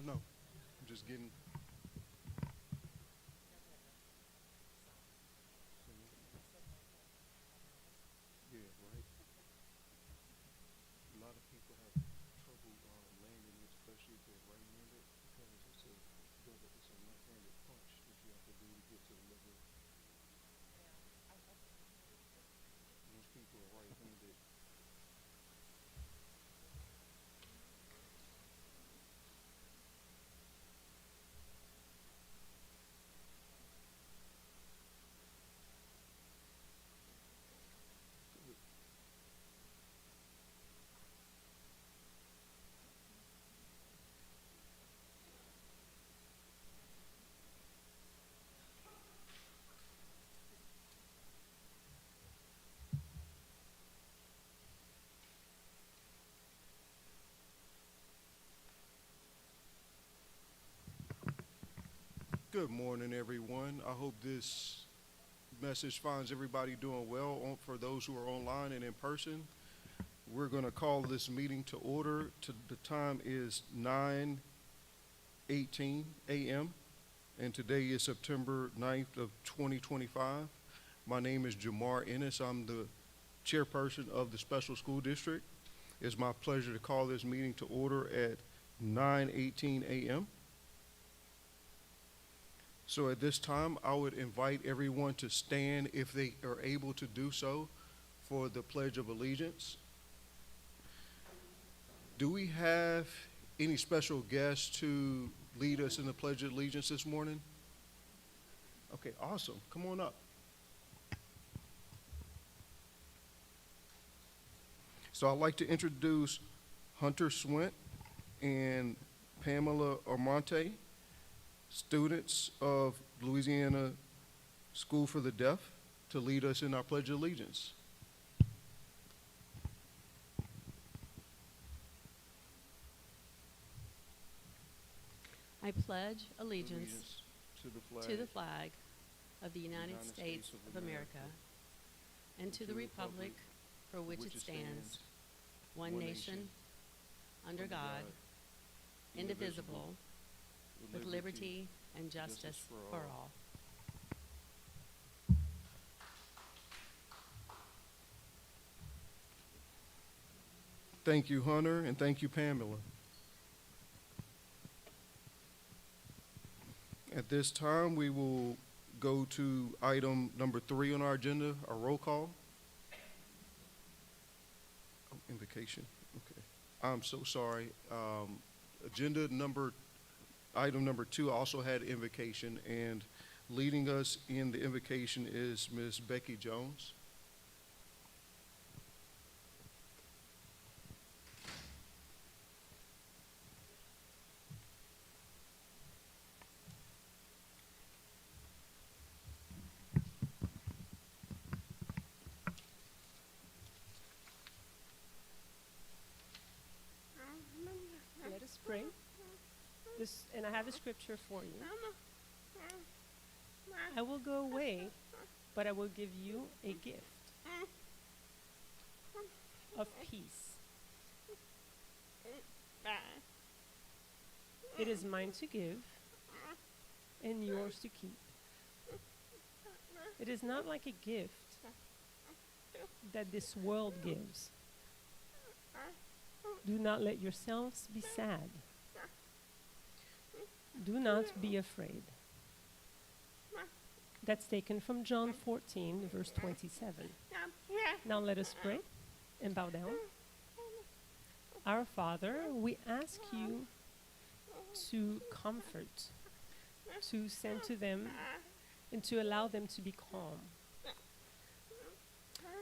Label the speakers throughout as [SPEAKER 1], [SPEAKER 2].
[SPEAKER 1] know. I'm just getting. Yeah, right. A lot of people have trouble landing it, especially if they're right-handed, because it's a left-handed punch that you have to do to get to the liver. Most people are right-handed. Good morning, everyone. I hope this message finds everybody doing well. For those who are online and in person, we're going to call this meeting to order. The time is 9:18 a.m. and today is September 9th of 2025. My name is Jamar Ennis. I'm the chairperson of the Special School District. It's my pleasure to call this meeting to order at 9:18 a.m. So at this time, I would invite everyone to stand if they are able to do so for the Pledge of Allegiance. Do we have any special guests to lead us in the Pledge of Allegiance this morning? Okay, awesome. Come on up. So I'd like to introduce Hunter Swint and Pamela Armonte, students of Louisiana School for the Deaf, to lead us in our Pledge of Allegiance.
[SPEAKER 2] I pledge allegiance
[SPEAKER 1] to
[SPEAKER 2] the flag of the United States of America and to the republic for which it stands, one nation, under God, indivisible, with liberty and justice for all.
[SPEAKER 1] Thank you, Hunter, and thank you, Pamela. At this time, we will go to item number 3 on our agenda, a roll call. Oh, invocation. Okay. I'm so sorry. Item number 2 also had invocation, and leading us in the invocation is Ms. Becky Jones.
[SPEAKER 3] Let us pray. And I have a scripture for you. I will go away, but I will give you a gift of peace. It is mine to give and yours to keep. It is not like a gift that this world gives. Do not let yourselves be sad. Do not be afraid. That's taken from John 14, verse 27. Now let us pray and bow down. Our Father, we ask you to comfort, to send to them, and to allow them to be calm.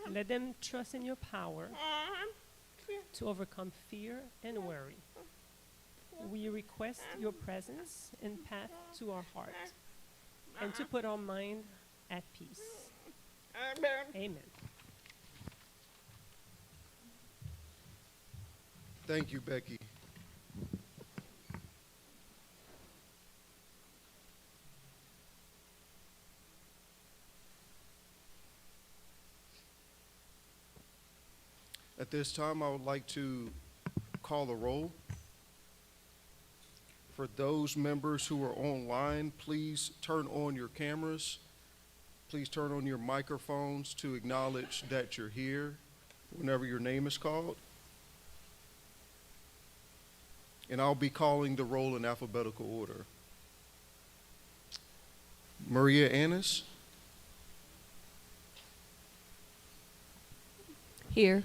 [SPEAKER 3] Let them trust in your power to overcome fear and worry. We request your presence and path to our heart, and to put our mind at peace. Amen.
[SPEAKER 1] Thank you, Becky. At this time, I would like to call the roll. For those members who are online, please turn on your cameras. Please turn on your microphones to acknowledge that you're here whenever your name is called. And I'll be calling the roll in alphabetical order. Maria Annis.
[SPEAKER 2] Here.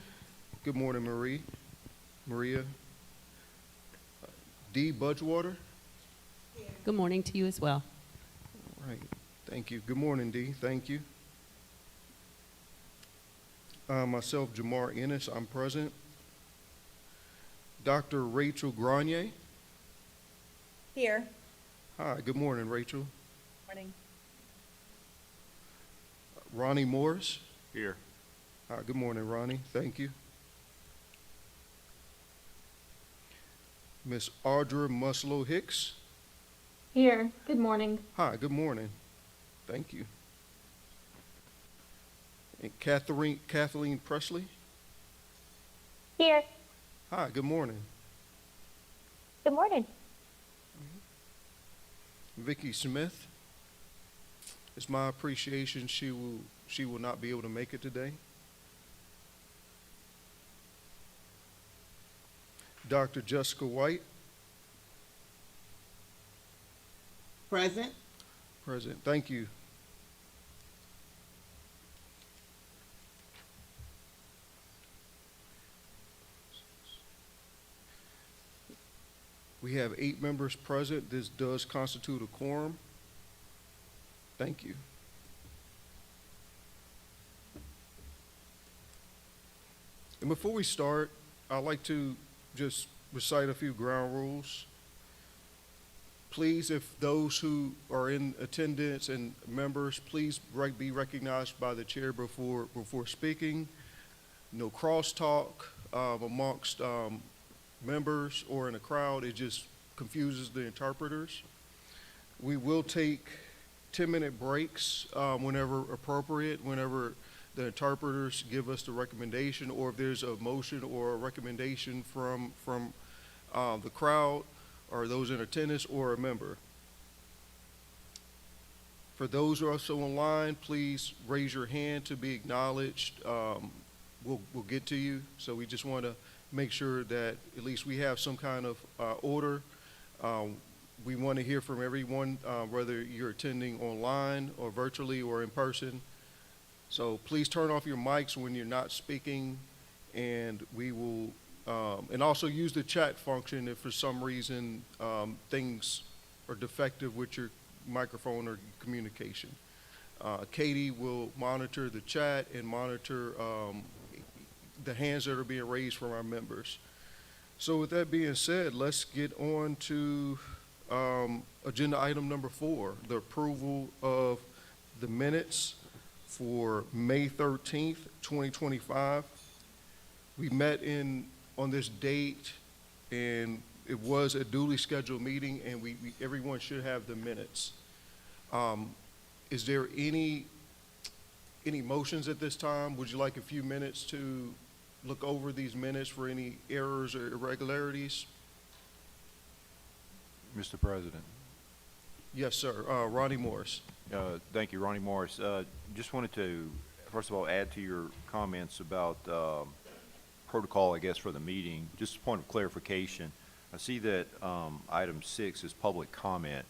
[SPEAKER 1] Good morning, Maria. Dee Budgewater.
[SPEAKER 2] Good morning to you as well.
[SPEAKER 1] All right. Thank you. Good morning, Dee. Thank you. Myself, Jamar Ennis, I'm present. Dr. Rachel Grenier.
[SPEAKER 4] Here.
[SPEAKER 1] Hi, good morning, Rachel.
[SPEAKER 4] Morning.
[SPEAKER 1] Ronnie Morris.
[SPEAKER 5] Here.
[SPEAKER 1] Hi, good morning, Ronnie. Thank you. Miss Audra Muslow Hicks.
[SPEAKER 6] Here. Good morning.
[SPEAKER 1] Hi, good morning. Thank you. And Kathleen Presley.
[SPEAKER 6] Here.
[SPEAKER 1] Hi, good morning.
[SPEAKER 6] Good morning.
[SPEAKER 1] Vicki Smith. It's my appreciation she will not be able to make it today. Dr. Jessica White.
[SPEAKER 4] Present.
[SPEAKER 1] Present. Thank you. We have 8 members present. This does constitute a quorum. Thank you. And before we start, I'd like to just recite a few ground rules. Please, if those who are in attendance and members, please be recognized by the chair before speaking. No crosstalk amongst members or in a crowd. It just confuses the interpreters. We will take 10-minute breaks whenever appropriate, whenever the interpreters give us the recommendation, or if there's a motion or a recommendation from the crowd or those in attendance or a member. For those who are also online, please raise your hand to be acknowledged. We'll get to you. So we just want to make sure that at least we have some kind of order. We want to hear from everyone, whether you're attending online or virtually or in person. So please turn off your mics when you're not speaking, and we will, and also use the chat function if for some reason things are defective with your microphone or communication. Katie will monitor the chat and monitor the hands that are being raised from our members. So with that being said, let's get on to agenda item number 4, the approval of the minutes for May 13th, 2025. We met on this date, and it was a duly scheduled meeting, and everyone should have the minutes. Is there any motions at this time? Would you like a few minutes to look over these minutes for any errors or irregularities?
[SPEAKER 5] Mr. President.
[SPEAKER 1] Yes, sir. Ronnie Morris.
[SPEAKER 5] Thank you, Ronnie Morris. Just wanted to, first of all, add to your comments about protocol, I guess, for the meeting. Just a point of clarification. I see that item 6 is public comment.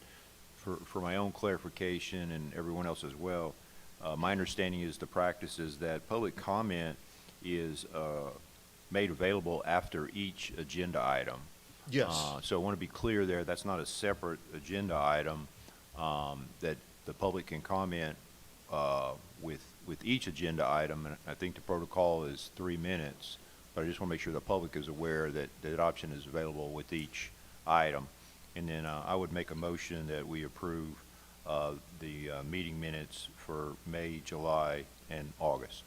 [SPEAKER 5] For my own clarification and everyone else as well, my understanding is the practice is that public comment is made available after each agenda item.
[SPEAKER 1] Yes.
[SPEAKER 5] So I want to be clear there, that's not a separate agenda item, that the public can comment with each agenda item, and I think the protocol is 3 minutes, but I just want to make sure the public is aware that that option is available with each item. And then I would make a motion that we approve the meeting minutes for May, July, and August.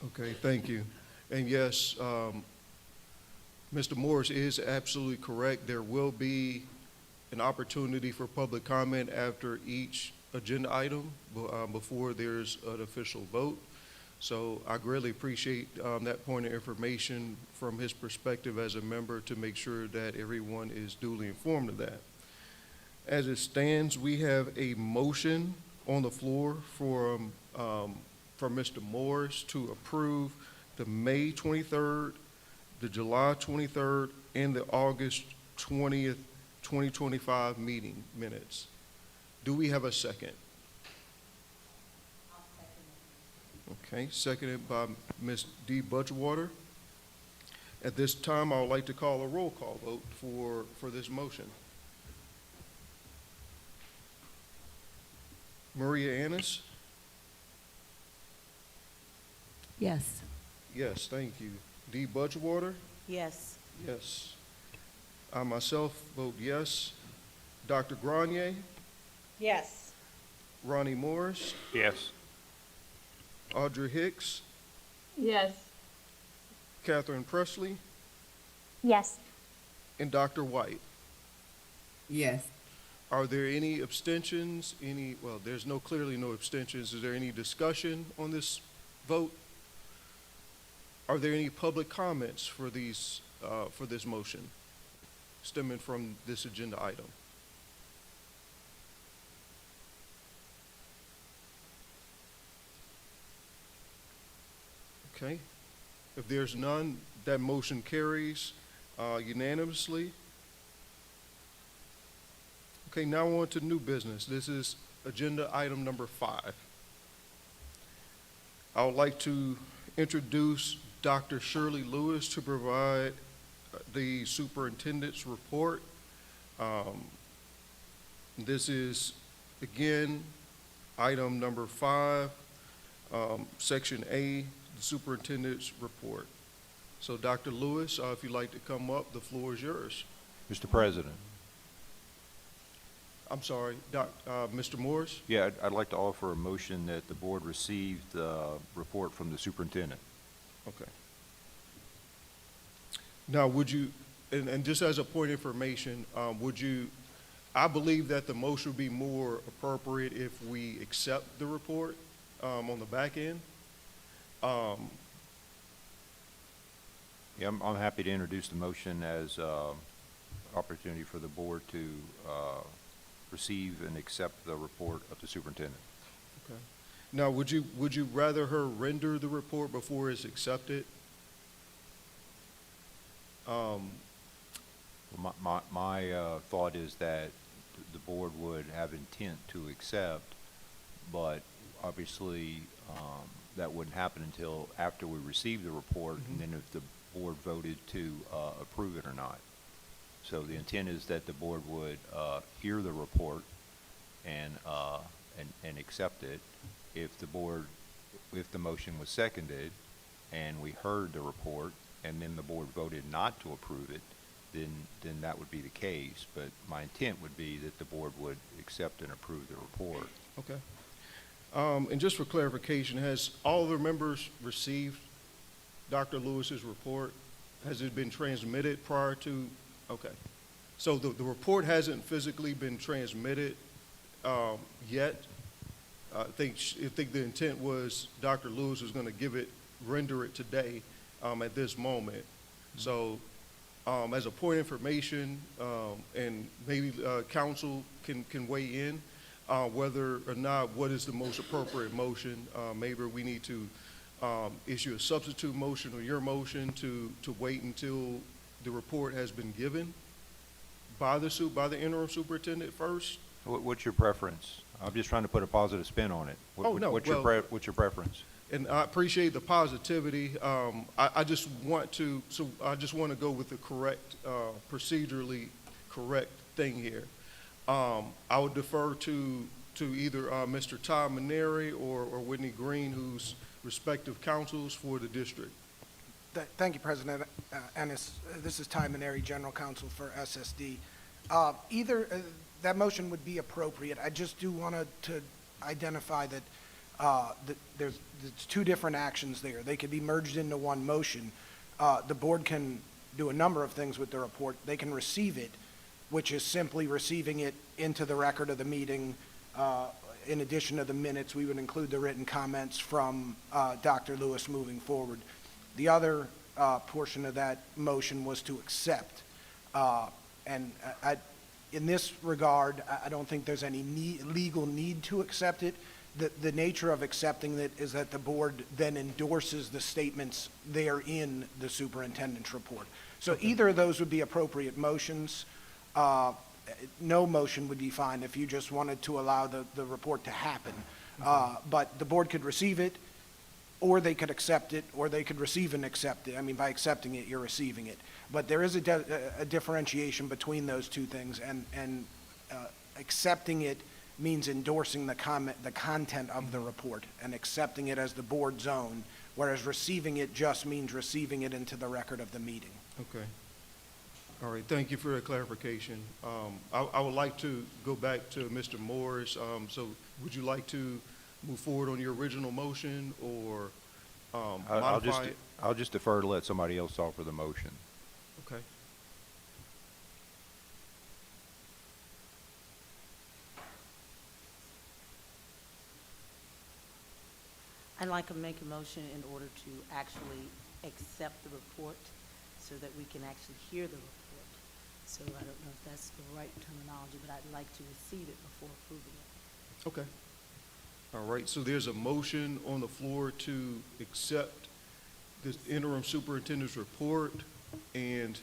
[SPEAKER 1] Okay, thank you. And yes, Mr. Morris is absolutely correct. There will be an opportunity for public comment after each agenda item before there's an official vote. So I greatly appreciate that point of information from his perspective as a member to make sure that everyone is duly informed of that. As it stands, we have a motion on the floor for Mr. Morris to approve the May 23rd, the July 23rd, and the August 20th, 2025 meeting minutes. Do we have a second? Okay, seconded by Ms. D. Budgewater. At this time, I would like to call a roll call vote for this motion. Maria Annis?
[SPEAKER 2] Yes.
[SPEAKER 1] Yes, thank you. D. Budgewater?
[SPEAKER 4] Yes.
[SPEAKER 1] Yes. I myself vote yes. Dr. Grenier?
[SPEAKER 4] Yes.
[SPEAKER 1] Ronnie Morris?
[SPEAKER 5] Yes.
[SPEAKER 1] Audrey Hicks?
[SPEAKER 6] Yes.
[SPEAKER 1] Catherine Presley?
[SPEAKER 6] Yes.
[SPEAKER 1] And Dr. White?
[SPEAKER 4] Yes.
[SPEAKER 1] Are there any abstentions? Well, there's clearly no abstentions. Is there any discussion on this vote? Are there any public comments for this motion stemming from this agenda item? Okay. If there's none, that motion carries unanimously. Okay, now on to new business. This is agenda item number 5. I would like to introduce Dr. Shirley Lewis to provide the superintendent's report. This is, again, item number 5, section A, the superintendent's report. So Dr. Lewis, if you'd like to come up, the floor is yours.
[SPEAKER 5] Mr. President.
[SPEAKER 1] I'm sorry, Mr. Morris?
[SPEAKER 5] Yeah, I'd like to offer a motion that the board receive the report from the superintendent.
[SPEAKER 1] Okay. Now, would you, and just as a point of information, I believe that the motion would be more appropriate if we accept the report on the back end.
[SPEAKER 5] Yeah, I'm happy to introduce the motion as opportunity for the board to receive and accept the report of the superintendent.
[SPEAKER 1] Okay. Now, would you rather her render the report before it's accepted?
[SPEAKER 5] My thought is that the board would have intent to accept, but obviously that wouldn't happen until after we receive the report, and then if the board voted to approve it or not. So the intent is that the board would hear the report and accept it. If the motion was seconded and we heard the report and then the board voted not to approve it, then that would be the case. But my intent would be that the board would accept and approve the report.
[SPEAKER 1] Okay. And just for clarification, has all the members received Dr. Lewis's report? Has it been transmitted prior to? Okay. So the report hasn't physically been transmitted yet. I think the intent was Dr. Lewis was going to render it today at this moment. So as a point of information, and maybe council can weigh in whether or not what is the most appropriate motion. Maybe we need to issue a substitute motion or your motion to wait until the report has been given by the interim superintendent first.
[SPEAKER 5] What's your preference? I'm just trying to put a positive spin on it. What's your preference?
[SPEAKER 1] And I appreciate the positivity. I just want to go with the correct, procedurally correct thing here. I would defer to either Mr. Todd Maneri or Whitney Green, who's respective counsels for the district.
[SPEAKER 7] Thank you, President Ennis. This is Ty Maneri, General Counsel for SSD. That motion would be appropriate. I just do want to identify that there's two different actions there. They could be merged into one motion. The board can do a number of things with the report. They can receive it, which is simply receiving it into the record of the meeting. In addition to the minutes, we would include the written comments from Dr. Lewis moving forward. The other portion of that motion was to accept. And In this regard, I don't think there's any legal need to accept it. The nature of accepting it is that the board then endorses the statements therein the superintendent's report. So either of those would be appropriate motions. No motion would be fine if you just wanted to allow the report to happen. But the board could receive it, or they could accept it, or they could receive and accept it. I mean, by accepting it, you're receiving it. But there is a differentiation between those two things, and accepting it means endorsing the content of the report and accepting it as the board's own, whereas receiving it just means receiving it into the record of the meeting.
[SPEAKER 1] Okay. All right, thank you for the clarification. I would like to go back to Mr. Morris. So would you like to move forward on your original motion, or modify it?
[SPEAKER 5] I'll just defer to let somebody else offer the motion.
[SPEAKER 1] Okay.
[SPEAKER 4] I'd like to make a motion in order to actually accept the report so that we can actually hear the report. So I don't know if that's the right terminology, but I'd like to receive it before approving it.
[SPEAKER 1] Okay. All right, so there's a motion on the floor to accept this interim superintendent's report, and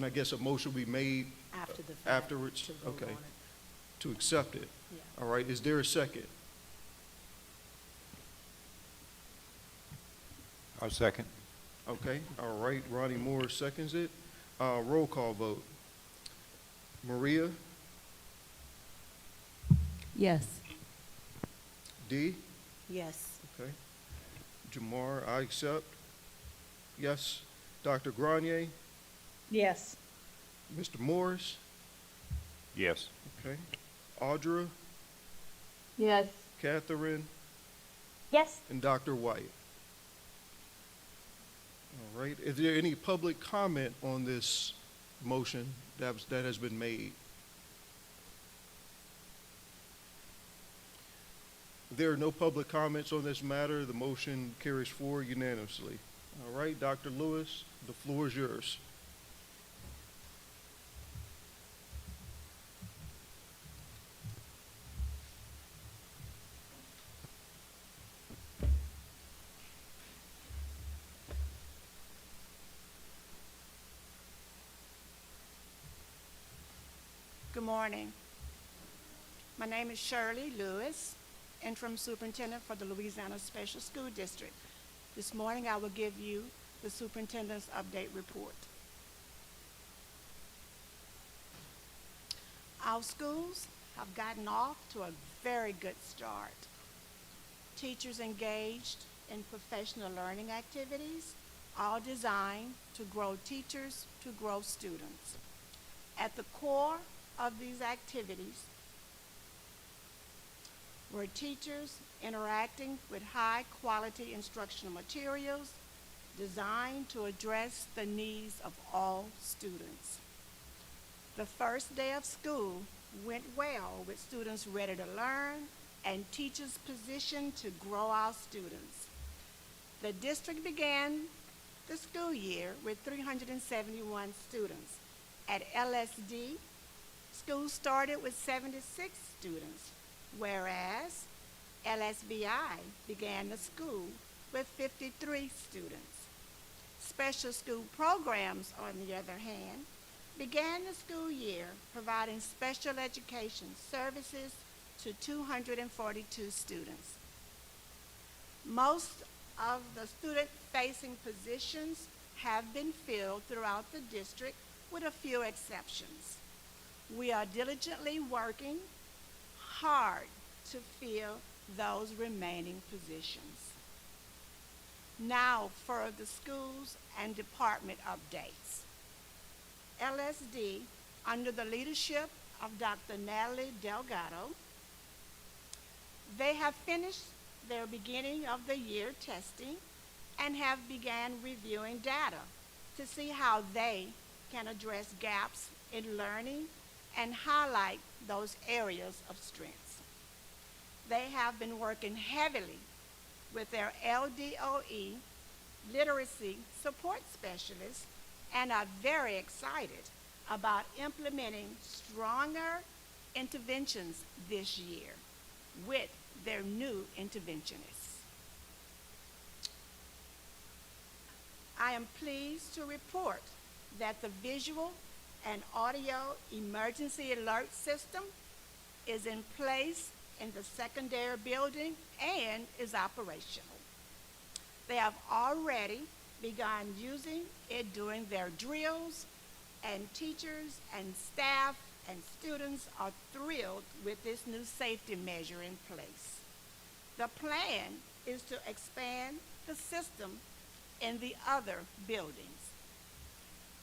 [SPEAKER 1] I guess a motion will be made
[SPEAKER 4] After the fact.
[SPEAKER 1] afterwards?
[SPEAKER 4] To vote
[SPEAKER 1] Okay.
[SPEAKER 4] on it.
[SPEAKER 1] To accept it.
[SPEAKER 4] Yeah.
[SPEAKER 1] All right, is there a second?
[SPEAKER 5] I'll second.
[SPEAKER 1] Okay, all right, Ronnie Moore seconds it. Roll call vote. Maria?
[SPEAKER 2] Yes.
[SPEAKER 1] Dee?
[SPEAKER 4] Yes.
[SPEAKER 1] Okay. Jamar, I accept. Yes. Dr. Grenier?
[SPEAKER 6] Yes.
[SPEAKER 1] Mr. Morris?
[SPEAKER 5] Yes.
[SPEAKER 1] Okay. Audra?
[SPEAKER 6] Yes.
[SPEAKER 1] Catherine?
[SPEAKER 6] Yes.
[SPEAKER 1] And Dr. White? All right, is there any public comment on this motion that has been made? If there are no public comments on this matter, the motion carries forward unanimously. All right, Dr. Lewis, the floor is yours.
[SPEAKER 8] Good morning. My name is Shirley Lewis, Interim Superintendent for the Louisiana Special School District. This morning I will give you the Superintendent's Update Report. Our schools have gotten off to a very good start. Teachers engaged in professional learning activities, all designed to grow teachers, to grow students. At the core of these activities were teachers interacting with high-quality instructional materials designed to address the needs of all students. The first day of school went well with students ready to learn and teachers positioned to grow our students. The district began the school year with 371 students. At LSD, school started with 76 students, whereas LSBI began the school with 53 students. Special school programs, on the other hand, began the school year providing special education services to 242 students. Most of the student-facing positions have been filled throughout the district, with a few exceptions. We are diligently working hard to fill those remaining positions. Now for the schools and department updates. LSD, under the leadership of Dr. Natalie Delgado, they have finished their beginning of the year testing and have began reviewing data to see how they can address gaps in learning and highlight those areas of strengths. They have been working heavily with their LDOE literacy support specialists and are very excited about implementing stronger interventions this year with their new interventionists. I am pleased to report that the visual and audio emergency alert system is in place in the secondary building and is operational. They have already begun using it during their drills, and teachers and staff and students are thrilled with this new safety measure in place. The plan is to expand the system in the other buildings.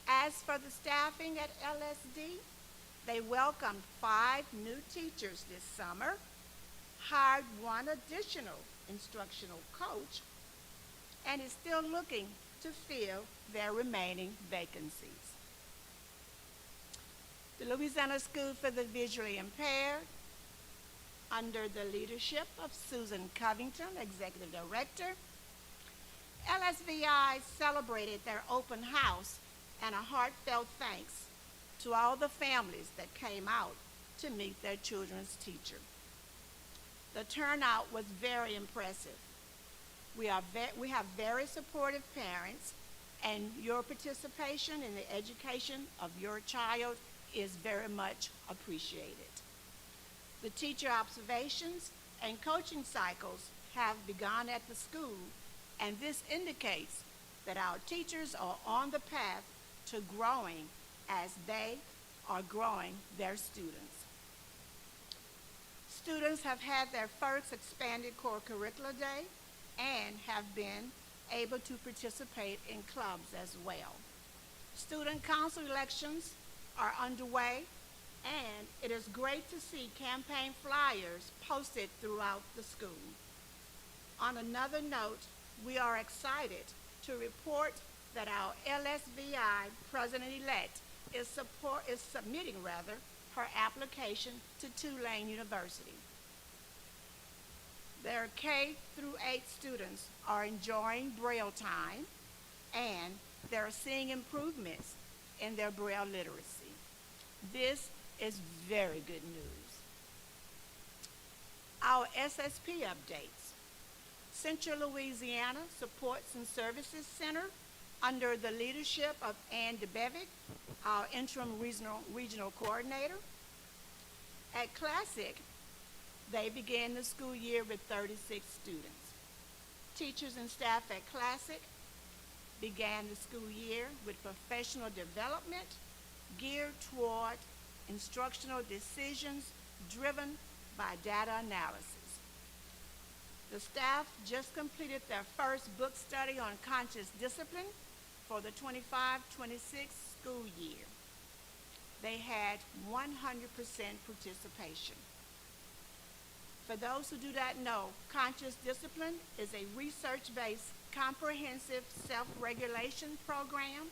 [SPEAKER 8] As for the staffing at LSD, they welcomed 5 new teachers this summer, hired 1 additional instructional coach, and is still looking to fill their remaining vacancies. The Louisiana School for the Visually Impaired, under the leadership of Susan Covington, Executive Director, LSVI celebrated their open house and a heartfelt thanks to all the families that came out to meet their children's teacher. The turnout was very impressive. We have very supportive parents, and your participation in the education of your child is very much appreciated. The teacher observations and coaching cycles have begun at the school, and this indicates that our teachers are on the path to growing as they are growing their students. Students have had their first expanded core curricula day and have been able to participate in clubs as well. Student council elections are underway, and it is great to see campaign flyers posted throughout the school. On another note, we are excited to report that our LSVI president-elect is submitting her application to Tulane University. Their K through 8 students are enjoying Braille time, and they're seeing improvements in their Braille literacy. This is very good news. Our SSP updates. Central Louisiana Supports and Services Center, under the leadership of Ann DeBevick, our interim regional coordinator. At Classic, they began the school year with 36 students. Teachers and staff at Classic began the school year with professional development geared toward instructional decisions driven by data analysis. The staff just completed their first book study on conscious discipline for the 25-26 school year. They had 100% participation. For those who do not know, conscious discipline is a research-based, comprehensive self-regulation program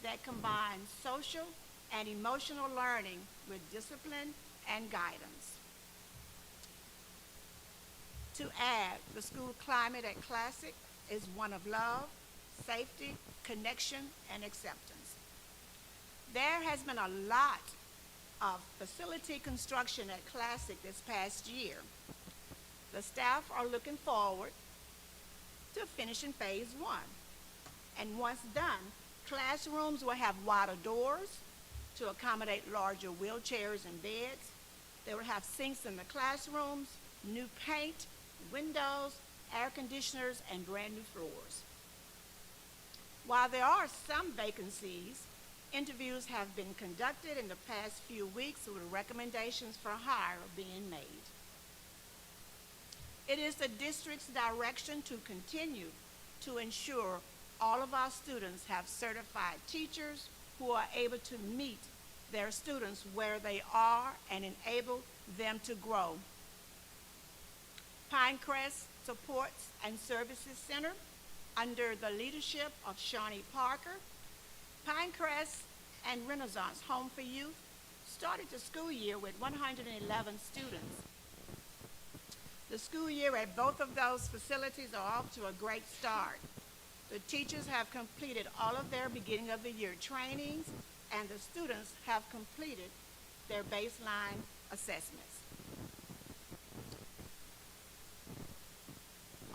[SPEAKER 8] that combines social and emotional learning with discipline and guidance. To add, the school climate at Classic is one of love, safety, connection, and acceptance. There has been a lot of facility construction at Classic this past year. The staff are looking forward to finishing phase 1. And once done, classrooms will have wider doors to accommodate larger wheelchairs and beds. They will have sinks in the classrooms, new paint, windows, air conditioners, and brand new floors. While there are some vacancies, interviews have been conducted in the past few weeks with recommendations for hire being made. It is the district's direction to continue to ensure all of our students have certified teachers who are able to meet their students where they are and enable them to grow. Pinecrest Supports and Services Center, under the leadership of Shawnee Parker, Pinecrest and Renaissance Home for Youth started the school year with 111 students. The school year at both of those facilities are off to a great start. The teachers have completed all of their beginning of the year trainings, and the students have completed their baseline assessments.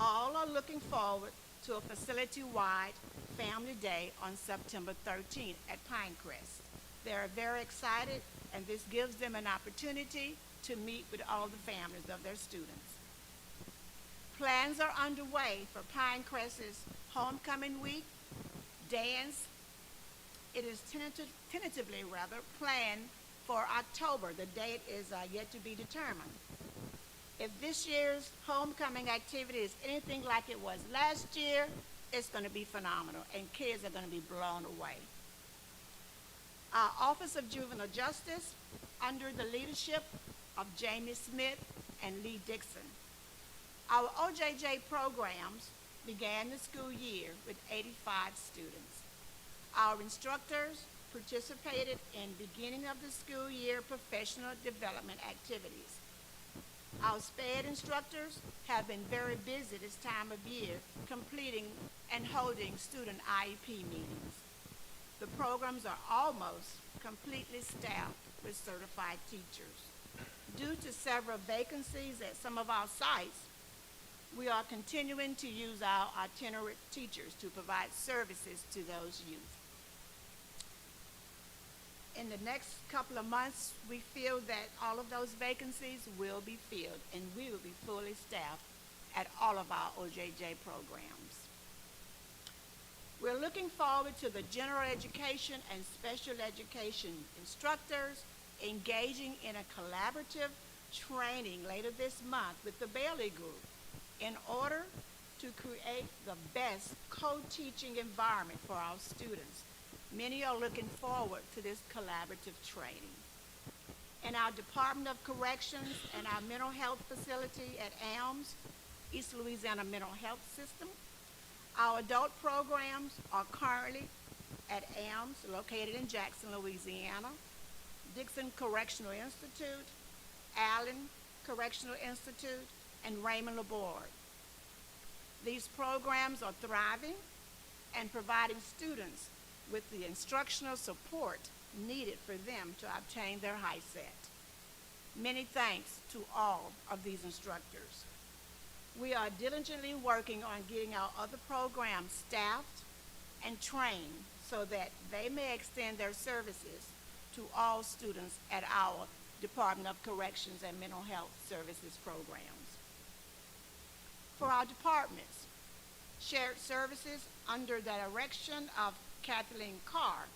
[SPEAKER 8] All are looking forward to a facility-wide family day on September 13th at Pinecrest. They are very excited, and this gives them an opportunity to meet with all the families of their students. Plans are underway for Pinecrest's homecoming week dance. It is tentatively planned for October. The date is yet to be determined. If this year's homecoming activity is anything like it was last year, it's going to be phenomenal, and kids are going to be blown away. Our Office of Juvenile Justice, under the leadership of Jamie Smith and Lee Dixon. Our OJJ programs began the school year with 85 students. Our instructors participated in beginning of the school year professional development activities. Our SPED instructors have been very busy this time of year completing and holding student IEP meetings. The programs are almost completely staffed with certified teachers. Due to several vacancies at some of our sites, we are continuing to use our itinerant teachers to provide services to those youth. In the next couple of months, we feel that all of those vacancies will be filled, and we will be fully staffed at all of our OJJ programs. We're looking forward to the general education and special education instructors engaging in a collaborative training later this month with the Bailey Group in order to create the best co-teaching environment for our students. Many are looking forward to this collaborative training. In our Department of Corrections and our mental health facility at ALMS, East Louisiana Mental Health System, our adult programs are currently at ALMS, located in Jackson, Louisiana, Dixon Correctional Institute, Allen Correctional Institute, and Raymond Laborde. These programs are thriving and providing students with the instructional support needed for them to obtain their HiSET. Many thanks to all of these instructors. We are diligently working on getting our other programs staffed and trained so that they may extend their services to all students at our Department of Corrections and Mental Health Services programs. For our departments, Shared Services, under the direction of Kathleen Carr,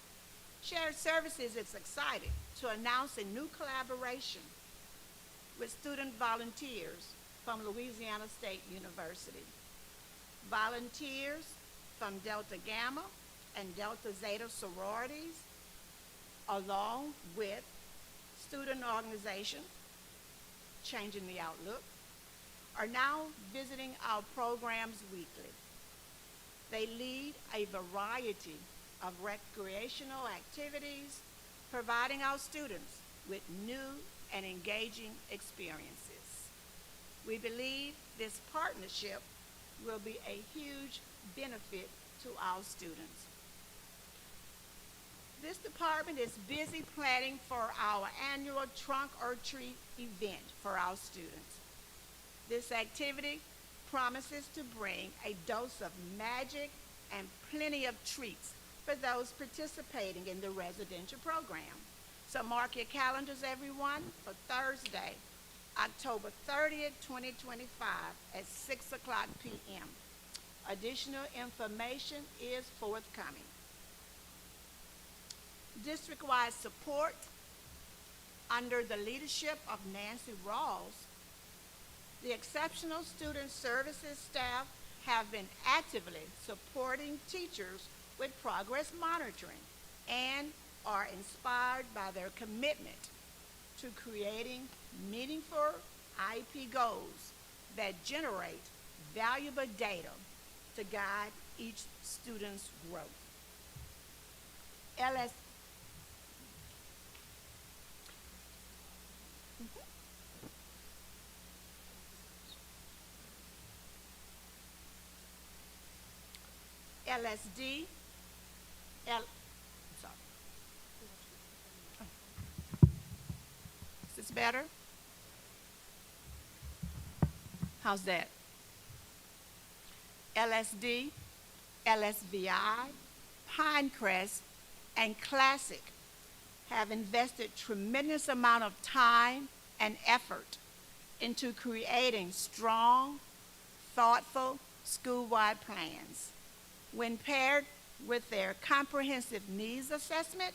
[SPEAKER 8] Shared Services is excited to announce a new collaboration with student volunteers from Louisiana State University. Volunteers from Delta Gamma and Delta Zeta sororities, along with student organization, Changing the Outlook, are now visiting our programs weekly. They lead a variety of recreational activities, providing our students with new and engaging experiences. We believe this partnership will be a huge benefit to our students. This department is busy planning for our annual trunk or treat event for our students. This activity promises to bring a dose of magic and plenty of treats for those participating in the residential program. So mark your calendars, everyone, for Thursday, October 30th, 2025 at 6 o'clock p.m. Additional information is forthcoming. District-wide support under the leadership of Nancy Rawls, the exceptional student services staff have been actively supporting teachers with progress monitoring and are inspired by their commitment to creating meaningful IEP goals that generate valuable data to guide each student's growth. LSD, sounds better? How's that? LSD, LSVI, Pinecrest, and Classic have invested tremendous amount of time and effort into creating strong, thoughtful, school-wide plans. When paired with their comprehensive needs assessment,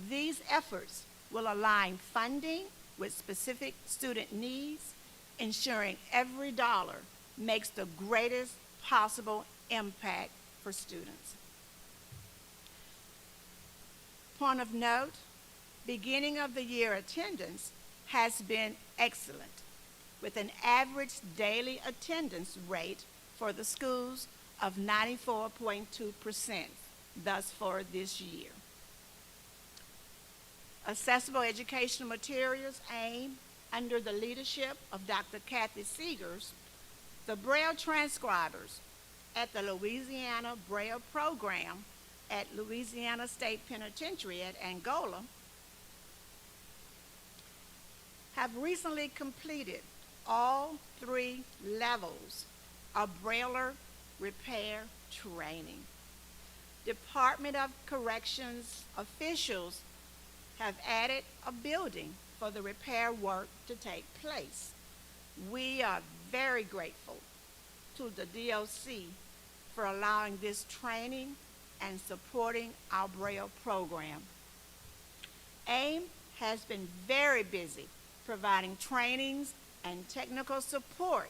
[SPEAKER 8] these efforts will align funding with specific student needs, ensuring every dollar makes the greatest possible impact for students. Point of note, beginning of the year attendance has been excellent, with an average daily attendance rate for the schools of 94.2% thus far this year. Accessible educational materials aim, under the leadership of Dr. Kathy Seegers, the Braille transcribers at the Louisiana Braille program at Louisiana State Penitentiary at Angola have recently completed all 3 levels of Brailler repair training. Department of Corrections officials have added a building for the repair work to take place. We are very grateful to the DOC for allowing this training and supporting our Braille program. AIM has been very busy providing trainings and technical support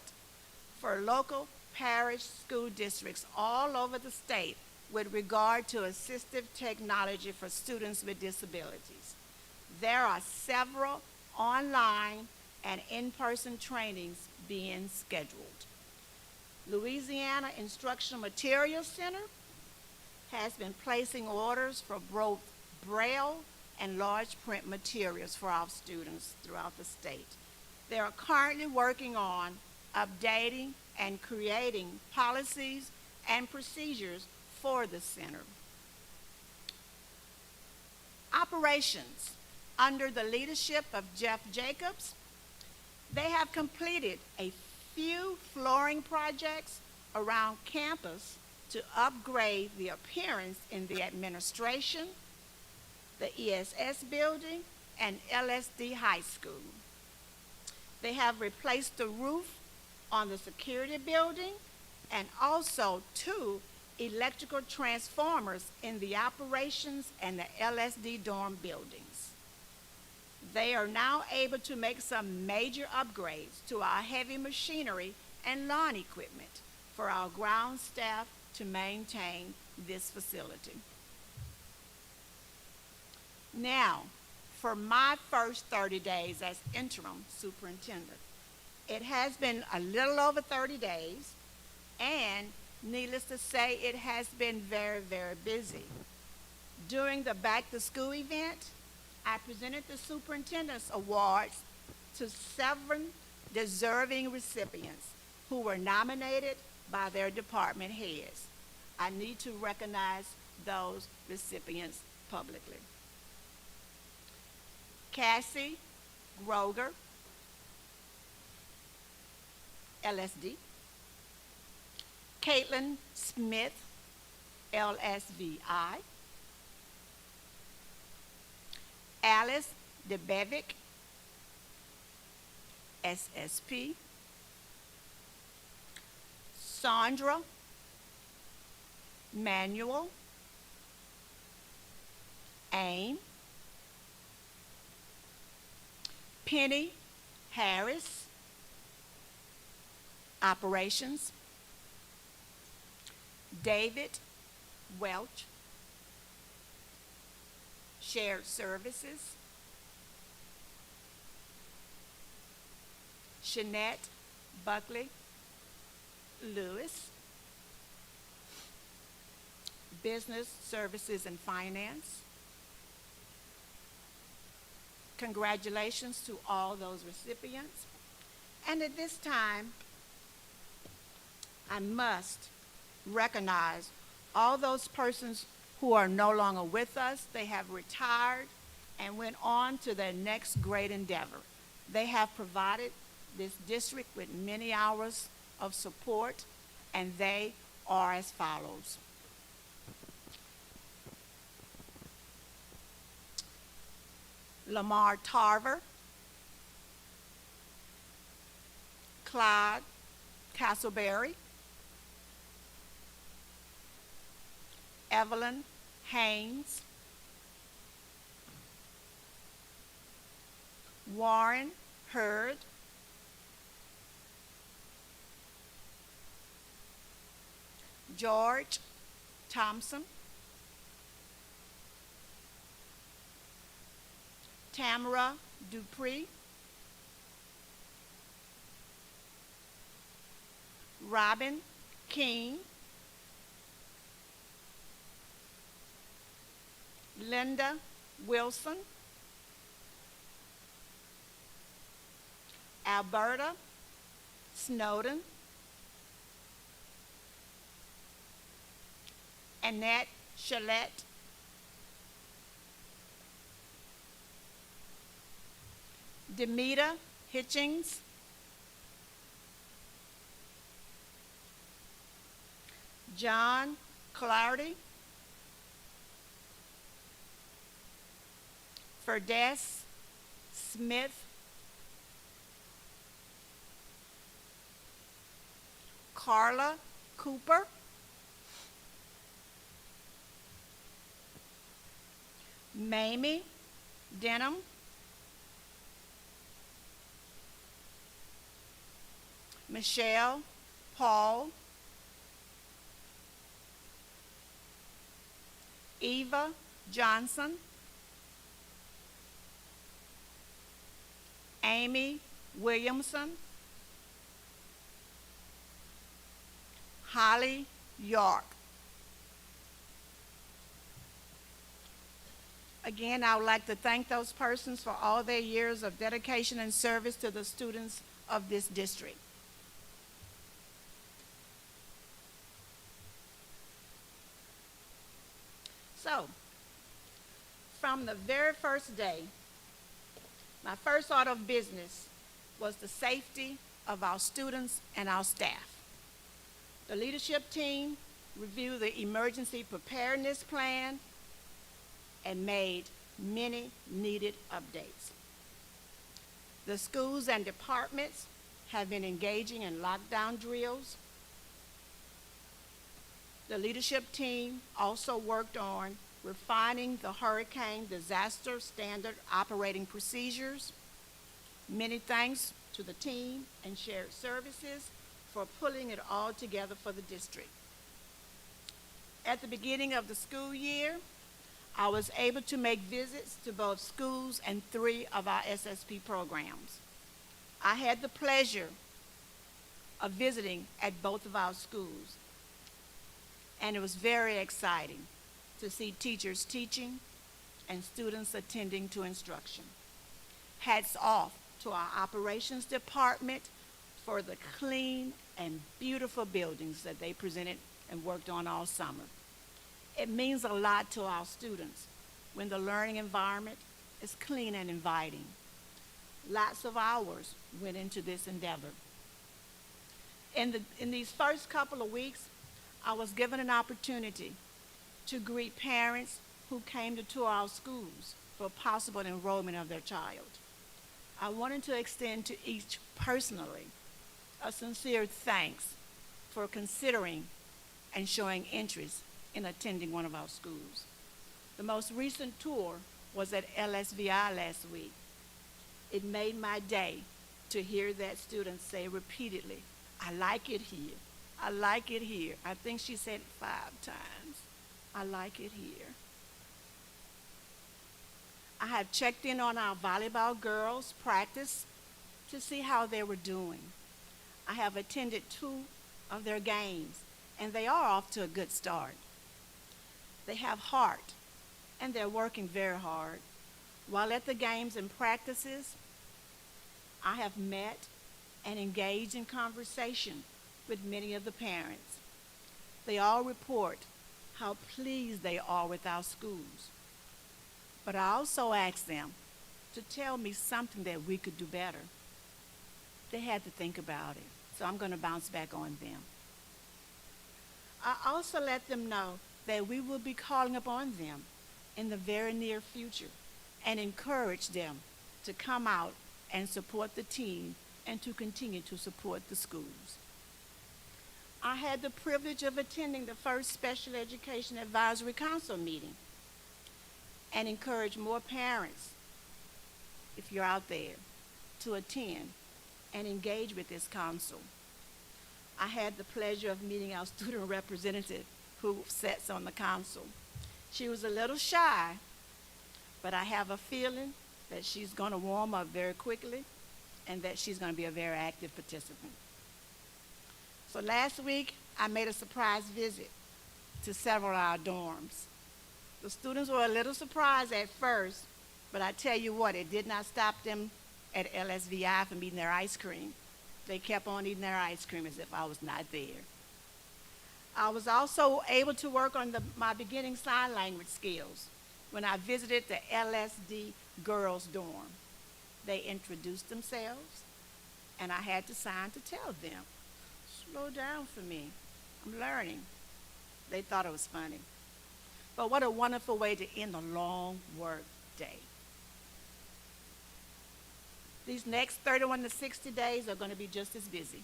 [SPEAKER 8] for local parish school districts all over the state with regard to assistive technology for students with disabilities. There are several online and in-person trainings being scheduled. Louisiana Instructional Materials Center has been placing orders for both Braille and large print materials for our students throughout the state. They are currently working on updating and creating policies and procedures for the center. Operations, under the leadership of Jeff Jacobs, they have completed a few flooring projects around campus to upgrade the appearance in the administration, the ESS building, and LSD High School. They have replaced the roof on the security building and also 2 electrical transformers in the operations and the LSD dorm buildings. They are now able to make some major upgrades to our heavy machinery and lawn equipment for our ground staff to maintain this facility. Now, for my first 30 days as interim superintendent, it has been a little over 30 days, and needless to say, it has been very, very busy. During the back to school event, I presented the Superintendent's Awards to 7 deserving recipients who were nominated by their department heads. I need to recognize those recipients publicly. Cassie Groger, LSD. Caitlin Smith, LSVI. Alice DeBevick, SSP. Sandra Manuel, AIM. Penny Harris, Operations. David Welch, Shared Services. Shanette Buckley Lewis, Business Services and Finance. Congratulations to all those recipients. And at this time, I must recognize all those persons who are no longer with us. They have retired and went on to their next great endeavor. They have provided this district with many hours of support, and they are as follows. Lamar Tarver, Clyde Castleberry, Evelyn Haynes, Warren Hurd, George Thompson, Tamara Dupree, Robin King, Linda Wilson, Alberta Snowden, Annette Chalette, Demita Hitchings, John Clardy, Ferdes Smith, Carla Cooper, Mamie Denham, Michelle Paul, Eva Johnson, Amy Williamson, Holly York. Again, I would like to thank those persons for all their years of dedication and service to the students of this district. So, from the very first day, my first order of business was the safety of our students and our staff. The leadership team reviewed the emergency preparedness plan and made many needed updates. The schools and departments have been engaging in lockdown drills. The leadership team also worked on refining the hurricane disaster standard operating procedures. Many thanks to the team and shared services for pulling it all together for the district. At the beginning of the school year, I was able to make visits to both schools and 3 of our SSP programs. I had the pleasure of visiting at both of our schools, and it was very exciting to see teachers teaching and students attending to instruction. Hats off to our operations department for the clean and beautiful buildings that they presented and worked on all summer. It means a lot to our students when the learning environment is clean and inviting. Lots of hours went into this endeavor. In these first couple of weeks, I was given an opportunity to greet parents who came to tour our schools for possible enrollment of their child. I wanted to extend to each personally a sincere thanks for considering and showing interest in attending one of our schools. The most recent tour was at LSVI last week. It made my day to hear that student say repeatedly, "I like it here. I like it here." I think she said it 5 times. "I like it here." I have checked in on our volleyball girls' practice to see how they were doing. I have attended 2 of their games, and they are off to a good start. They have heart, and they're working very hard. While at the games and practices, I have met and engaged in conversation with many of the parents. They all report how pleased they are with our schools. But I also ask them to tell me something that we could do better. They had to think about it, so I'm going to bounce back on them. I also let them know that we will be calling upon them in the very near future and encourage them to come out and support the team and to continue to support the schools. I had the privilege of attending the first Special Education Advisory Council meeting and encourage more parents, if you're out there, to attend and engage with this council. I had the pleasure of meeting our student representative who sits on the council. She was a little shy, but I have a feeling that she's going to warm up very quickly and that she's going to be a very active participant. So last week, I made a surprise visit to several of our dorms. The students were a little surprised at first, but I tell you what, it did not stop them at LSVI from eating their ice cream. They kept on eating their ice cream as if I was not there. I was also able to work on my beginning sign language skills when I visited the LSD girls' dorm. They introduced themselves, and I had to sign to tell them, slow down for me, I'm learning. They thought it was funny. But what a wonderful way to end a long work day. These next 31 to 60 days are going to be just as busy.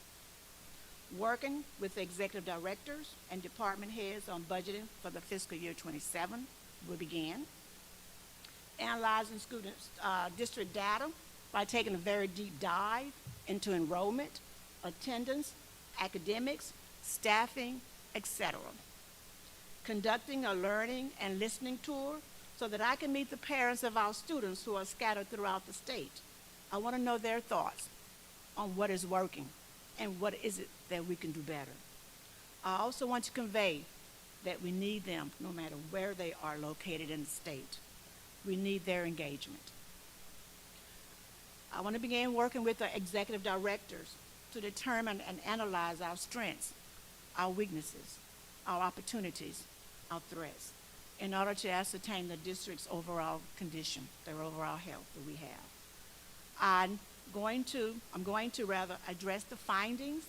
[SPEAKER 8] Working with the executive directors and department heads on budgeting for the fiscal year 27 will begin. Analyzing students' district data by taking a very deep dive into enrollment, attendance, academics, staffing, etc. Conducting a learning and listening tour so that I can meet the parents of our students who are scattered throughout the state. I want to know their thoughts on what is working and what is it that we can do better. I also want to convey that we need them no matter where they are located in the state. We need their engagement. I want to begin working with the executive directors to determine and analyze our strengths, our weaknesses, our opportunities, our threats, in order to ascertain the district's overall condition, their overall health that we have. I'm going to address the findings,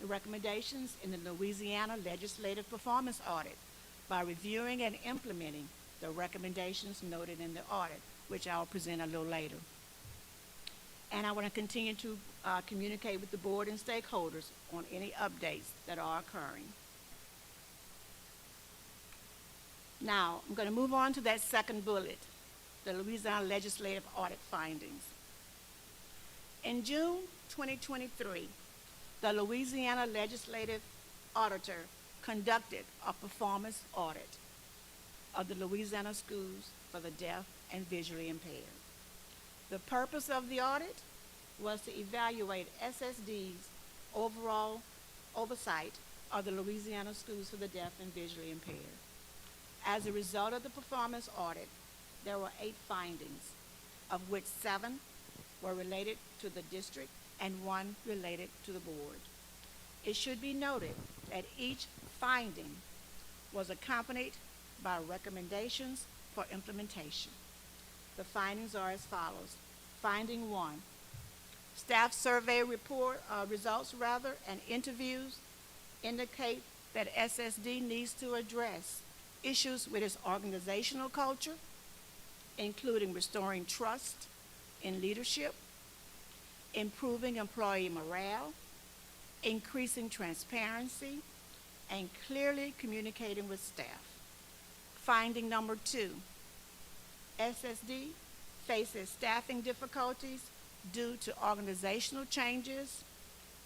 [SPEAKER 8] the recommendations in the Louisiana Legislative Performance Audit by reviewing and implementing the recommendations noted in the audit, which I'll present a little later. And I want to continue to communicate with the board and stakeholders on any updates that are occurring. Now, I'm going to move on to that second bullet, the Louisiana Legislative Audit findings. In June 2023, the Louisiana Legislative Auditor conducted a performance audit of the Louisiana schools for the deaf and visually impaired. The purpose of the audit was to evaluate SSD's overall oversight of the Louisiana schools for the deaf and visually impaired. As a result of the performance audit, there were 8 findings, of which 7 were related to the district and 1 related to the board. It should be noted that each finding was accompanied by recommendations for implementation. The findings are as follows. Finding 1, staff survey results and interviews indicate that SSD needs to address issues with its organizational culture, including restoring trust in leadership, improving employee morale, increasing transparency, and clearly communicating with staff. Finding number 2, SSD faces staffing difficulties due to organizational changes,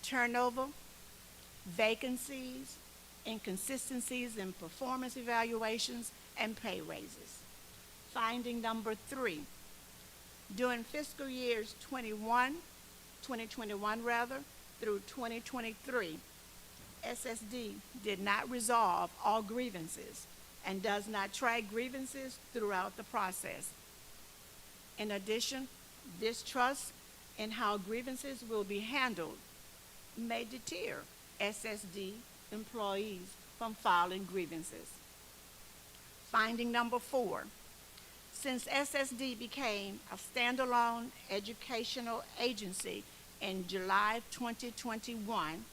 [SPEAKER 8] turnover, vacancies, inconsistencies in performance evaluations, and pay raises. Finding number 3, during fiscal years 2021 through 2023, SSD did not resolve all grievances and does not track grievances throughout the process. In addition, distrust in how grievances will be handled may deter SSD employees from filing grievances. Finding number 4, Since SSD became a standalone educational agency in July 2021,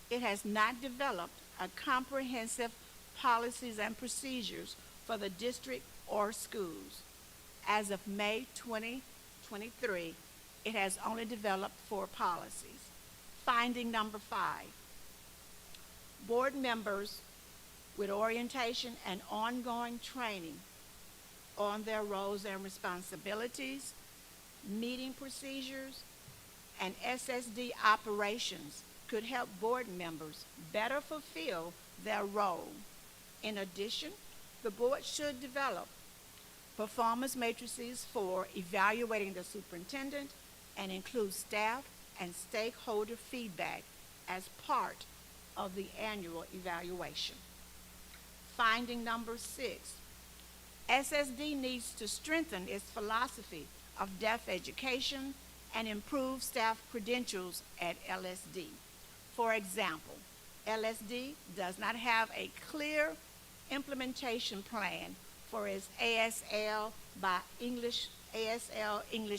[SPEAKER 8] it has not developed a comprehensive policies and procedures for the district or schools. As of May 2023, it has only developed 4 policies. Finding number 5, board members with orientation and ongoing training on their roles and responsibilities, meeting procedures, and SSD operations could help board members better fulfill their role. In addition, the board should develop performance matrices for evaluating the superintendent and include staff and stakeholder feedback as part of the annual evaluation. Finding number 6, SSD needs to strengthen its philosophy of deaf education and improve staff credentials at LSD. For example, LSD does not have a clear implementation plan for its ASL English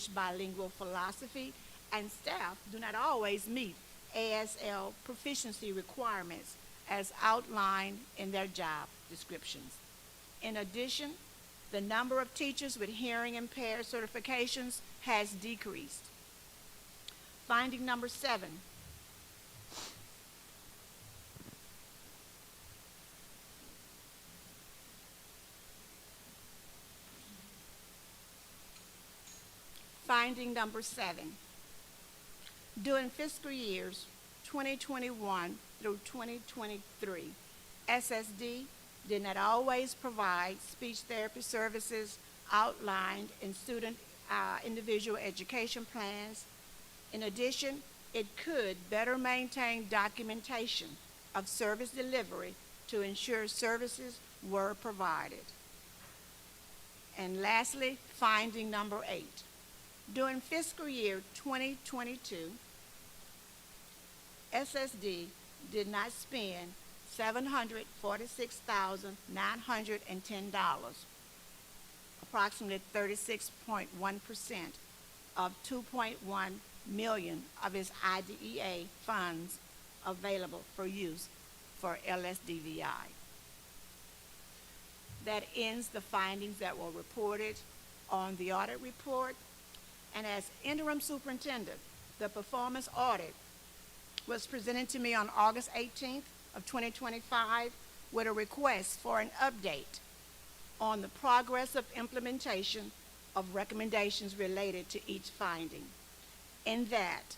[SPEAKER 8] bilingual philosophy, and staff do not always meet ASL proficiency requirements as outlined in their job descriptions. In addition, the number of teachers with hearing impaired certifications has decreased. Finding number 7, Finding number 7, during fiscal years 2021 through 2023, SSD did not always provide speech therapy services outlined in student individual education plans. In addition, it could better maintain documentation of service delivery to ensure services were provided. And lastly, finding number 8. During fiscal year 2022, SSD did not spend $746,910, approximately 36.1% of $2.1 million of its IDEA funds available for use for LSDVI. That ends the findings that were reported on the audit report. And as interim superintendent, the performance audit was presented to me on August 18th of 2025 with a request for an update on the progress of implementation of recommendations related to each finding. In that,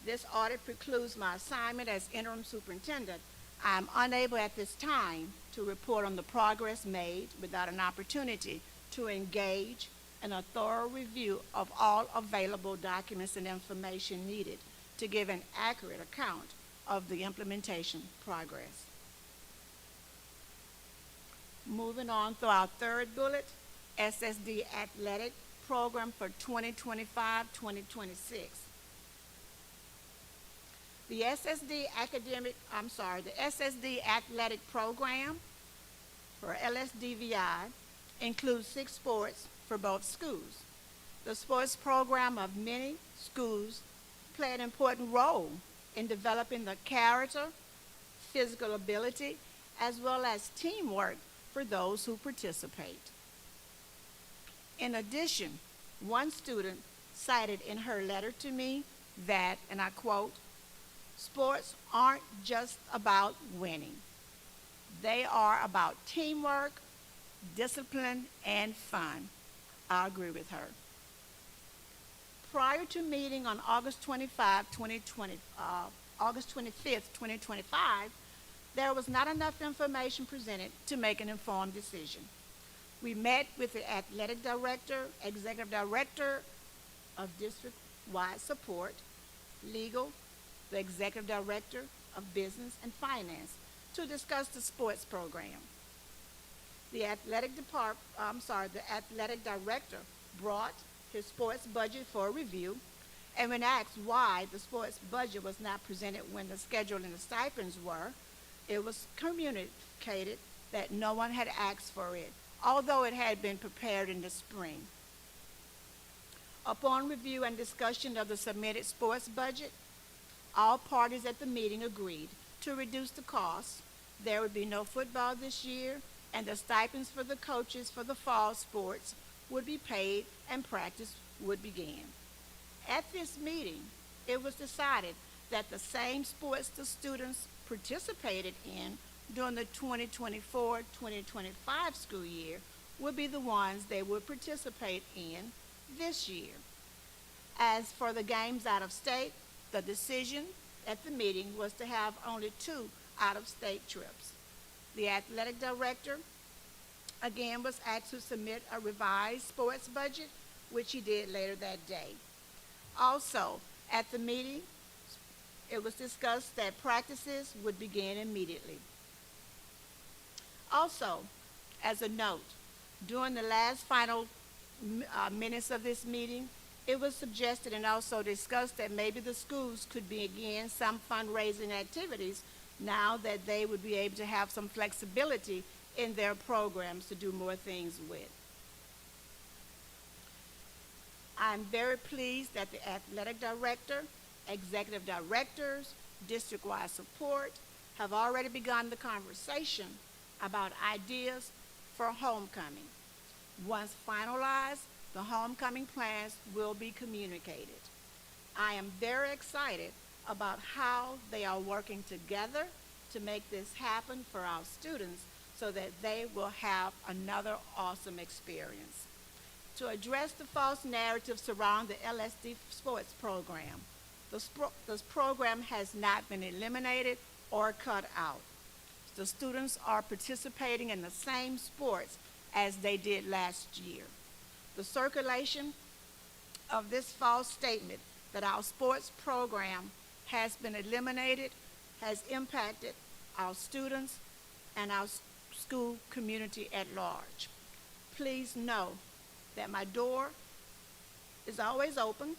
[SPEAKER 8] this audit precludes my assignment as interim superintendent. I am unable at this time to report on the progress made without an opportunity to engage in a thorough review of all available documents and information needed to give an accurate account of the implementation progress. Moving on to our third bullet, SSD Athletic Program for 2025-2026. The SSD Athletic Program for LSDVI includes 6 sports for both schools. The sports program of many schools play an important role in developing the character, physical ability, as well as teamwork for those who participate. In addition, one student cited in her letter to me that, and I quote, "Sports aren't just about winning. They are about teamwork, discipline, and fun." I agree with her. Prior to meeting on August 25th, 2025, there was not enough information presented to make an informed decision. We met with the athletic director, executive director of district-wide support, legal, the executive director of business and finance to discuss the sports program. The athletic director brought his sports budget for review, and when asked why the sports budget was not presented when the schedule and the stipends were, it was communicated that no one had asked for it, although it had been prepared in the spring. Upon review and discussion of the submitted sports budget, all parties at the meeting agreed to reduce the cost. There would be no football this year, and the stipends for the coaches for the fall sports would be paid and practice would begin. At this meeting, it was decided that the same sports the students participated in during the 2024-2025 school year would be the ones they would participate in this year. As for the games out of state, the decision at the meeting was to have only 2 out-of-state trips. The athletic director, again, was asked to submit a revised sports budget, which he did later that day. Also, at the meeting, it was discussed that practices would begin immediately. Also, as a note, during the last final minutes of this meeting, it was suggested and also discussed that maybe the schools could begin some fundraising activities now that they would be able to have some flexibility in their programs to do more things with. I'm very pleased that the athletic director, executive directors, district-wide support have already begun the conversation about ideas for homecoming. Once finalized, the homecoming plans will be communicated. I am very excited about how they are working together to make this happen for our students so that they will have another awesome experience. To address the false narrative surrounding the LSD sports program, this program has not been eliminated or cut out. The students are participating in the same sports as they did last year. The circulation of this false statement that our sports program has been eliminated has impacted our students and our school community at large. Please know that my door is always open,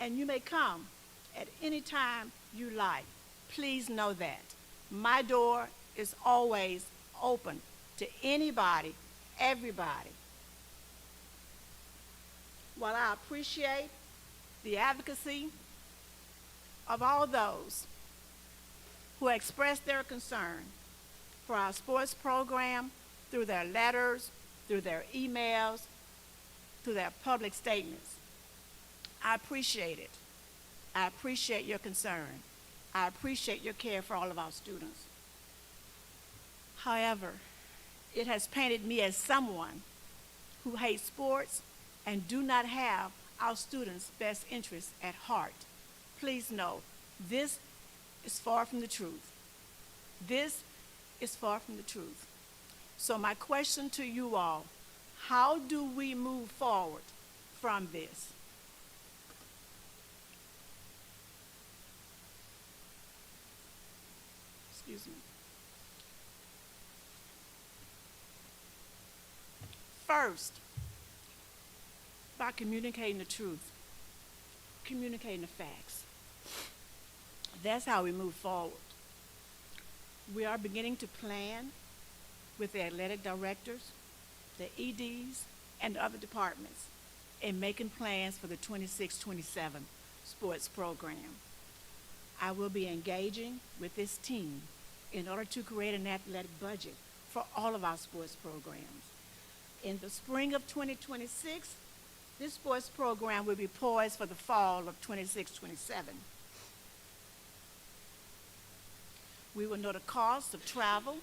[SPEAKER 8] and you may come at any time you like. Please know that. My door is always open to anybody, everybody. While I appreciate the advocacy of all those who expressed their concern for our sports program through their letters, through their emails, through their public statements, I appreciate it. I appreciate your concern. I appreciate your care for all of our students. However, it has painted me as someone who hates sports and do not have our students' best interests at heart. Please know, this is far from the truth. This is far from the truth. So my question to you all, how do we move forward from this? Excuse me. First, by communicating the truth, communicating the facts. That's how we move forward. We are beginning to plan with the athletic directors, the EDs, and other departments in making plans for the 26-27 sports program. I will be engaging with this team in order to create an athletic budget for all of our sports programs. In the spring of 2026, this sports program will be poised for the fall of 26-27. We will know the cost of travel.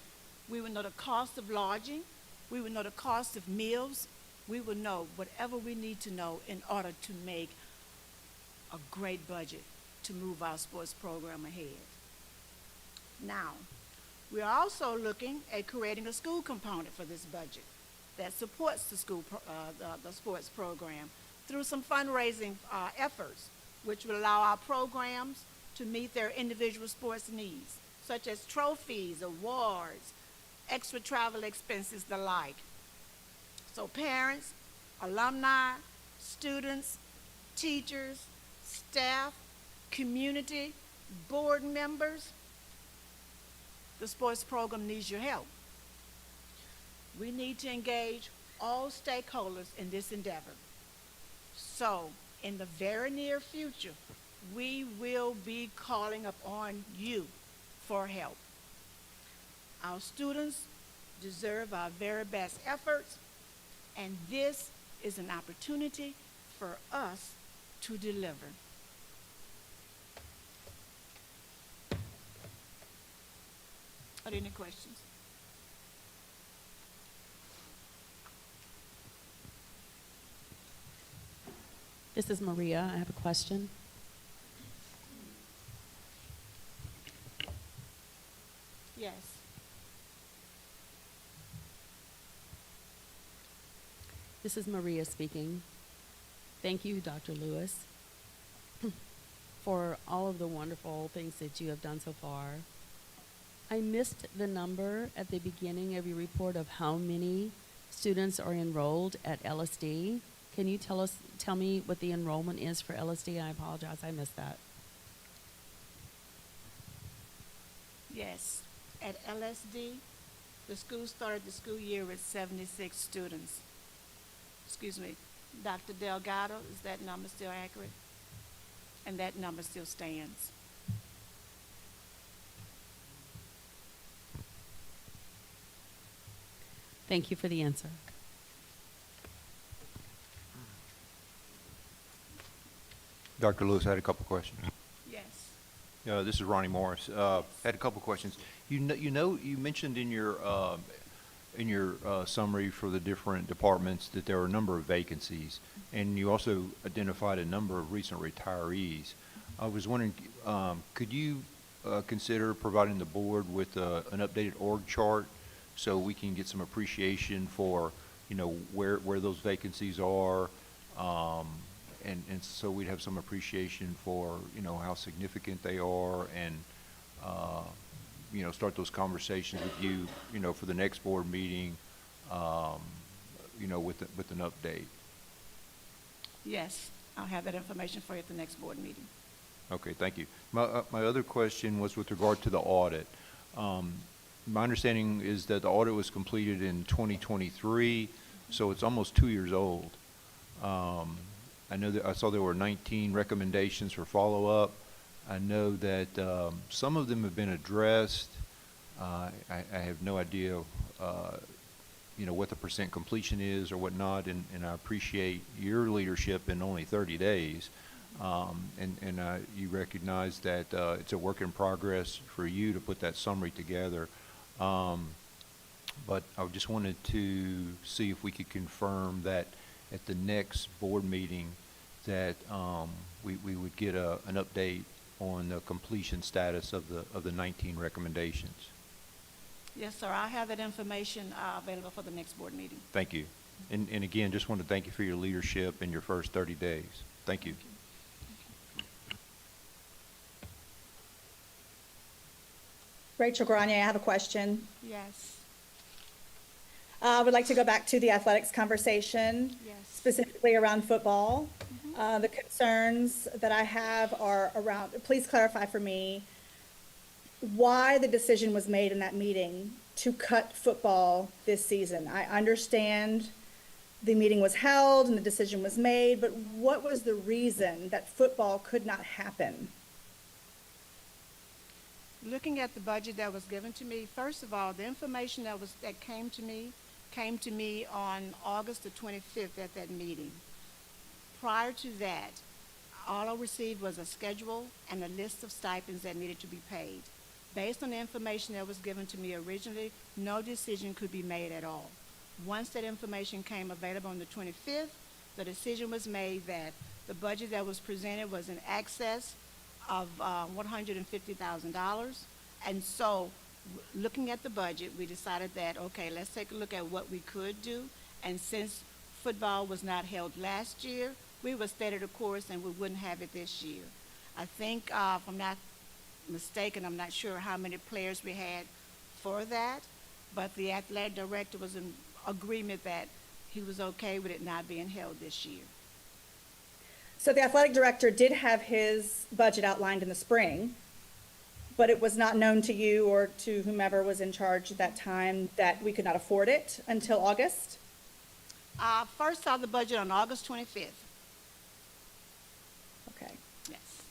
[SPEAKER 8] We will know the cost of lodging. We will know the cost of meals. We will know whatever we need to know in order to make a great budget to move our sports program ahead. Now, we are also looking at creating a school component for this budget that supports the the sports program through some fundraising efforts, which will allow our programs to meet their individual sports needs, such as trophies, awards, extra travel expenses, the like. So parents, alumni, students, teachers, staff, community, board members, the sports program needs your help. We need to engage all stakeholders in this endeavor. So, in the very near future, we will be calling upon you for help. Our students deserve our very best efforts, and this is an opportunity for us to deliver. Are there any questions?
[SPEAKER 2] This is Maria. I have a question.
[SPEAKER 8] Yes.
[SPEAKER 2] This is Maria speaking. Thank you, Dr. Lewis, for all of the wonderful things that you have done so far. I missed the number at the beginning of your report of how many students are enrolled at LSD. Can you tell me what the enrollment is for LSD? I apologize, I missed that.
[SPEAKER 8] Yes. At LSD, the school started the school year with 76 students. Excuse me, Dr. Delgado, is that number still accurate? And that number still stands.
[SPEAKER 2] Thank you for the answer.
[SPEAKER 5] Dr. Lewis, I had a couple questions.
[SPEAKER 8] Yes.
[SPEAKER 5] This is Ronnie Morris. I had a couple questions. You mentioned in your summary for the different departments that there are a number of vacancies, and you also identified a number of recent retirees. I was wondering, could you consider providing the board with an updated org chart so we can get some appreciation for, where those vacancies are, and so we'd have some appreciation for, how significant they are, and start those conversations with you, for the next board meeting, with an update.
[SPEAKER 8] Yes, I'll have that information for you at the next board meeting.
[SPEAKER 5] Okay, thank you. My other question was with regard to the audit. My understanding is that the audit was completed in 2023, so it's almost 2 years old. I know that I saw there were 19 recommendations for follow-up. I know that some of them have been addressed. I have no idea, what the % completion is or whatnot, and I appreciate your leadership in only 30 days. And you recognize that it's a work in progress for you to put that summary together. But I just wanted to see if we could confirm that at the next board meeting that we would get an update on the completion status of the 19 recommendations.
[SPEAKER 8] Yes, sir, I'll have that information available for the next board meeting.
[SPEAKER 5] Thank you. And again, just want to thank you for your leadership in your first 30 days. Thank you.
[SPEAKER 6] Rachel Granier, I have a question.
[SPEAKER 8] Yes,
[SPEAKER 6] I would like to go back to the athletics conversation,
[SPEAKER 8] yes.
[SPEAKER 6] specifically around football. The concerns that I have are around, please clarify for me why the decision was made in that meeting to cut football this season. I understand the meeting was held and the decision was made, but what was the reason that football could not happen?
[SPEAKER 8] Looking at the budget that was given to me, first of all, the information that came to me on August the 25th at that meeting. Prior to that, all I received was a schedule and a list of stipends that needed to be paid. Based on the information that was given to me originally, no decision could be made at all. Once that information came available on the 25th, the decision was made that the budget that was presented was in excess of $150,000. And so, looking at the budget, we decided that, okay, let's take a look at what we could do. And since football was not held last year, we would stay the course and we wouldn't have it this year. I think, if I'm not mistaken, I'm not sure how many players we had for that, but the athletic director was in agreement that he was okay with it not being held this year.
[SPEAKER 6] So the athletic director did have his budget outlined in the spring. but it was not known to you or to whomever was in charge at that time that we could not afford it until August?
[SPEAKER 8] First saw the budget on August 25th.
[SPEAKER 6] Okay.
[SPEAKER 8] Yes.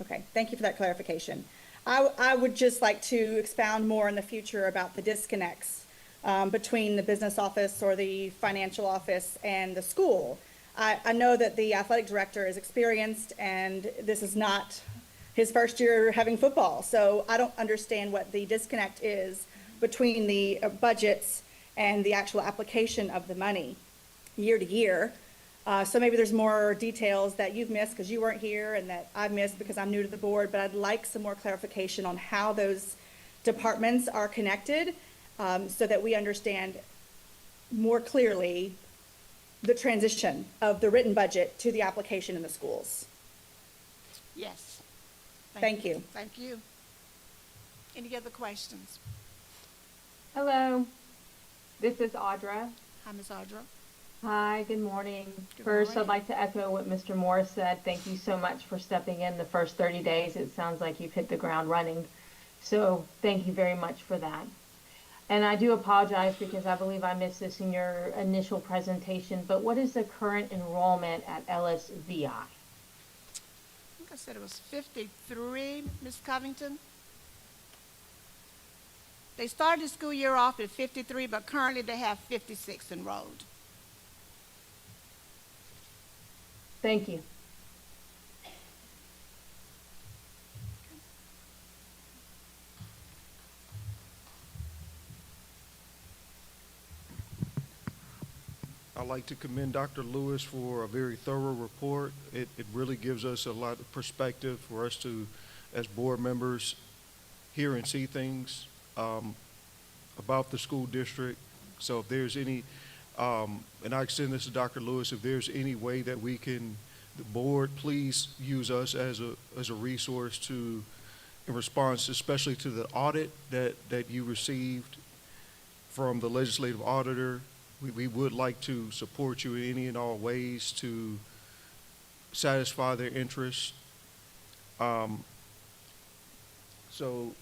[SPEAKER 6] Okay, thank you for that clarification. I would just like to expound more in the future about the disconnects between the business office or the financial office and the school. I know that the athletic director is experienced, and this is not his first year having football, so I don't understand what the disconnect is between the budgets and the actual application of the money year to year. So maybe there's more details that you've missed because you weren't here and that I've missed because I'm new to the board, but I'd like some more clarification on how those departments are connected so that we understand more clearly the transition of the written budget to the application in the schools.
[SPEAKER 8] Yes.
[SPEAKER 6] Thank you.
[SPEAKER 8] Thank you. Any other questions?
[SPEAKER 9] Hello, this is Audra.
[SPEAKER 8] Hi, Ms. Audra.
[SPEAKER 9] Hi, good morning.
[SPEAKER 8] Good
[SPEAKER 9] First,
[SPEAKER 8] morning.
[SPEAKER 9] I'd like to echo what Mr. Morris said. Thank you so much for stepping in the first 30 days. It sounds like you've hit the ground running. So thank you very much for that. And I do apologize because I believe I missed this in your initial presentation, but what is the current enrollment at LSVI?
[SPEAKER 8] I think I said it was 53, Ms. Covington. They started the school year off at 53, but currently they have 56 enrolled.
[SPEAKER 9] Thank you.
[SPEAKER 1] I'd like to commend Dr. Lewis for a very thorough report. It really gives us a lot of perspective for us to, as board members, hear and see things about the school district. So if there's any, and I extend this to Dr. Lewis, if there's any way that we can, the board, please use us as a resource to, in response, especially to the audit that you received from the legislative auditor. We would like to support you in any and all ways to satisfy their interests. So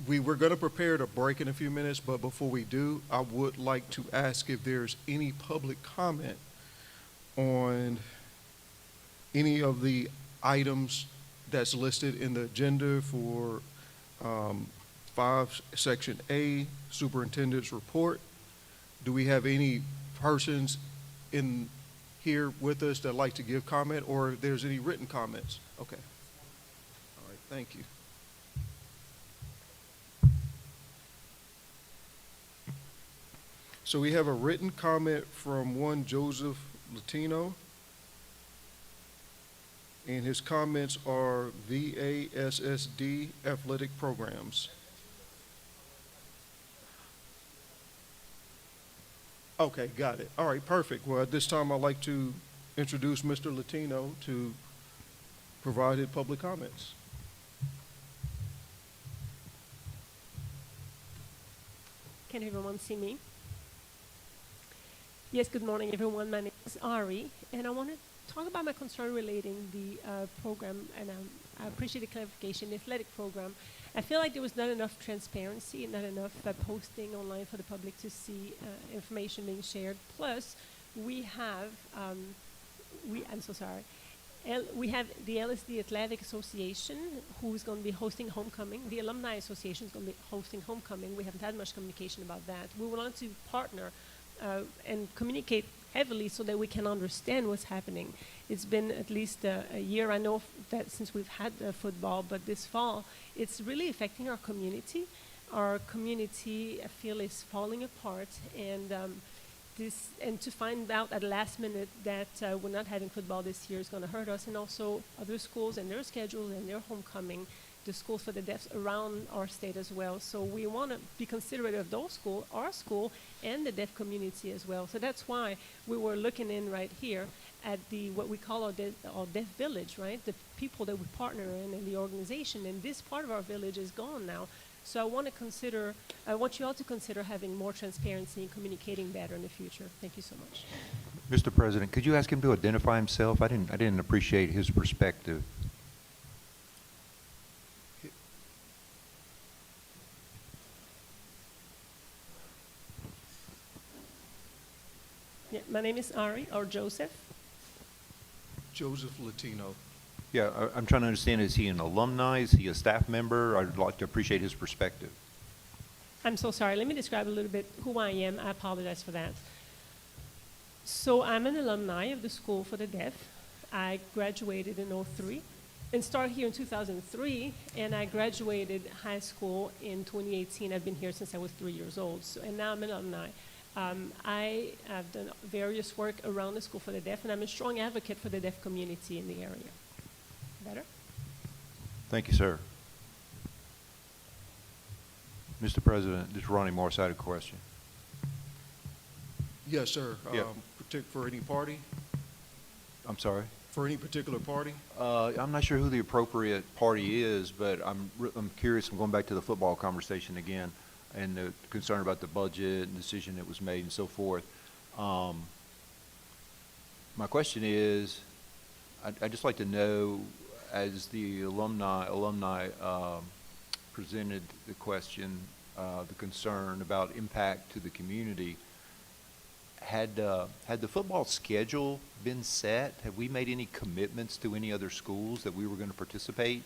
[SPEAKER 1] we're going to prepare to break in a few minutes, but before we do, I would like to ask if there's any public comment on any of the items that's listed in the agenda for 5, Section A, Superintendent's Report. Do we have any persons in here with us that like to give comment, or if there's any written comments? Okay. All right, thank you. So we have a written comment from one Joseph Latino, and his comments are VASSD athletic programs. Okay, got it. All right, perfect. Well, at this time, I'd like to introduce Mr. Latino to provide his public comments.
[SPEAKER 3] Can everyone see me? Yes, good morning, everyone. My name is Ari, and I want to talk about my concern relating the program, and I appreciate the clarification, the athletic program. I feel like there was not enough transparency, not enough posting online for the public to see information being shared. Plus, we have, I'm so sorry, we have the LSD Athletic Association, who's going to be hosting homecoming. The Alumni Association is going to be hosting homecoming. We haven't had much communication about that. We want to partner and communicate heavily so that we can understand what's happening. It's been at least a year, I know that since we've had football, but this fall, it's really affecting our community. Our community, I feel, is falling apart, and to find out at the last minute that we're not having football this year is going to hurt us, and also other schools and their schedules and their homecoming, the schools for the deaf around our state as well. So we want to be considerate of those schools, our school, and the deaf community as well. So that's why we were looking in right here at what we call our deaf village, right? The people that we partner in and the organization, and this part of our village is gone now. So I want you all to consider having more transparency and communicating better in the future. Thank you so much.
[SPEAKER 5] Mr. President, could you ask him to identify himself? I didn't appreciate his perspective.
[SPEAKER 3] Yeah, my name is Ari, or Joseph.
[SPEAKER 1] Joseph Latino.
[SPEAKER 5] Yeah, I'm trying to understand, is he an alumni? Is he a staff member? I'd like to appreciate his perspective.
[SPEAKER 3] I'm so sorry. Let me describe a little bit who I am. I apologize for that. So I'm an alumni of the School for the Deaf. I graduated in '03 and started here in 2003, and I graduated high school in 2018. I've been here since I was 3 years old, so, and now I'm an alumni. I have done various work around the School for the Deaf, and I'm a strong advocate for the deaf community in the area. Better?
[SPEAKER 5] Thank you, sir. Mr. President, this is Ronnie Morris. I had a question.
[SPEAKER 1] Yes, sir.
[SPEAKER 5] Yeah.
[SPEAKER 1] For any party?
[SPEAKER 5] I'm sorry?
[SPEAKER 1] For any particular party?
[SPEAKER 5] I'm not sure who the appropriate party is, but I'm curious. I'm going back to the football conversation again and the concern about the budget and decision that was made and so forth. My question is, I'd just like to know, as the alumni presented the question, the concern about impact to the community, had the football schedule been set? Have we made any commitments to any other schools that we were going to participate?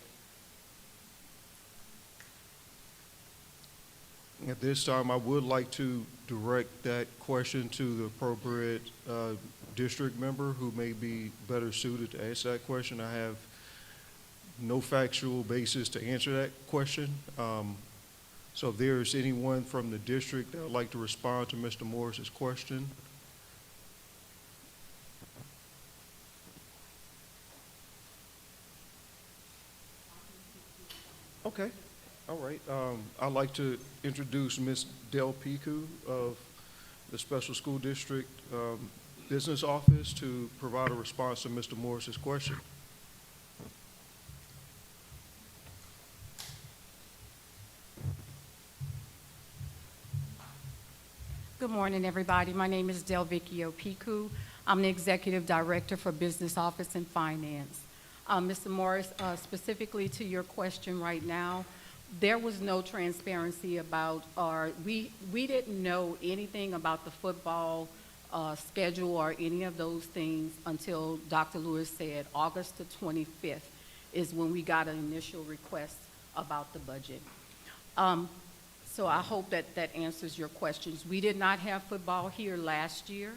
[SPEAKER 1] At this time, I would like to direct that question to the appropriate district member who may be better suited to ask that question. I have no factual basis to answer that question. So if there's anyone from the district that would like to respond to Mr. Morris's question. Okay, all right. I'd like to introduce Ms. Del Picu of the Special School District Business Office to provide a response to Mr. Morris's question.
[SPEAKER 10] Good morning, everybody. My name is Delvicchio Picu. I'm the Executive Director for Business Office and Finance. Mr. Morris, specifically to your question right now, there was no transparency about we didn't know anything about the football schedule or any of those things until Dr. Lewis said August the 25th is when we got an initial request about the budget. So I hope that answers your questions. We did not have football here last year,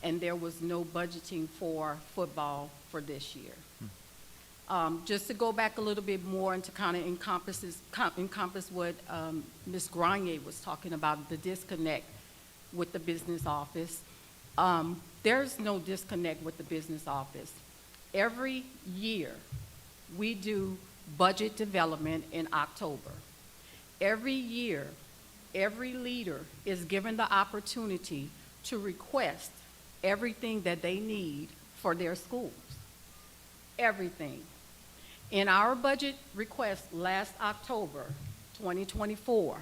[SPEAKER 10] and there was no budgeting for football for this year. Just to go back a little bit more and to kind of encompass what Ms. Grenier was talking about, the disconnect with the business office. There's no disconnect with the business office. Every year, we do budget development in October. Every year, every leader is given the opportunity to request everything that they need for their schools. Everything. In our budget request last October, 2024,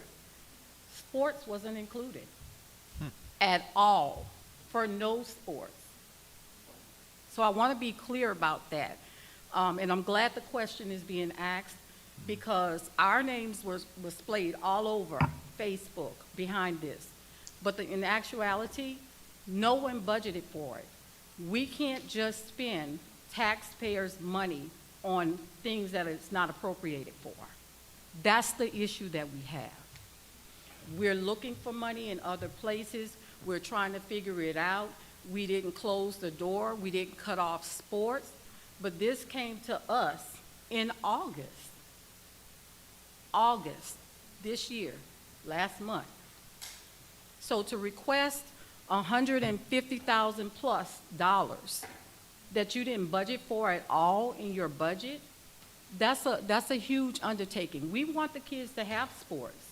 [SPEAKER 10] sports wasn't included at all, for no sports. So I want to be clear about that. And I'm glad the question is being asked, because our names was displayed all over Facebook behind this. But in actuality, no one budgeted for it. We can't just spend taxpayers' money on things that it's not appropriated for. That's the issue that we have. We're looking for money in other places. We're trying to figure it out. We didn't close the door. We didn't cut off sports. But this came to us in August this year, last month. So to request $150,000 plus that you didn't budget for at all in your budget, that's a huge undertaking. We want the kids to have sports.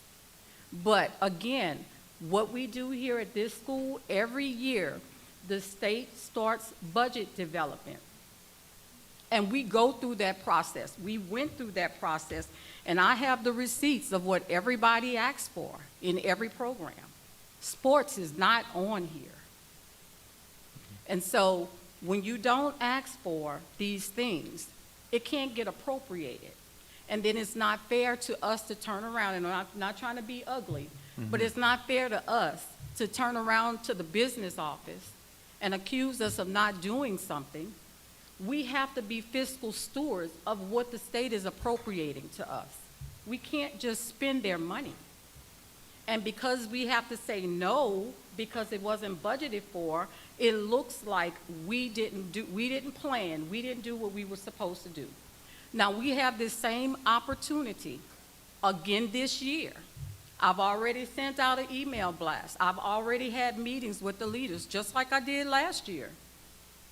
[SPEAKER 10] But again, what we do here at this school, every year, the state starts budget development. And we go through that process. We went through that process, and I have the receipts of what everybody asks for in every program. Sports is not on here. And so when you don't ask for these things, it can't get appropriated. And then it's not fair to us to turn around, and I'm not trying to be ugly, but it's not fair to us to turn around to the business office and accuse us of not doing something, we have to be fiscal stewards of what the state is appropriating to us. We can't just spend their money. And because we have to say no, because it wasn't budgeted for, it looks like we didn't plan, we didn't do what we were supposed to do. Now, we have this same opportunity again this year. I've already sent out an email blast. I've already had meetings with the leaders, just like I did last year.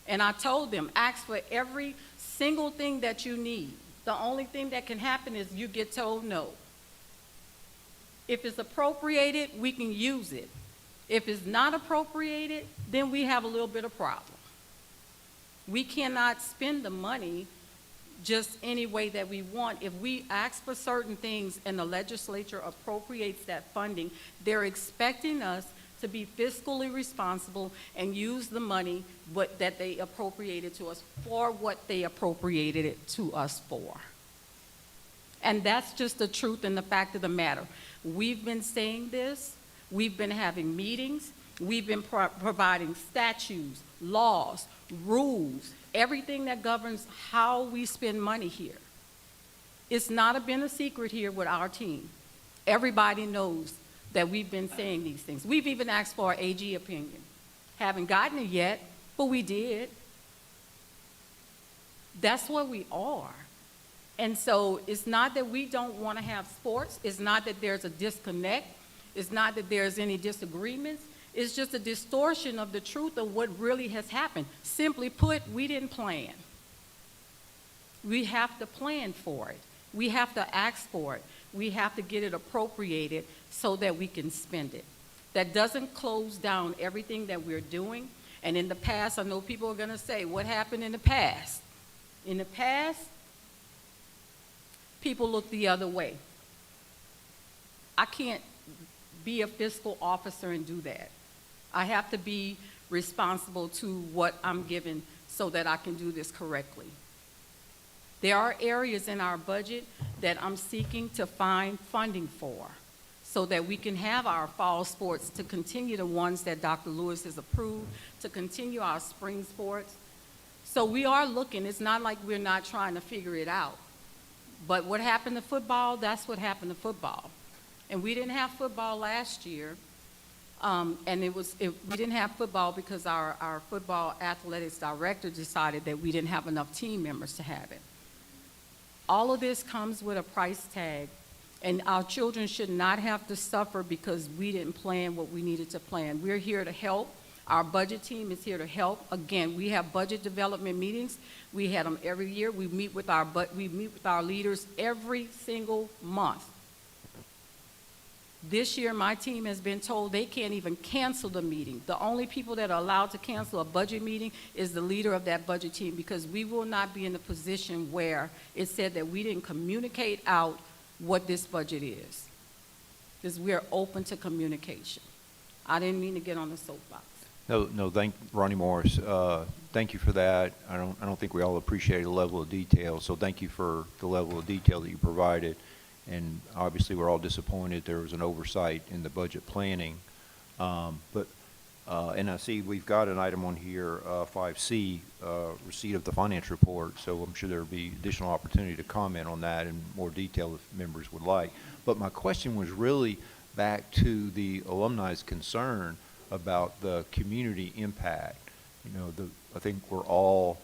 [SPEAKER 10] And I told them, ask for every single thing that you need. The only thing that can happen is you get told no. If it's appropriated, we can use it. If it's not appropriated, then we have a little bit of problem. We cannot spend the money just any way that we want. If we ask for certain things and the legislature appropriates that funding, they're expecting us to be fiscally responsible and use the money that they appropriated to us for what they appropriated it to us for. And that's just the truth and the fact of the matter. We've been saying this, we've been having meetings, we've been providing statutes, laws, rules, everything that governs how we spend money here. It's not been a secret here with our team. Everybody knows that we've been saying these things. We've even asked for an AG opinion. Haven't gotten it yet, but we did. That's what we are. And so it's not that we don't want to have sports. It's not that there's a disconnect. It's not that there's any disagreements. It's just a distortion of the truth of what really has happened. Simply put, we didn't plan. We have to plan for it. We have to ask for it. We have to get it appropriated so that we can spend it. That doesn't close down everything that we're doing. And in the past, I know people are going to say, what happened in the past? In the past, people look the other way. I can't be a fiscal officer and do that. I have to be responsible to what I'm given so that I can do this correctly. There are areas in our budget that I'm seeking to find funding for so that we can have our fall sports, to continue the ones that Dr. Lewis has approved, to continue our spring sports. So we are looking. It's not like we're not trying to figure it out. But what happened to football, that's what happened to football. And we didn't have football last year. We didn't have football because our football athletics director decided that we didn't have enough team members to have it. All of this comes with a price tag, and our children should not have to suffer because we didn't plan what we needed to plan. We're here to help. Our budget team is here to help. Again, we have budget development meetings. We had them every year. We meet with our leaders every single month. This year, my team has been told they can't even cancel the meeting. The only people that are allowed to cancel a budget meeting is the leader of that budget team, because we will not be in a position where it said that we didn't communicate out what this budget is, because we're open to communication. I didn't mean to get on the soapbox.
[SPEAKER 5] No, thank Ronnie Morris. Thank you for that. I don't think we all appreciate the level of detail, so thank you for the level of detail that you provided. And obviously, we're all disappointed there was an oversight in the budget planning. And I see we've got an item on here, 5C, receipt of the finance report. So I'm sure there'll be additional opportunity to comment on that in more detail if members would like. But my question was really back to the alumni's concern about the community impact. You know, I think we're all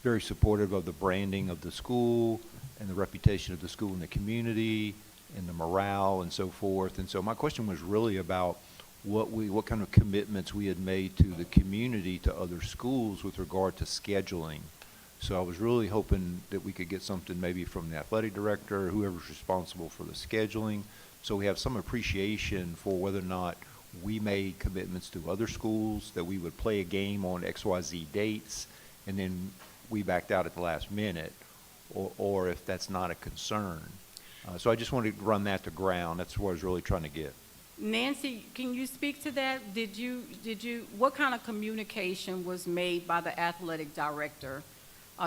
[SPEAKER 5] very supportive of the branding of the school and the reputation of the school in the community and the morale and so forth. And so my question was really about what kind of commitments we had made to the community, to other schools with regard to scheduling. So I was really hoping that we could get something maybe from the athletic director, whoever's responsible for the scheduling, so we have some appreciation for whether or not we made commitments to other schools that we would play a game on XYZ dates, and then we backed out at the last minute, or if that's not a concern. So I just wanted to run that to ground. That's what I was really trying to get.
[SPEAKER 10] Nancy, can you speak to that? What kind of communication was made by the athletic director?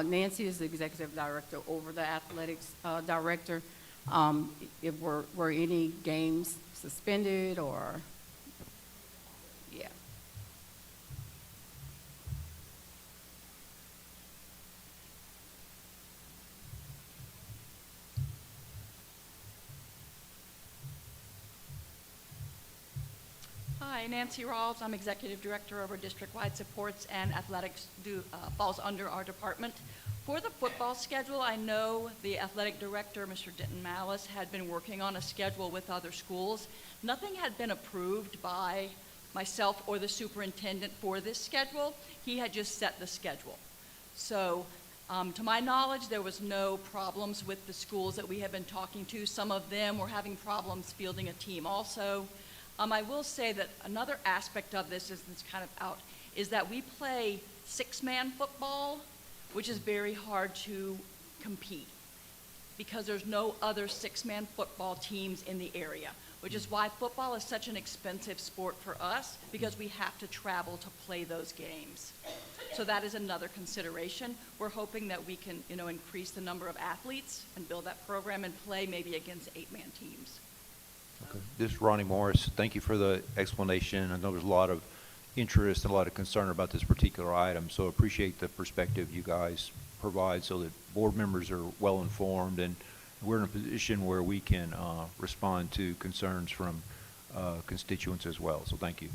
[SPEAKER 10] Nancy is the executive director over the athletics director. Were any games suspended or? Yeah.
[SPEAKER 11] Hi, Nancy Rawls. I'm Executive Director over District-Wide Supports, and athletics falls under our department. For the football schedule, I know the athletic director, Mr. Denton Malice, had been working on a schedule with other schools. Nothing had been approved by myself or the superintendent for this schedule. He had just set the schedule. So to my knowledge, there was no problems with the schools that we have been talking to. Some of them were having problems fielding a team also. I will say that another aspect of this is that's kind of out, is that we play six-man football, which is very hard to compete because there's no other six-man football teams in the area, which is why football is such an expensive sport for us, because we have to travel to play those games. So that is another consideration. We're hoping that we can, increase the number of athletes and build that program and play maybe against eight-man teams.
[SPEAKER 5] Okay. This is Ronnie Morris. Thank you for the explanation. I know there's a lot of interest and a lot of concern about this particular item, so appreciate the perspective you guys provide so that board members are well informed, and we're in a position where we can respond to concerns from constituents as well. So thank you.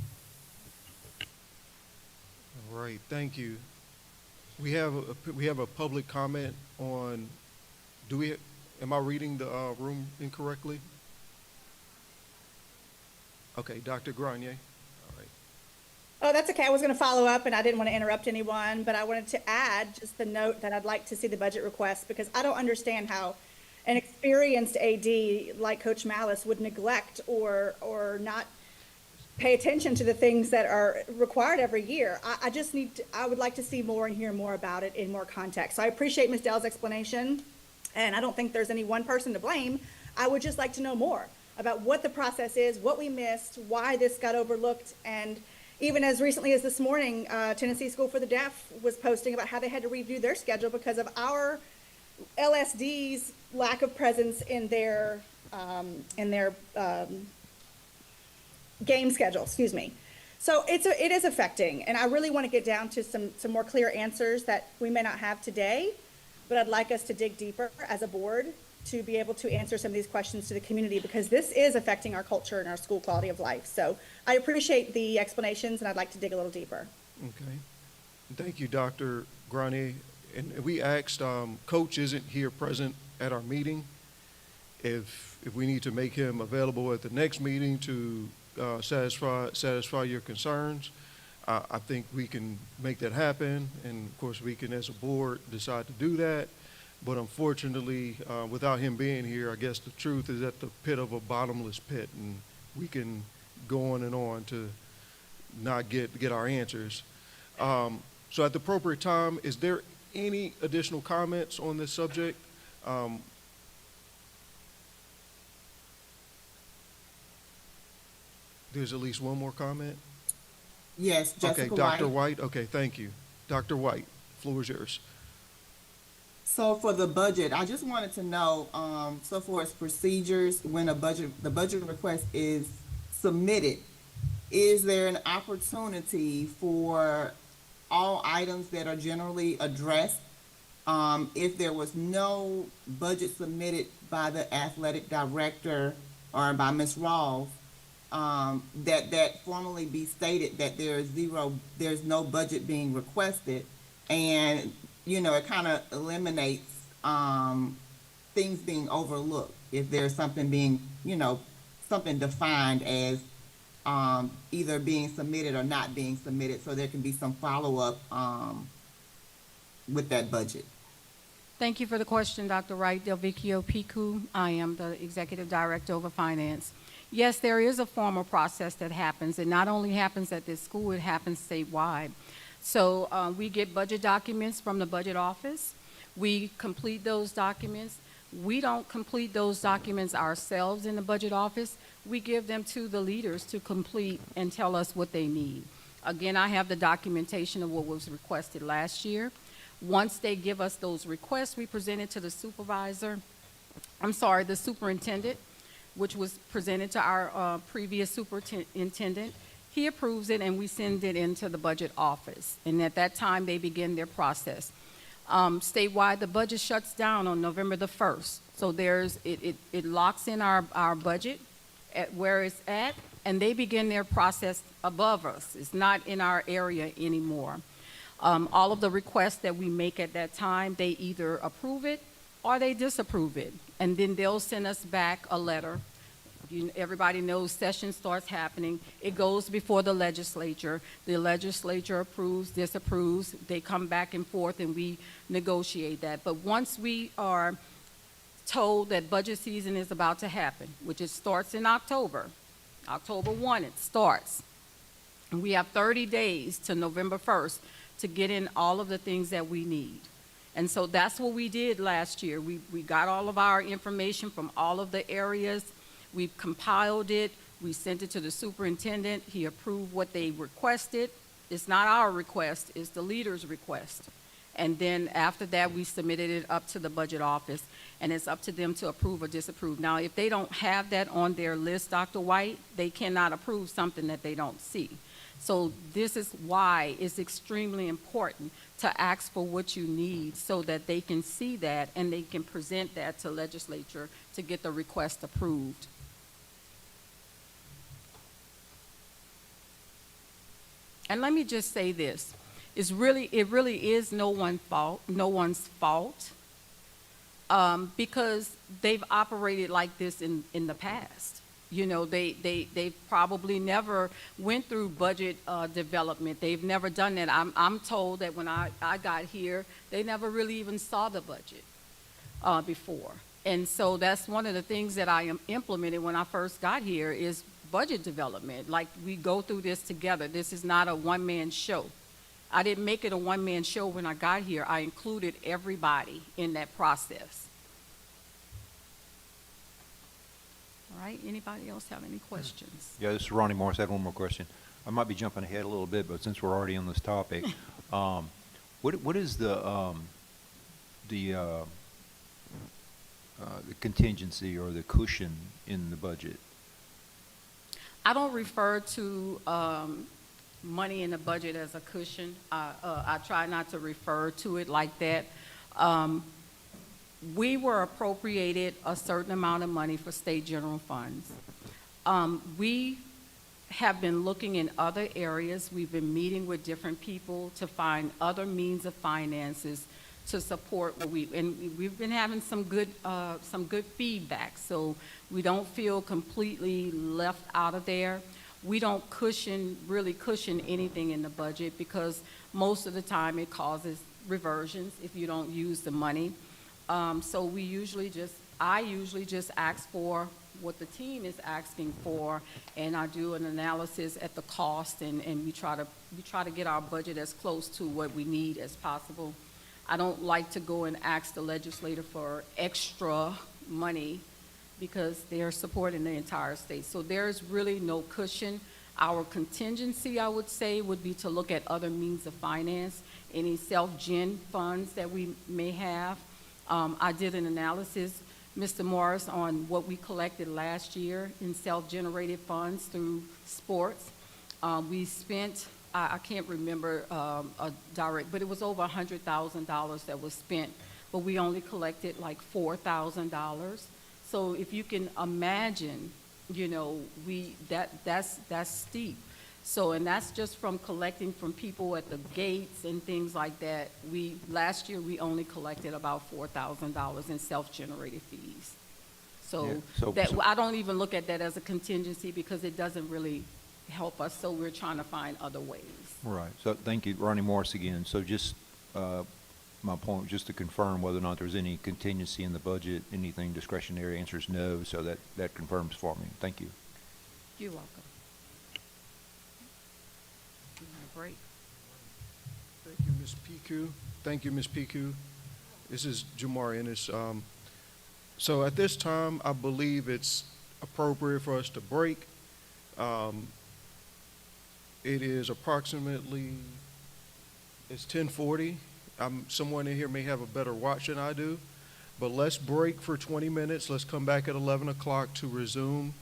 [SPEAKER 1] All right, thank you. We have a public comment on, am I reading the room incorrectly? Okay, Dr. Grenier. All right.
[SPEAKER 6] Oh, that's okay. I was going to follow up, and I didn't want to interrupt anyone, but I wanted to add just the note that I'd like to see the budget request, because I don't understand how an experienced AD like Coach Malice would neglect or not pay attention to the things that are required every year. I would like to see more and hear more about it in more context. So I appreciate Ms. Dell's explanation, and I don't think there's any one person to blame. I would just like to know more about what the process is, what we missed, why this got overlooked, and even as recently as this morning, Tennessee School for the Deaf was posting about how they had to review their schedule because of our LSD's lack of presence in their game schedule, excuse me. So it is affecting, and I really want to get down to some more clear answers that we may not have today, but I'd like us to dig deeper as a board to be able to answer some of these questions to the community, because this is affecting our culture and our school quality of life. So I appreciate the explanations, and I'd like to dig a little deeper.
[SPEAKER 1] Okay. Thank you, Dr. Grenier. And we asked, Coach isn't here present at our meeting. If we need to make him available at the next meeting to satisfy your concerns, I think we can make that happen. And of course, we can, as a board, decide to do that. But unfortunately, without him being here, I guess the truth is at the pit of a bottomless pit, and we can go on and on to not get our answers. So at the appropriate time, is there any additional comments on this subject? There's at least one more comment?
[SPEAKER 12] Yes, Jessica
[SPEAKER 1] Okay, Dr. White. Okay, thank you. Dr. White, floor is yours.
[SPEAKER 12] So for the budget, I just wanted to know, so for its procedures, when the budget request is submitted, is there an opportunity for all items that are generally addressed, if there was no budget submitted by the athletic director or by Ms. Rawls, that formally be stated that there's no budget being requested, and it kind of eliminates things being overlooked if there's something being, something defined as either being submitted or not being submitted, so there can be some follow-up with that budget.
[SPEAKER 10] Thank you for the question, Dr. Wright. Delvicchio Piku. I am the Executive Director over Finance. Yes, there is a formal process that happens. It not only happens at this school, it happens statewide. So we get budget documents from the budget office. We complete those documents. We don't complete those documents ourselves in the budget office. We give them to the leaders to complete and tell us what they need. Again, I have the documentation of what was requested last year. Once they give us those requests, we present it to the superintendent, which was presented to our previous superintendent. He approves it, and we send it into the budget office. And at that time, they begin their process. Statewide, the budget shuts down on November the 1st. So it locks in our budget at where it's at, and they begin their process above us. It's not in our area anymore. All of the requests that we make at that time, they either approve it or they disapprove it. And then they'll send us back a letter. Everybody knows session starts happening. It goes before the legislature. The legislature approves, disapproves. They come back and forth and we negotiate that. But once we are told that budget season is about to happen, which it starts in October 1 it starts. And we have 30 days to November 1st to get in all of the things that we need. And so that's what we did last year. We got all of our information from all of the areas. We compiled it. We sent it to the superintendent. He approved what they requested. It's not our request, it's the leader's request. And then after that, we submitted it up to the budget office, and it's up to them to approve or disapprove. Now, if they don't have that on their list, Dr. White, they cannot approve something that they don't see. So this is why it's extremely important to ask for what you need so that they can see that and they can present that to legislature to get the request approved. And let me just say this. It really is no one's fault because they've operated like this in the past. You know, they probably never went through budget development. They've never done that. I'm told that when I got here, they never really even saw the budget before. And so that's one of the things that I implemented when I first got here is budget development. Like, we go through this together. This is not a one-man show. I didn't make it a one-man show when I got here. I included everybody in that process. All right, anybody else have any questions?
[SPEAKER 5] Yeah, this is Ronnie Morris. I have one more question. I might be jumping ahead a little bit, but since we're already on this topic, what is the contingency or the cushion in the budget?
[SPEAKER 10] I don't refer to money in the budget as a cushion. I try not to refer to it like that. We were appropriated a certain amount of money for state general funds. We have been looking in other areas. We've been meeting with different people to find other means of finances to support what we've been having some good feedback. So we don't feel completely left out of there. We don't really cushion anything in the budget because most of the time it causes reversions if you don't use the money. So I usually just ask for what the team is asking for, and I do an analysis at the cost, and we try to get our budget as close to what we need as possible. I don't like to go and ask the legislator for extra money because they're supporting the entire state. So there's really no cushion. Our contingency, I would say, would be to look at other means of finance, any self-gen funds that we may have. I did an analysis, Mr. Morris, on what we collected last year in self-generated funds through sports. We spent, I can't remember a direct, but it was over $100,000 that was spent, but we only collected like $4,000. So if you can imagine, you know, that's steep. So, and that's just from collecting from people at the gates and things like that. Last year we only collected about $4,000 in self-generated fees. So,
[SPEAKER 5] Yeah,
[SPEAKER 10] I don't even look at that as a contingency because it doesn't really help us. So we're trying to find other ways.
[SPEAKER 5] Right. So thank you, Ronnie Morris again. So just my point, just to confirm whether or not there's any contingency in the budget, anything discretionary, answer is no. So that confirms for me. Thank you.
[SPEAKER 10] You're welcome. Break.
[SPEAKER 1] Thank you, Ms. Piku. Thank you, Ms. Piku. This is Jamar Ennis. So at this time, I believe it's appropriate for us to break. It is approximately, it's 10:40. Someone in here may have a better watch than I do, but let's break for 20 minutes. Let's come back at 11 o'clock to resume.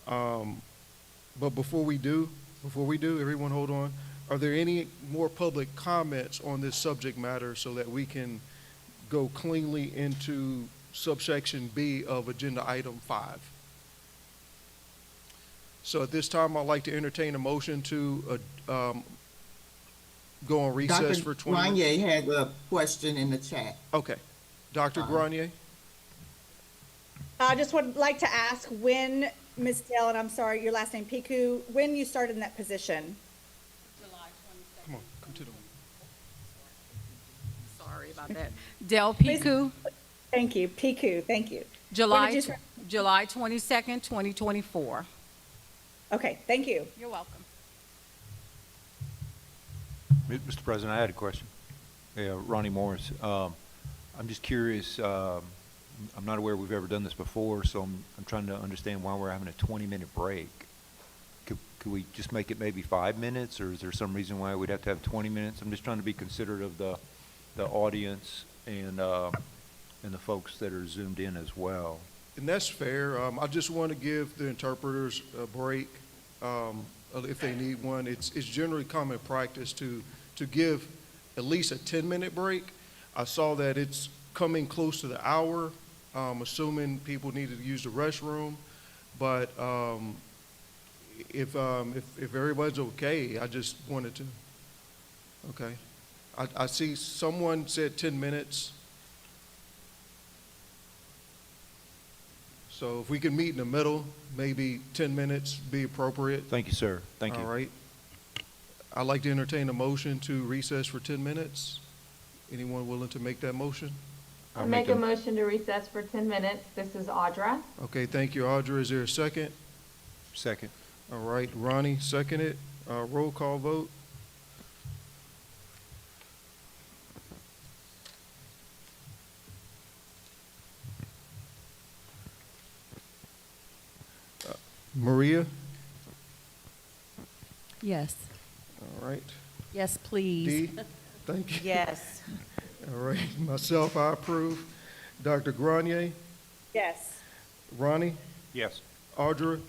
[SPEAKER 1] But before we do, everyone hold on. Are there any more public comments on this subject matter so that we can go cleanly into subsection B of agenda item 5? So at this time, I'd like to entertain a motion to go on recess for 20 minutes.
[SPEAKER 12] Grenier has a question in the chat.
[SPEAKER 1] Okay. Dr. Grenier?
[SPEAKER 6] I just would like to ask when, Ms. Dale, and I'm sorry, your last name, Piku, when you started in that position?
[SPEAKER 10] July 22nd.
[SPEAKER 1] Come on, come to the.
[SPEAKER 10] Sorry about that. Del
[SPEAKER 6] Please-
[SPEAKER 10] Piku,
[SPEAKER 6] Thank you, Piku, thank you. When
[SPEAKER 10] July,
[SPEAKER 6] did you start?
[SPEAKER 10] July 22nd, 2024.
[SPEAKER 6] Okay, thank you.
[SPEAKER 10] You're welcome.
[SPEAKER 5] Mr. President, I had a question. Yeah, Ronnie Morris. I'm just curious, I'm not aware we've ever done this before, so I'm trying to understand why we're having a 20-minute break. Could we just make it maybe 5 minutes, or is there some reason why we'd have to have 20 minutes? I'm just trying to be considerate of the audience and the folks that are zoomed in as well.
[SPEAKER 1] And that's fair. I just want to give the interpreters a break if they need one. It's generally common practice to give at least a 10-minute break. I saw that it's coming close to the hour, assuming people needed to use the restroom. But if everybody's okay, I just wanted to. Okay. I see someone said 10 minutes. So if we can meet in the middle, maybe 10 minutes be appropriate.
[SPEAKER 5] Thank you, sir. Thank you.
[SPEAKER 1] All right. I'd like to entertain a motion to recess for 10 minutes. Anyone willing to make that motion?
[SPEAKER 9] I'll make a motion to recess for 10 minutes. This is Audra.
[SPEAKER 1] Okay, thank you, Audra. Is there a second?
[SPEAKER 5] Second.
[SPEAKER 1] All right, Ronnie, second it. Roll call vote. Maria?
[SPEAKER 2] Yes.
[SPEAKER 1] All right.
[SPEAKER 2] Yes, please.
[SPEAKER 1] Dee? Thank you.
[SPEAKER 4] Yes.
[SPEAKER 1] All right, myself, I approve. Dr. Grenier?
[SPEAKER 6] Yes.
[SPEAKER 1] Ronnie?
[SPEAKER 5] Yes.
[SPEAKER 1] Audra?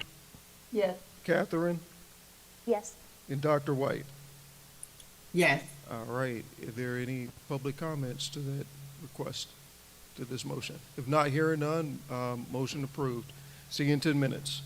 [SPEAKER 9] Yes.
[SPEAKER 1] Catherine?
[SPEAKER 6] Yes.
[SPEAKER 1] And Dr. White?
[SPEAKER 12] Yes.
[SPEAKER 1] All right, are there any public comments to that request, to this motion? If not, hearing none, motion approved. See you in 10 minutes.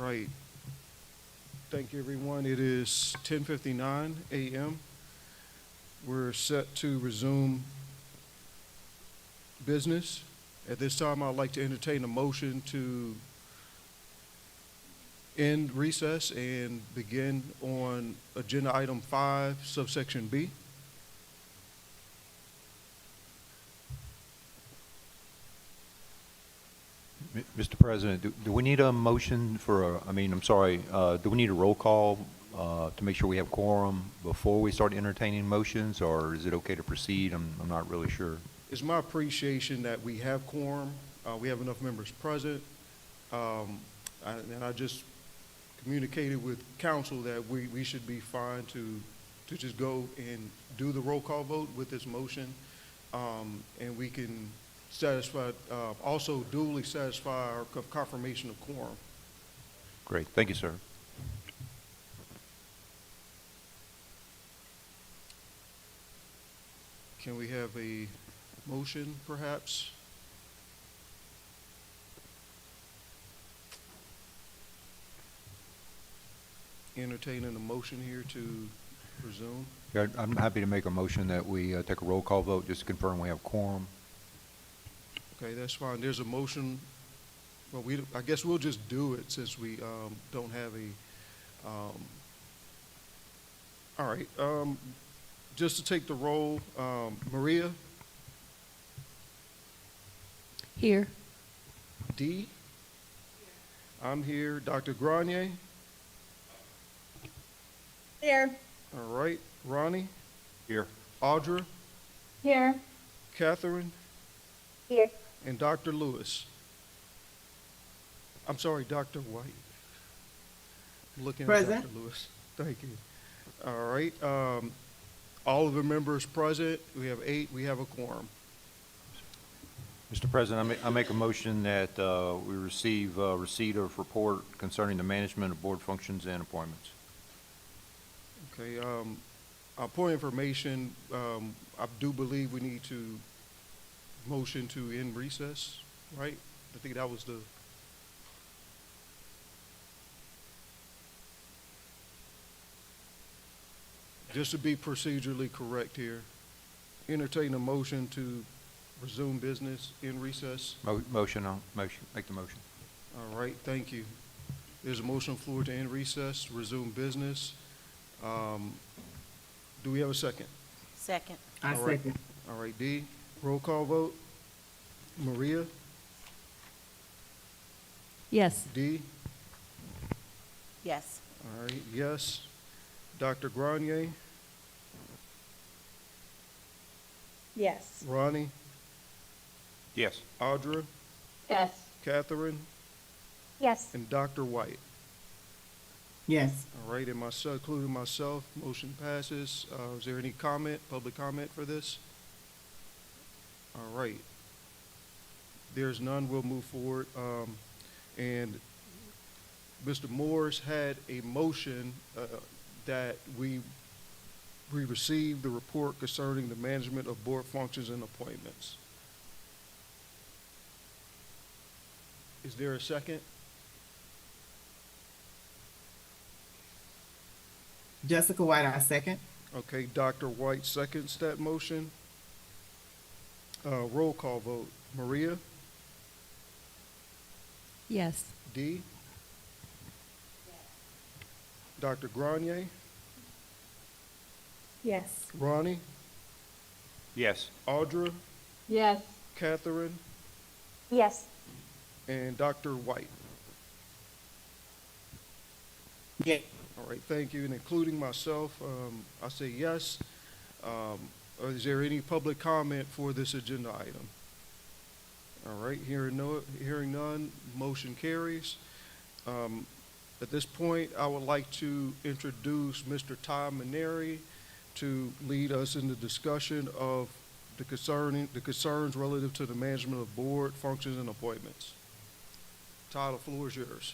[SPEAKER 1] right. Thank you, everyone. It is 10:59 a.m. We're set to resume business. At this time, I'd like to entertain a motion to end recess and begin on agenda item 5, subsection B.
[SPEAKER 5] Mr. President, do we need a motion for do we need a roll call to make sure we have quorum before we start entertaining motions, or is it okay to proceed? I'm not really sure.
[SPEAKER 1] It's my appreciation that we have quorum, we have enough members present, and I just communicated with council that we should be fine to just go and do the roll call vote with this motion, and we can satisfy, also duly satisfy our confirmation of quorum.
[SPEAKER 5] Great, thank you, sir.
[SPEAKER 1] Can we have a motion, perhaps? Entertaining a motion here to resume.
[SPEAKER 5] Yeah, I'm happy to make a motion that we take a roll call vote just to confirm we have quorum.
[SPEAKER 1] Okay, that's fine. There's a motion. Well, I guess we'll just do it since we don't have a. All right. Just to take the roll, Maria.
[SPEAKER 2] Here.
[SPEAKER 1] D. I'm here. Dr. Grenier.
[SPEAKER 6] Here.
[SPEAKER 1] All right. Ronnie.
[SPEAKER 5] Here.
[SPEAKER 1] Audra.
[SPEAKER 9] Here.
[SPEAKER 1] Catherine.
[SPEAKER 6] Here.
[SPEAKER 1] And Dr. Lewis. I'm sorry, Dr. White. I'm looking at
[SPEAKER 12] Present.
[SPEAKER 1] Dr. Lewis. Thank you. All right. All of the members present. We have 8. We have a quorum.
[SPEAKER 5] Mr. President, I make a motion that we receive receipt of report concerning the management of board functions and appointments.
[SPEAKER 1] Okay. Point of information, I do believe we need to motion to end recess, right? I think that was the. Just to be procedurally correct here, entertain a motion to resume business in recess.
[SPEAKER 5] Motion, make the motion.
[SPEAKER 1] All right, thank you. There's a motion on the floor to end recess, resume business. Do we have a second?
[SPEAKER 4] Second.
[SPEAKER 12] I
[SPEAKER 1] All right.
[SPEAKER 12] second.
[SPEAKER 1] All right, D, roll call vote. Maria,
[SPEAKER 2] Yes.
[SPEAKER 1] D,
[SPEAKER 4] Yes.
[SPEAKER 1] all right, yes. Dr. Grenier,
[SPEAKER 6] Yes.
[SPEAKER 1] Ronnie,
[SPEAKER 5] Yes.
[SPEAKER 1] Audra,
[SPEAKER 9] Yes.
[SPEAKER 1] Catherine,
[SPEAKER 6] Yes.
[SPEAKER 1] and Dr. White.
[SPEAKER 12] Yes.
[SPEAKER 1] All right, and myself, including myself, motion passes. Is there any comment, public comment for this? All right. There's none, we'll move forward. And Mr. Morris had a motion that we receive the report concerning the management of board functions and appointments. Is there a second?
[SPEAKER 12] Jessica White, I second.
[SPEAKER 1] Okay, Dr. White seconds that motion. Roll call vote. Maria,
[SPEAKER 2] Yes.
[SPEAKER 1] D. Dr. Grenier,
[SPEAKER 6] Yes.
[SPEAKER 1] Ronnie,
[SPEAKER 5] Yes.
[SPEAKER 1] Audra,
[SPEAKER 9] Yes.
[SPEAKER 1] Catherine,
[SPEAKER 6] Yes.
[SPEAKER 1] and Dr. White.
[SPEAKER 12] Yes.
[SPEAKER 1] All right, thank you, and including myself, I say yes. Is there any public comment for this agenda item? All right, hearing none, motion carries. At this point, I would like to introduce Mr. Ty Maneri to lead us in the discussion of the concerns relative to the management of board functions and appointments. Ty, the floor is yours.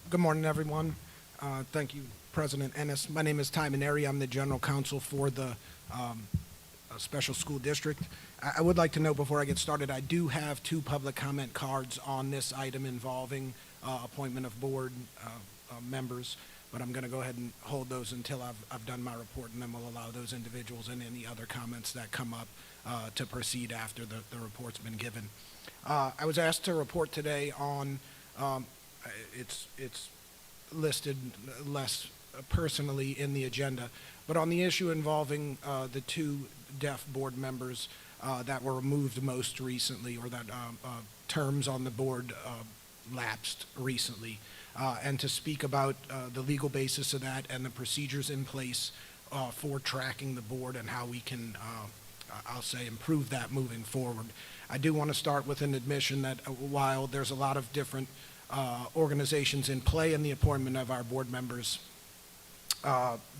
[SPEAKER 7] Good morning, everyone. Thank you, President Ennis. My name is Ty Maneri. I'm the General Counsel for the Special School District. I would like to know before I get started, I do have 2 public comment cards on this item involving appointment of board members, but I'm going to go ahead and hold those until I've done my report, and then we'll allow those individuals and any other comments that come up to proceed after the report's been given. I was asked to report today on, it's listed less personally in the agenda, but on the issue involving the 2 deaf board members that were removed most recently, or that terms on the board lapsed recently, and to speak about the legal basis of that and the procedures in place for tracking the board and how we can, I'll say, improve that moving forward. I do want to start with an admission that while there's a lot of different organizations in play in the appointment of our board members,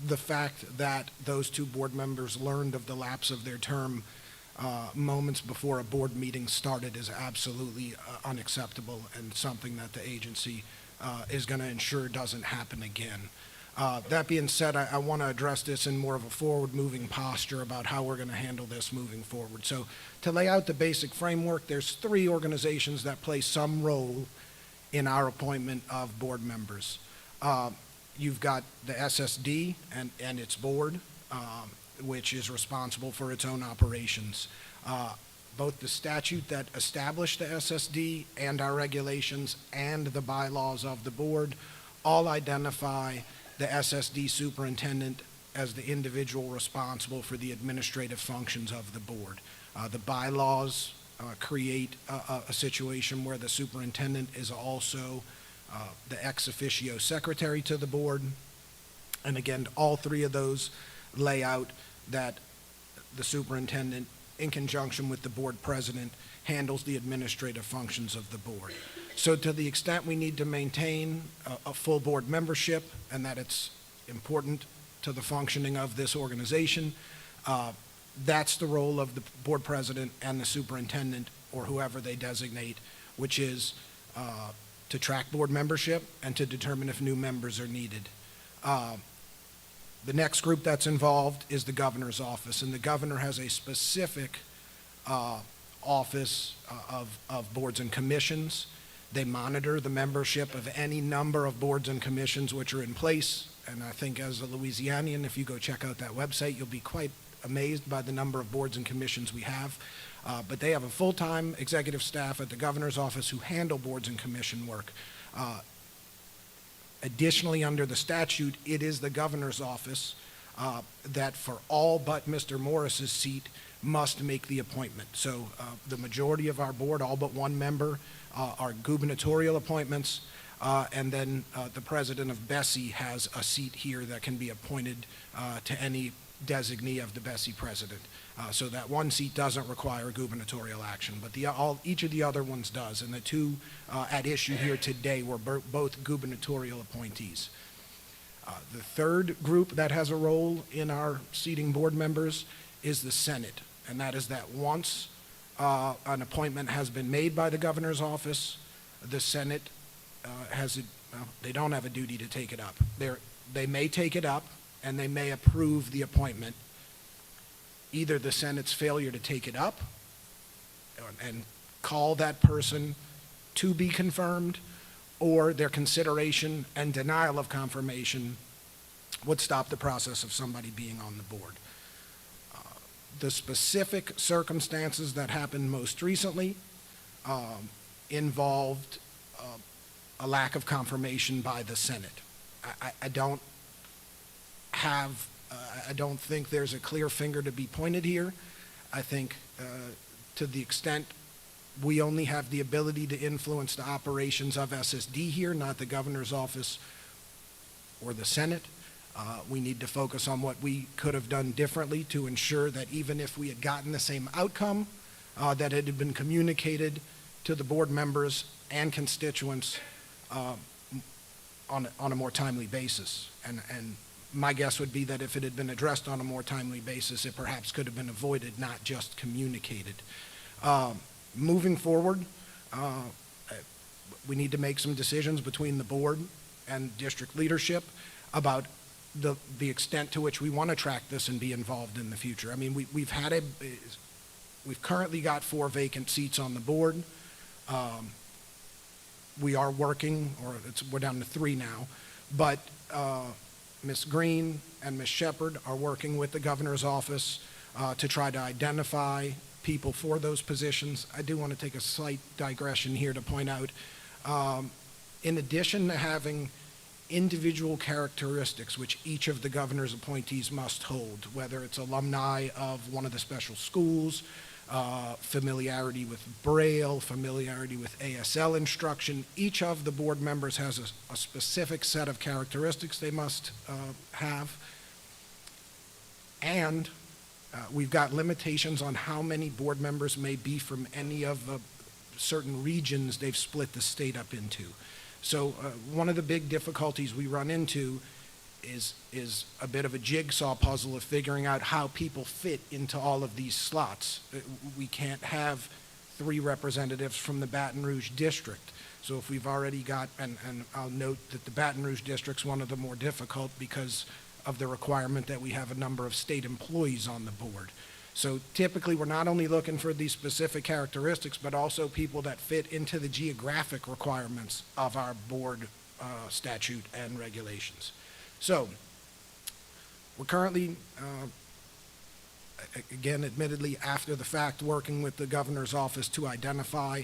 [SPEAKER 7] the fact that those 2 board members learned of the lapse of their term moments before a board meeting started is absolutely unacceptable, and something that the agency is going to ensure doesn't happen again. That being said, I want to address this in more of a forward-moving posture about how we're going to handle this moving forward. So to lay out the basic framework, there's 3 organizations that play some role in our appointment of board members. You've got the SSD and its board, which is responsible for its own operations. Both the statute that established the SSD and our regulations and the bylaws of the board all identify the SSD superintendent as the individual responsible for the administrative functions of the board. The bylaws create a situation where the superintendent is also the ex officio secretary to the board. And again, all 3 of those lay out that the superintendent, in conjunction with the board president, handles the administrative functions of the board. So to the extent we need to maintain a full board membership and that it's important to the functioning of this organization, that's the role of the board president and the superintendent, or whoever they designate, which is to track board membership and to determine if new members are needed. The next group that's involved is the governor's office, and the governor has a specific office of boards and commissions. They monitor the membership of any number of boards and commissions which are in place, and I think as a Louisianian, if you go check out that website, you'll be quite amazed by the number of boards and commissions we have. But they have a full-time executive staff at the governor's office who handle boards and commission work. Additionally, under the statute, it is the governor's office that for all but Mr. Morris's seat must make the appointment. So the majority of our board, all but 1 member, are gubernatorial appointments, and then the president of Bessie has a seat here that can be appointed to any designee of the Bessie president. So that 1 seat doesn't require gubernatorial action, but each of the other ones does, and the 2 at issue here today were both gubernatorial appointees. The 3rd group that has a role in our seating board members is the Senate, and that is that once an appointment has been made by the governor's office, the Senate they don't have a duty to take it up. They may take it up, and they may approve the appointment. Either the Senate's failure to take it up and call that person to be confirmed, or their consideration and denial of confirmation would stop the process of somebody being on the board. The specific circumstances that happened most recently involved a lack of confirmation by the Senate. I don't think there's a clear finger to be pointed here. I think to the extent we only have the ability to influence the operations of SSD here, not the governor's office or the Senate, we need to focus on what we could have done differently to ensure that even if we had gotten the same outcome, that it had been communicated to the board members and constituents on a more timely basis. And my guess would be that if it had been addressed on a more timely basis, it perhaps could have been avoided, not just communicated. Moving forward, we need to make some decisions between the board and district leadership about the extent to which we want to track this and be involved in the future. I mean, we've currently got 4 vacant seats on the board. We are working, we're down to 3 now, but Ms. Green and Ms. Shepard are working with the governor's office to try to identify people for those positions. I do want to take a slight digression here to point out, in addition to having individual characteristics which each of the governor's appointees must hold, whether it's alumni of one of the special schools, familiarity with Braille, familiarity with ASL instruction. Each of the board members has a specific set of characteristics they must have. And we've got limitations on how many board members may be from any of the certain regions they've split the state up into. So one of the big difficulties we run into is a bit of a jigsaw puzzle of figuring out how people fit into all of these slots. We can't have 3 representatives from the Baton Rouge district. So if we've already got, and I'll note that the Baton Rouge district's one of the more difficult because of the requirement that we have a number of state employees on the board. So typically, we're not only looking for these specific characteristics, but also people that fit into the geographic requirements of our board statute and regulations. So we're currently, again, admittedly, after the fact, working with the governor's office to identify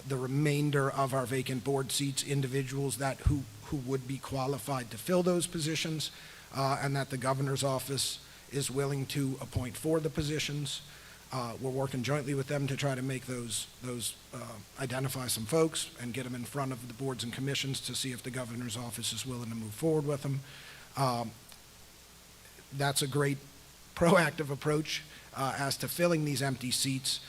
[SPEAKER 7] the remainder of our vacant board seats, individuals who would be qualified to fill those positions, and that the governor's office is willing to appoint for the positions. We're working jointly with them to try to make those identify some folks and get them in front of the boards and commissions to see if the governor's office is willing to move forward with them. That's a great proactive approach as to filling these empty seats,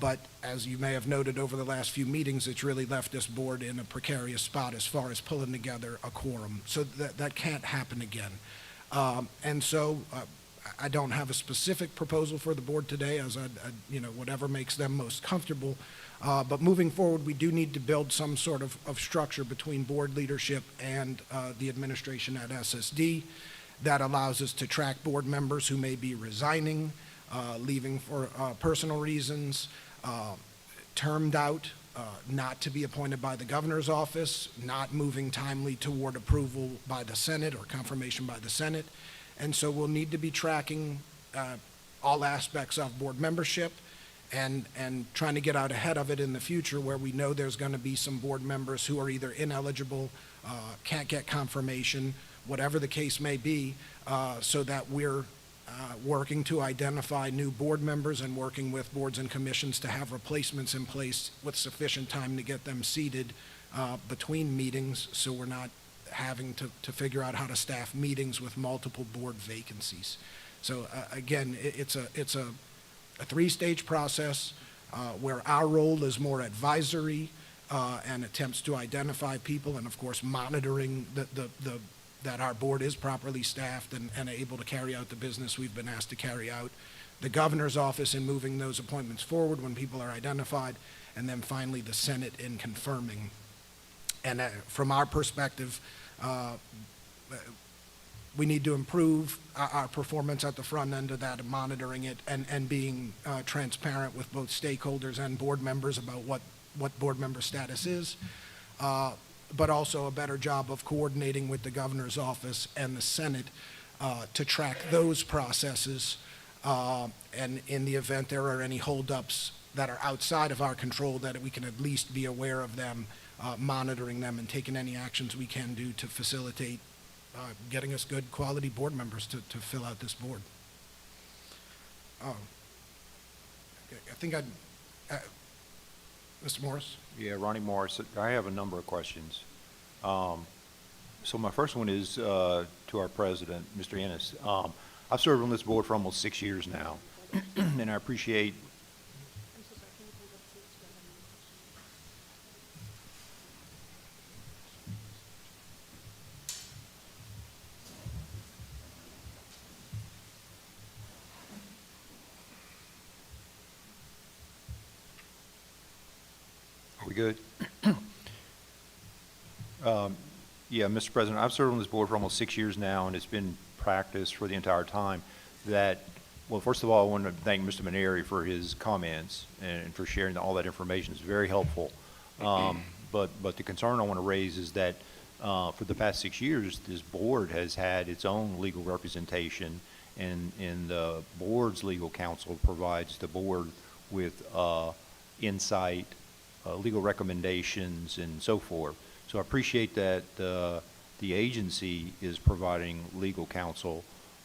[SPEAKER 7] but as you may have noted over the last few meetings, it's really left this board in a precarious spot as far as pulling together a quorum. So that can't happen again. And so I don't have a specific proposal for the board today, as whatever makes them most comfortable. But moving forward, we do need to build some sort of structure between board leadership and the administration at SSD that allows us to track board members who may be resigning, leaving for personal reasons, termed out, not to be appointed by the governor's office, not moving timely toward approval by the Senate or confirmation by the Senate. And so we'll need to be tracking all aspects of board membership and trying to get out ahead of it in the future, where we know there's going to be some board members who are either ineligible, can't get confirmation, whatever the case may be, so that we're working to identify new board members and working with boards and commissions to have replacements in place with sufficient time to get them seated between meetings, so we're not having to figure out how to staff meetings with multiple board vacancies. So again, it's a 3-stage process where our role is more advisory and attempts to identify people, and of course monitoring that our board is properly staffed and able to carry out the business we've been asked to carry out. The governor's office in moving those appointments forward when people are identified, and then finally the Senate in confirming. And from our perspective, we need to improve our performance at the front end of that and monitoring it and being transparent with both stakeholders and board members about what board member status is, but also a better job of coordinating with the governor's office and the Senate to track those processes, and in the event there are any holdups that are outside of our control, that we can at least be aware of them, monitoring them, and taking any actions we can do to facilitate getting us good quality board members to fill out this board. I think Mr. Morris?
[SPEAKER 5] Yeah, Ronnie Morris. I have a number of questions. So my first one is to our president, Mr. Ennis. I've served on this board for almost 6 years now, and I appreciate Are we good? Yeah, Mr. President, I've served on this board for almost 6 years now, and it's been practice for the entire time that, well, first of all, I want to thank Mr. Maneri for his comments and for sharing all that information. It's very helpful. But the concern I want to raise is that for the past 6 years, this board has had its own legal representation, and the board's legal counsel provides the board with insight, legal recommendations, and so forth. So I appreciate that the agency is providing legal counsel,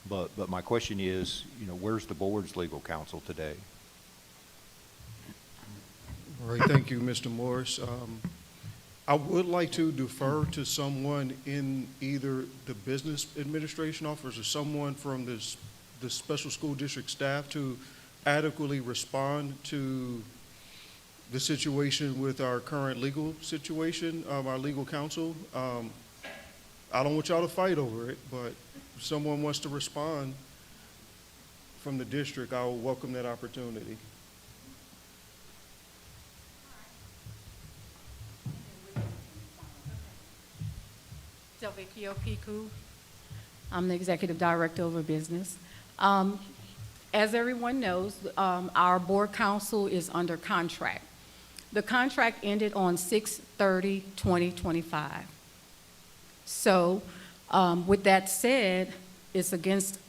[SPEAKER 5] but my question is, where's the board's legal counsel today?
[SPEAKER 1] All right, thank you, Mr. Morris. I would like to defer to someone in either the business administration office or someone from the special school district staff to adequately respond to the situation with our current legal situation, our legal counsel. I don't want y'all to fight over it, but if someone wants to respond from the district, I will welcome that opportunity.
[SPEAKER 10] Delvecchio Piku. I'm the Executive Director over Business. As everyone knows, our board counsel is under contract. The contract ended on 6/30/2025. So with that said, it's against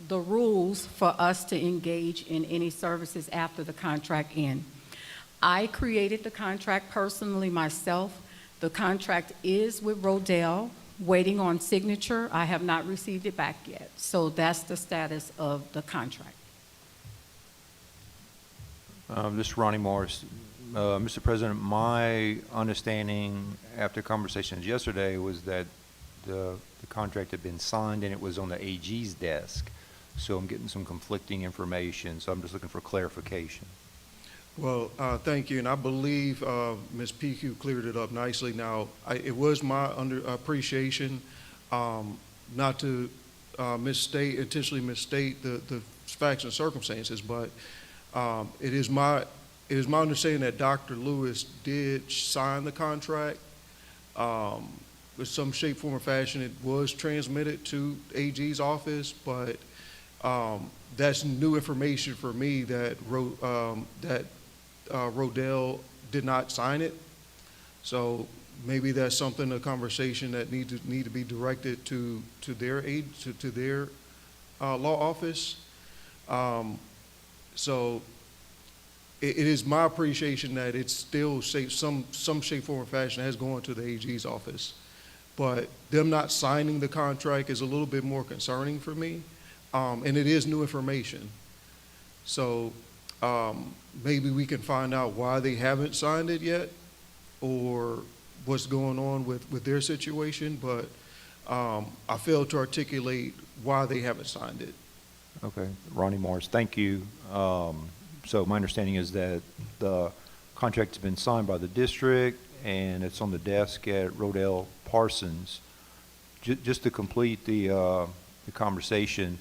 [SPEAKER 10] the rules for us to engage in any services after the contract ends. I created the contract personally myself. The contract is with Rodale, waiting on signature. I have not received it back yet. So that's the status of the contract.
[SPEAKER 5] This is Ronnie Morris. Mr. President, my understanding after conversations yesterday was that the contract had been signed and it was on the AG's desk. So I'm getting some conflicting information, so I'm just looking for clarification.
[SPEAKER 1] Well, thank you, and I believe Ms. PQ cleared it up nicely. Now, it was my appreciation not to intentionally misstate the facts and circumstances, but it is my understanding that Dr. Lewis did sign the contract. With some shape, form, or fashion, it was transmitted to AG's office, but that's new information for me that Rodale did not sign it. So maybe that's something, a conversation that need to be directed to their law office. So it is my appreciation that it's still some shape, form, or fashion has gone to the AG's office. But them not signing the contract is a little bit more concerning for me, and it is new information. So maybe we can find out why they haven't signed it yet, or what's going on with their situation, but I failed to articulate why they haven't signed it.
[SPEAKER 5] Okay, Ronnie Morris, thank you. So my understanding is that the contract has been signed by the district and it's on the desk at Rodale Parsons. Just to complete the conversation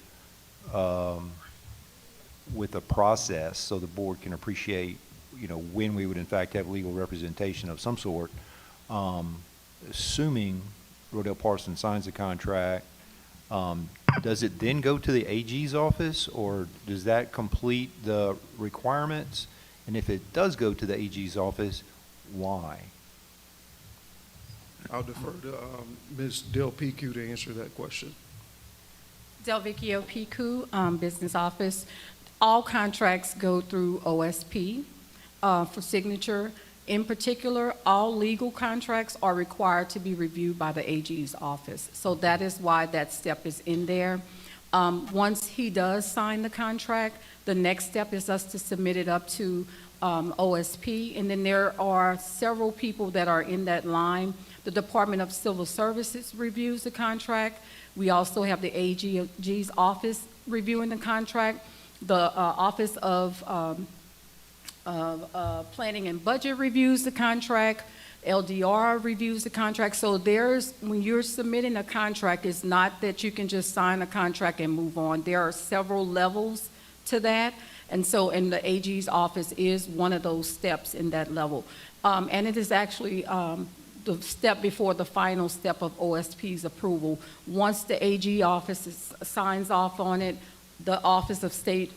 [SPEAKER 5] with the process, so the board can appreciate, when we would in fact have legal representation of some sort. Assuming Rodale Parsons signs the contract, does it then go to the AG's office, or does that complete the requirements? And if it does go to the AG's office, why?
[SPEAKER 1] I'll defer to Ms. Del Picu to answer that question.
[SPEAKER 10] Delvecchio Piku, Business Office. All contracts go through OSP for signature. In particular, all legal contracts are required to be reviewed by the AG's office. So that is why that step is in there. Once he does sign the contract, the next step is us to submit it up to OSP. And then there are several people that are in that line. The Department of Civil Services reviews the contract. We also have the AG's office reviewing the contract. The Office of Planning and Budget reviews the contract. LDR reviews the contract. So when you're submitting a contract, it's not that you can just sign a contract and move on. There are several levels to that. And so, and the AG's office is one of those steps in that level. And it is actually, the step before the final step of OSP's approval. Once the AG office signs off on it, the Office of State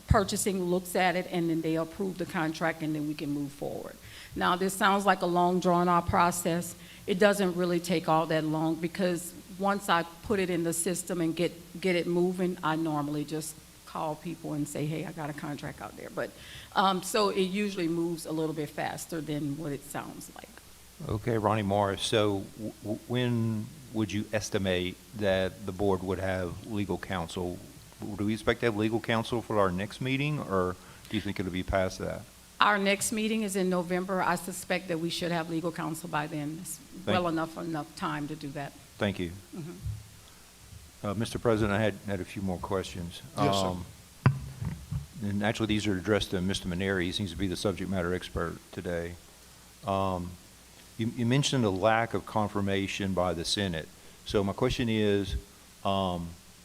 [SPEAKER 10] Purchasing looks at it, and then they approve the contract, and then we can move forward. Now, this sounds like a long, drawn-out process. It doesn't really take all that long, because once I put it in the system and get it moving, I normally just call people and say, hey, I got a contract out there. But, so it usually moves a little bit faster than what it sounds like.
[SPEAKER 5] Okay, Ronnie Morris, so when would you estimate that the board would have legal counsel? Do we expect to have legal counsel for our next meeting, or do you think it'll be past that?
[SPEAKER 10] Our next meeting is in November. I suspect that we should have legal counsel by then. It's well enough time to do that.
[SPEAKER 5] Thank you. Mr. President, I had a few more questions.
[SPEAKER 1] Yes, sir.
[SPEAKER 5] And actually, these are addressed to Mr. Maneri. He seems to be the subject matter expert today. You mentioned a lack of confirmation by the Senate. So my question is,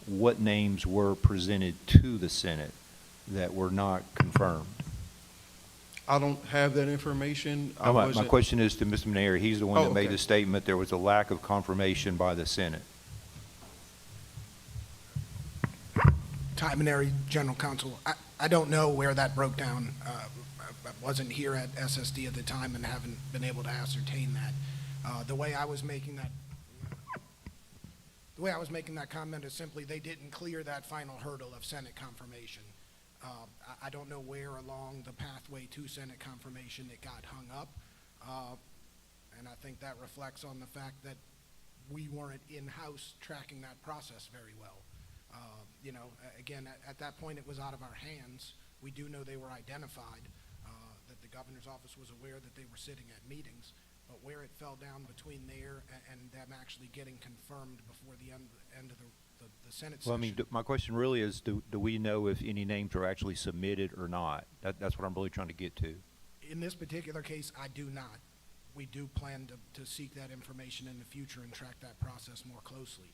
[SPEAKER 5] what names were presented to the Senate that were not confirmed?
[SPEAKER 1] I don't have that information.
[SPEAKER 5] My question is to Mr. Maneri. He's the one that made
[SPEAKER 1] okay.
[SPEAKER 5] the statement there was a lack of confirmation by the Senate.
[SPEAKER 7] Ty Maneri, General Counsel. I don't know where that broke down. I wasn't here at SSD at the time and haven't been able to ascertain that. The way I was making that comment is simply they didn't clear that final hurdle of Senate confirmation. I don't know where along the pathway to Senate confirmation it got hung up, and I think that reflects on the fact that we weren't in-house tracking that process very well. Again, at that point it was out of our hands. We do know they were identified, that the governor's office was aware that they were sitting at meetings, but where it fell down between there and them actually getting confirmed before the end of the Senate session.
[SPEAKER 5] Well, I mean, my question really is, do we know if any names are actually submitted or not? That's what I'm really trying to get to.
[SPEAKER 7] In this particular case, I do not. We do plan to seek that information in the future and track that process more closely.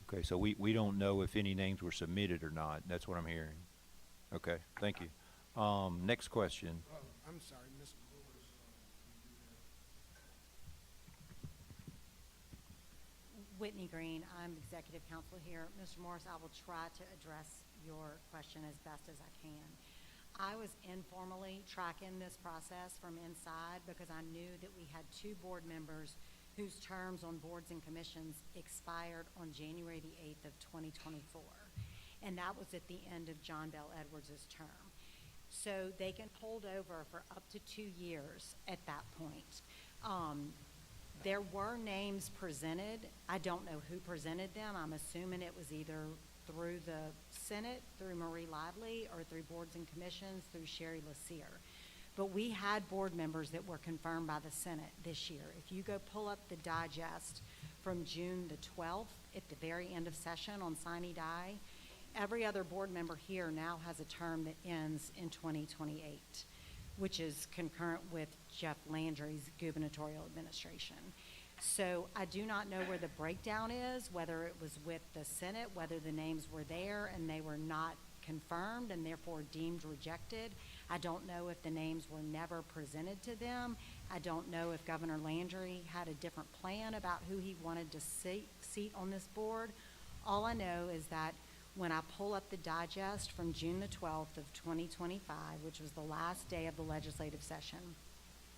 [SPEAKER 5] Okay, so we don't know if any names were submitted or not. That's what I'm hearing. Okay, thank you. Next question.
[SPEAKER 7] Oh, I'm sorry, Ms. Moore's,
[SPEAKER 13] Whitney Green, I'm Executive Counsel here. Mr. Morris, I will try to address your question as best as I can. I was informally tracking this process from inside because I knew that we had 2 board members whose terms on boards and commissions expired on January the 8th of 2024. And that was at the end of John Bell Edwards' term. So they can hold over for up to 2 years at that point. There were names presented. I don't know who presented them. I'm assuming it was either through the Senate, through Marie Lively, or through boards and commissions, through Sherry Lassier. But we had board members that were confirmed by the Senate this year. If you go pull up the digest from June the 12th at the very end of session on sine die, every other board member here now has a term that ends in 2028, which is concurrent with Jeff Landry's gubernatorial administration. So I do not know where the breakdown is, whether it was with the Senate, whether the names were there and they were not confirmed and therefore deemed rejected. I don't know if the names were never presented to them. I don't know if Governor Landry had a different plan about who he wanted to seat on this board. All I know is that when I pull up the digest from June the 12th of 2025, which was the last day of the legislative session,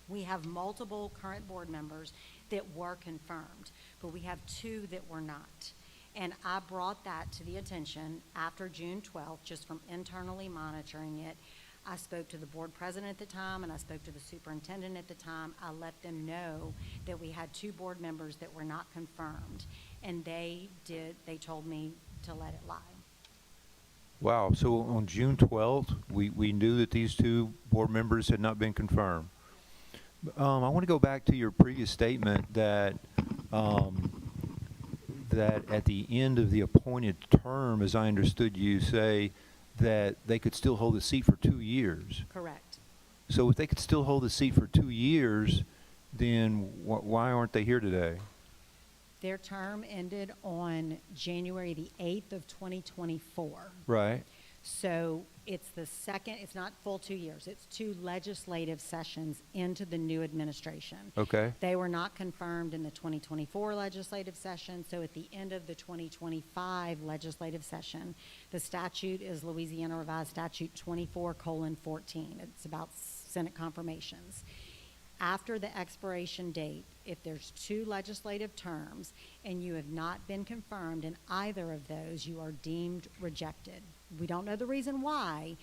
[SPEAKER 13] we have multiple current board members that were confirmed, but we have 2 that were not. And I brought that to the attention after June 12th, just from internally monitoring it. I spoke to the board president at the time, and I spoke to the superintendent at the time. I let them know that we had 2 board members that were not confirmed, and they told me to let it lie.
[SPEAKER 5] Wow, so on June 12th, we knew that these 2 board members had not been confirmed. I want to go back to your previous statement that that at the end of the appointed term, as I understood you say, that they could still hold the seat for 2 years.
[SPEAKER 13] Correct.
[SPEAKER 5] So if they could still hold the seat for 2 years, then why aren't they here today?
[SPEAKER 13] Their term ended on January the 8th of 2024.
[SPEAKER 5] Right.
[SPEAKER 13] So it's the second, it's not full 2 years, it's 2 legislative sessions into the new administration.
[SPEAKER 5] Okay.
[SPEAKER 13] They were not confirmed in the 2024 legislative session, so at the end of the 2025 legislative session, the statute is Louisiana Revised Statute 24:14. It's about Senate confirmations. After the expiration date, if there's 2 legislative terms and you have not been confirmed in either of those, you are deemed rejected. We don't know the reason why,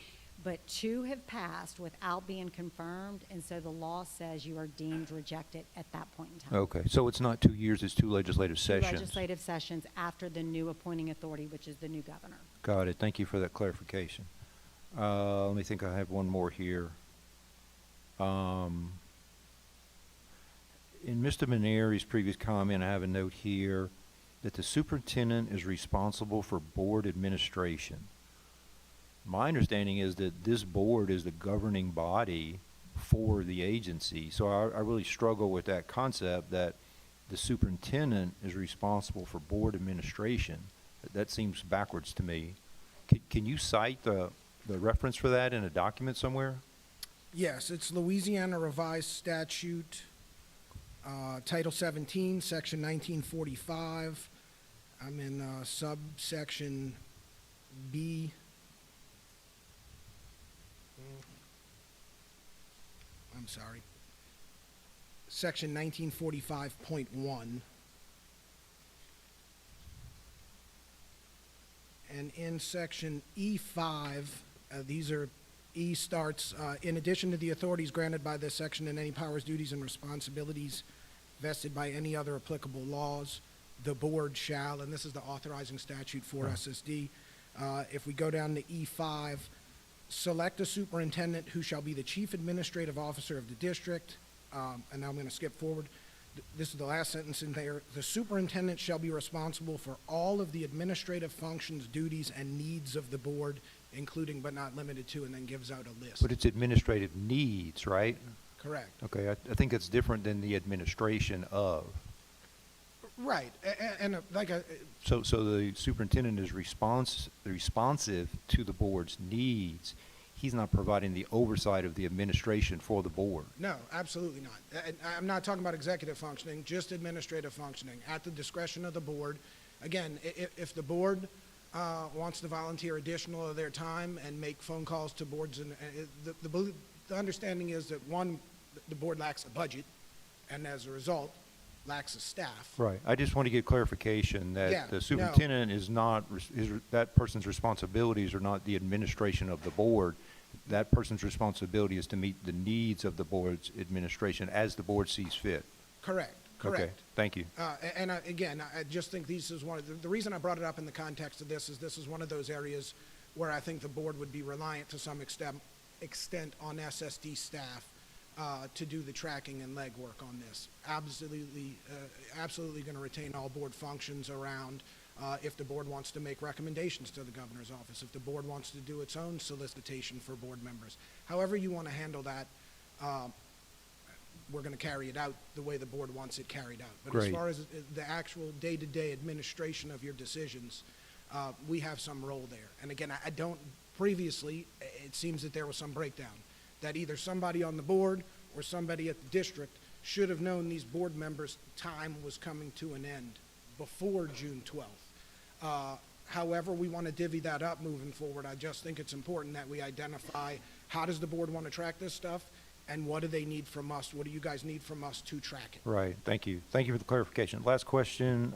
[SPEAKER 13] but 2 have passed without being confirmed, and so the law says you are deemed rejected at that point in time.
[SPEAKER 5] Okay, so it's not 2 years, it's 2 legislative
[SPEAKER 13] 2
[SPEAKER 5] sessions.
[SPEAKER 13] legislative sessions after the new appointing authority, which is the new governor.
[SPEAKER 5] Got it. Thank you for that clarification. Let me think. I have one more here. In Mr. Maneri's previous comment, I have a note here that the superintendent is responsible for board administration. My understanding is that this board is the governing body for the agency, so I really struggle with that concept that the superintendent is responsible for board administration. That seems backwards to me. Can you cite the reference for that in a document somewhere?
[SPEAKER 7] Yes, it's Louisiana Revised Statute, Title 17, Section 1945. I'm in subsection B. I'm sorry. Section 1945.1. And in section E5, E starts, in addition to the authorities granted by this section and any powers, duties, and responsibilities vested by any other applicable laws, the board shall, and this is the authorizing statute for SSD. If we go down to E5, select a superintendent who shall be the chief administrative officer of the district. And now I'm going to skip forward. This is the last sentence in there. The superintendent shall be responsible for all of the administrative functions, duties, and needs of the board, including but not limited to, and then gives out a list.
[SPEAKER 5] But it's administrative needs, right?
[SPEAKER 7] Correct.
[SPEAKER 5] Okay, I think it's different than the administration of.
[SPEAKER 7] Right. And
[SPEAKER 5] So the superintendent is responsive to the board's needs. He's not providing the oversight of the administration for the board.
[SPEAKER 7] no, absolutely not. I'm not talking about executive functioning, just administrative functioning at the discretion of the board. Again, if the board wants to volunteer additional of their time and make phone calls to boards, and the understanding is that, one, the board lacks a budget, and as a result, lacks a staff.
[SPEAKER 5] Right. I just want to get clarification that
[SPEAKER 7] Yeah,
[SPEAKER 5] the superintendent is not, that person's responsibilities are not the administration of the board. That person's responsibility is to meet the needs of the board's administration as the board sees fit.
[SPEAKER 7] Correct.
[SPEAKER 5] Okay, thank you.
[SPEAKER 7] Again, I just think this is one of the reason I brought it up in the context of this is one of those areas where I think the board would be reliant to some extent on SSD staff to do the tracking and legwork on this. Absolutely going to retain all board functions around if the board wants to make recommendations to the governor's office, if the board wants to do its own solicitation for board members. However you want to handle that, we're going to carry it out the way the board wants it carried out. But
[SPEAKER 5] Great.
[SPEAKER 7] As far as the actual day-to-day administration of your decisions, we have some role there. And again, I don't, previously, it seems that there was some breakdown, that either somebody on the board or somebody at the district should have known these board members' time was coming to an end before June 12th. However, we want to divvy that up moving forward. I just think it's important that we identify how does the board want to track this stuff, and what do they need from us? What do you guys need from us to track it?
[SPEAKER 5] Right, thank you. Thank you for the clarification. Last question,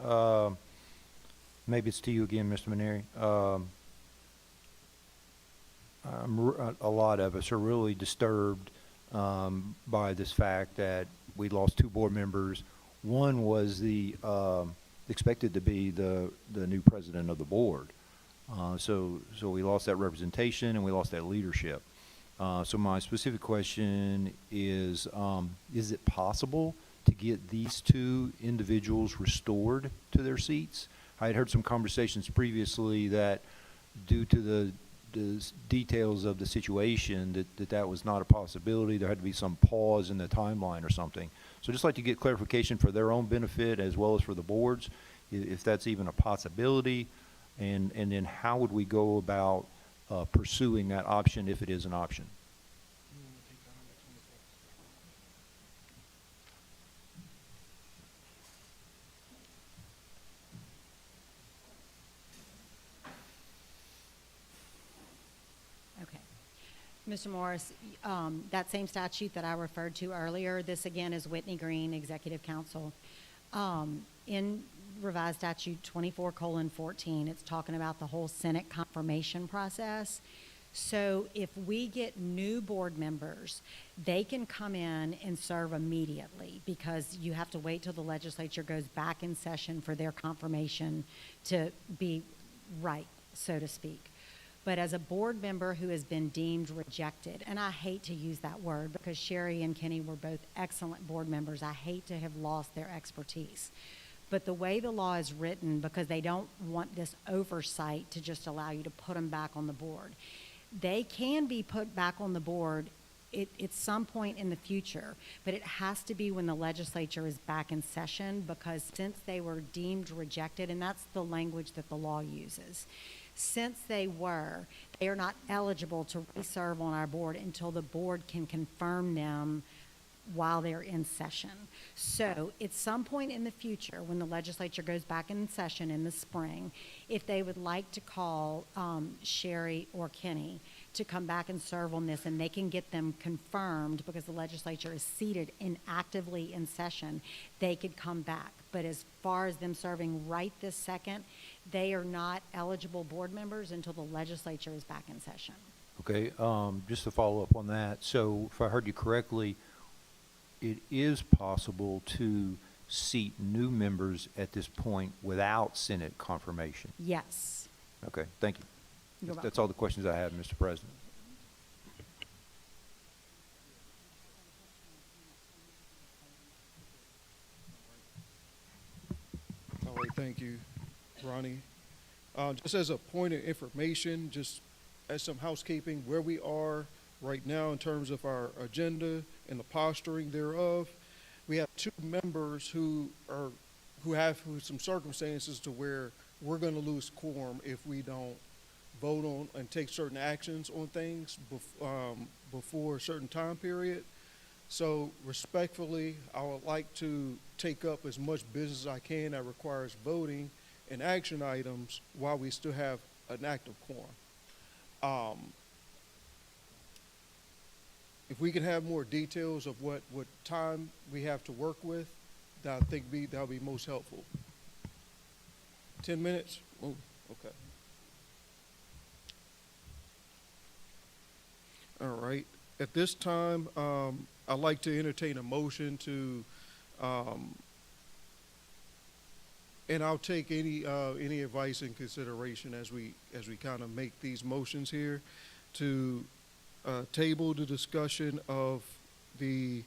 [SPEAKER 5] maybe it's to you again, Mr. Maneri. A lot of us are really disturbed by this fact that we lost 2 board members. One was expected to be the new president of the board. So we lost that representation and we lost that leadership. So my specific question is it possible to get these 2 individuals restored to their seats? I had heard some conversations previously that due to the details of the situation that was not a possibility. There had to be some pause in the timeline or something. So just like to get clarification for their own benefit as well as for the boards, if that's even a possibility, and then how would we go about pursuing that option if it is an option.
[SPEAKER 13] Okay. Mr. Morris, that same statute that I referred to earlier, this again is Whitney Green, Executive Counsel. In revised statute 24:14, it's talking about the whole Senate confirmation process. So if we get new board members, they can come in and serve immediately because you have to wait till the legislature goes back in session for their confirmation to be right, so to speak. But as a board member who has been deemed rejected, and I hate to use that word because Sherry and Kenny were both excellent board members. I hate to have lost their expertise. But the way the law is written, because they don't want this oversight to just allow you to put them back on the board, they can be put back on the board at some point in the future, but it has to be when the legislature is back in session, because since they were deemed rejected, and that's the language that the law uses, since they are not eligible to serve on our board until the board can confirm them while they're in session. So at some point in the future, when the legislature goes back in session in the spring, if they would like to call Sherry or Kenny to come back and serve on this, and they can get them confirmed because the legislature is seated and actively in session, they could come back. But as far as them serving right this second, they are not eligible board members until the legislature is back in session.
[SPEAKER 5] Okay, just to follow up on that. So if I heard you correctly, it is possible to seat new members at this point without Senate confirmation.
[SPEAKER 13] Yes.
[SPEAKER 5] Okay, thank you.
[SPEAKER 13] You're
[SPEAKER 5] That's all the questions I have, Mr. President.
[SPEAKER 1] All right, thank you, Ronnie. Just as a point of information, just as some housekeeping, where we are right now in terms of our agenda and the posturing thereof, we have two members who have some circumstances to where we're going to lose quorum if we don't vote on and take certain actions on things before a certain time period. So respectfully, I would like to take up as much business as I can that requires voting and action items while we still have an active quorum. If we can have more details of what time we have to work with, that I think that'll be most helpful. 10 minutes? Oh, okay. All right. At this time, I'd like to entertain a motion to, and I'll take any advice in consideration as we kind of make these motions here, to table the discussion of the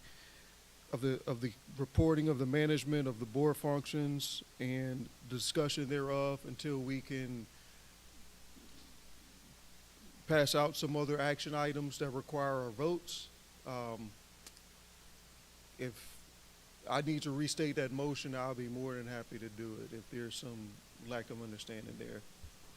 [SPEAKER 1] reporting of the management of the board functions and discussion thereof until we can pass out some other action items that require our votes. If I need to restate that motion, I'll be more than happy to do it if there's some lack of understanding there.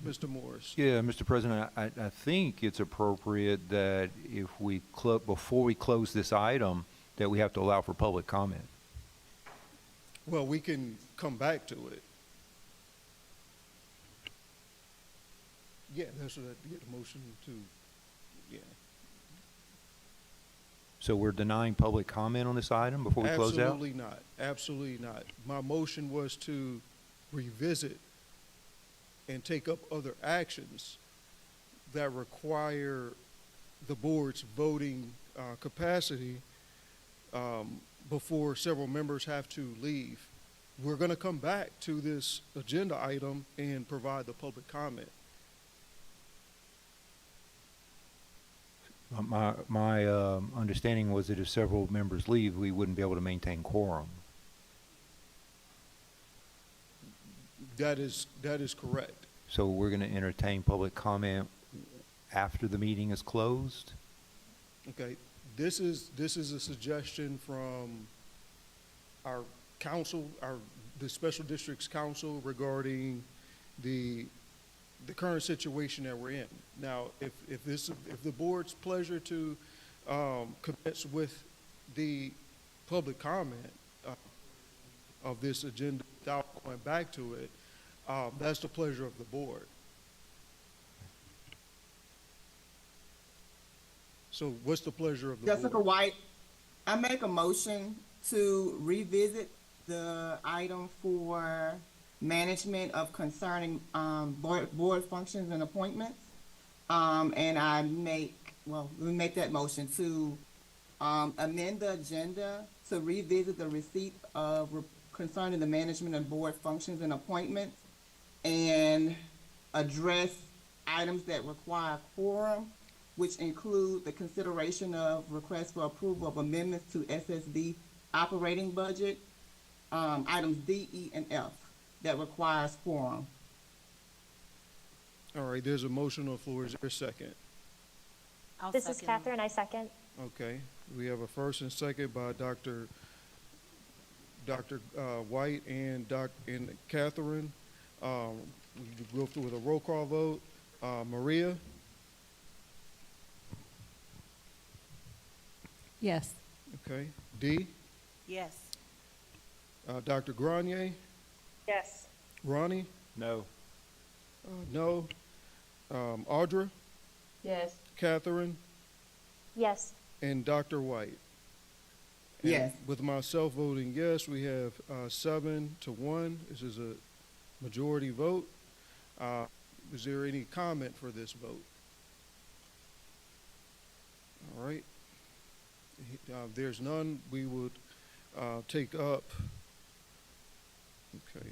[SPEAKER 1] Mr. Morris.
[SPEAKER 5] Yeah, Mr. President, I think it's appropriate that if we before we close this item, that we have to allow for public comment.
[SPEAKER 1] Well, we can come back to it. Yeah, that's what I get a motion to, yeah.
[SPEAKER 5] So we're denying public comment on this item before we close out?
[SPEAKER 1] Absolutely not. Absolutely not. My motion was to revisit and take up other actions that require the board's voting capacity before several members have to leave. We're going to come back to this agenda item and provide the public comment.
[SPEAKER 5] My understanding was that if several members leave, we wouldn't be able to maintain quorum.
[SPEAKER 1] That is correct.
[SPEAKER 5] So we're going to entertain public comment after the meeting is closed?
[SPEAKER 1] Okay, this is a suggestion from our council, the special district's council regarding the the current situation that we're in. Now, if the board's pleasure to commence with the public comment of this agenda without going back to it, that's the pleasure of the board. So what's the pleasure of the
[SPEAKER 12] Jessica
[SPEAKER 1] board?
[SPEAKER 12] White, I make a motion to revisit the item for management of concerning board functions and appointments. And we make that motion to amend the agenda to revisit the receipt of concerning the management of board functions and appointments and address items that require quorum, which include the consideration of requests for approval of amendments to SSD operating budget, items D, E, and F that requires quorum.
[SPEAKER 1] All right, there's a motion on the floor. Is there a second?
[SPEAKER 14] This is Catherine, I second.
[SPEAKER 1] Okay, we have a first and second by Dr. White and Catherine. We go through with a roll call vote. Maria,
[SPEAKER 2] Yes.
[SPEAKER 1] okay. Dee,
[SPEAKER 8] Yes.
[SPEAKER 1] Dr. Grenier,
[SPEAKER 6] Yes.
[SPEAKER 1] Ronnie,
[SPEAKER 5] No.
[SPEAKER 1] no. Audra,
[SPEAKER 9] Yes.
[SPEAKER 1] Catherine,
[SPEAKER 14] Yes.
[SPEAKER 1] and Dr. White. And
[SPEAKER 12] Yes.
[SPEAKER 1] with myself voting yes, we have 7-1. This is a majority vote. Is there any comment for this vote? All right. There's none. We would take up. Okay.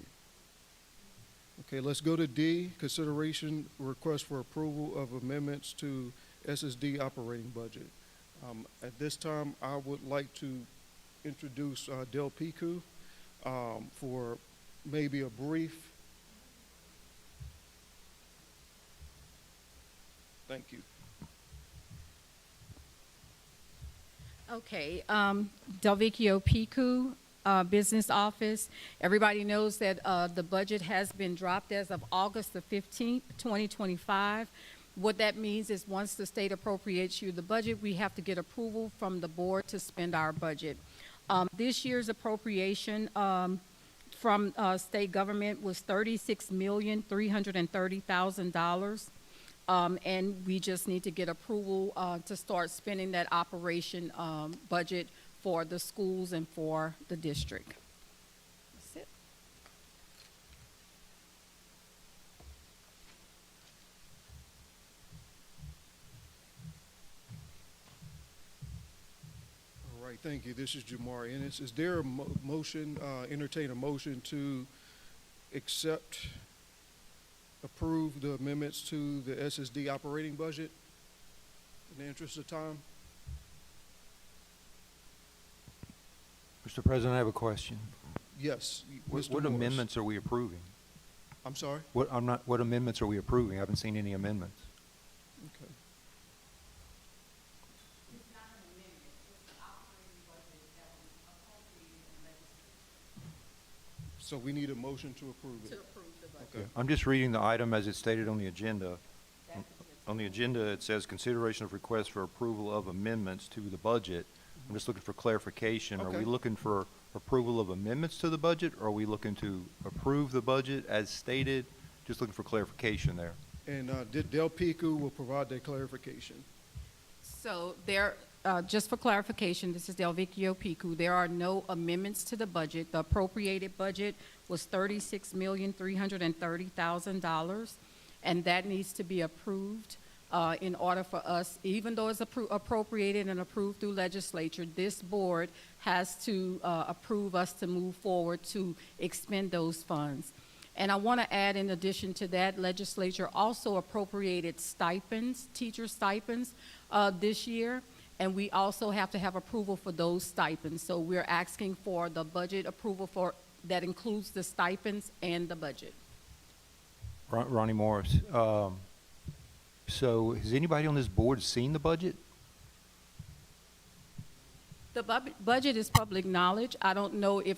[SPEAKER 1] Okay, let's go to D, consideration request for approval of amendments to SSD operating budget. At this time, I would like to introduce Del Piku for maybe a brief. Thank you.
[SPEAKER 10] Okay, Delvicchio Piku, Business Office. Everybody knows that the budget has been dropped as of August the 15th, 2025. What that means is once the state appropriates you the budget, we have to get approval from the board to spend our budget. This year's appropriation from state government was $36,330,000. And we just need to get approval to start spending that operation budget for the schools and for the district. That's it.
[SPEAKER 1] All right, thank you. This is Jamar Ennis. Is there a motion, entertain a motion to approve the amendments to the SSD operating budget in the interest of time?
[SPEAKER 5] Mr. President, I have a question.
[SPEAKER 1] Yes,
[SPEAKER 5] What
[SPEAKER 1] Mr. Morris.
[SPEAKER 5] amendments are we approving?
[SPEAKER 1] I'm sorry?
[SPEAKER 5] What amendments are we approving? I haven't seen any amendments.
[SPEAKER 1] Okay. So we need a motion to approve it. Okay.
[SPEAKER 5] I'm just reading the item as it's stated on the agenda. On the agenda, it says consideration of request for approval of amendments to the budget. I'm just looking for clarification. Are we
[SPEAKER 1] Okay.
[SPEAKER 5] looking for approval of amendments to the budget, or are we looking to approve the budget as stated? Just looking for clarification there.
[SPEAKER 1] And Del Piku will provide that clarification.
[SPEAKER 10] So there, just for clarification, this is Delvicchio Piku. There are no amendments to the budget. The appropriated budget was $36,330,000, and that needs to be approved in order for us, even though it's appropriated and approved through legislature, this board has to approve us to move forward to expend those funds. And I want to add, in addition to that, legislature also appropriated stipends, teacher stipends, this year, and we also have to have approval for those stipends. So we're asking for the budget approval for that includes the stipends and the budget.
[SPEAKER 5] Ronnie Morris, so has anybody on this board seen the budget?
[SPEAKER 10] The budget is public knowledge. I don't know if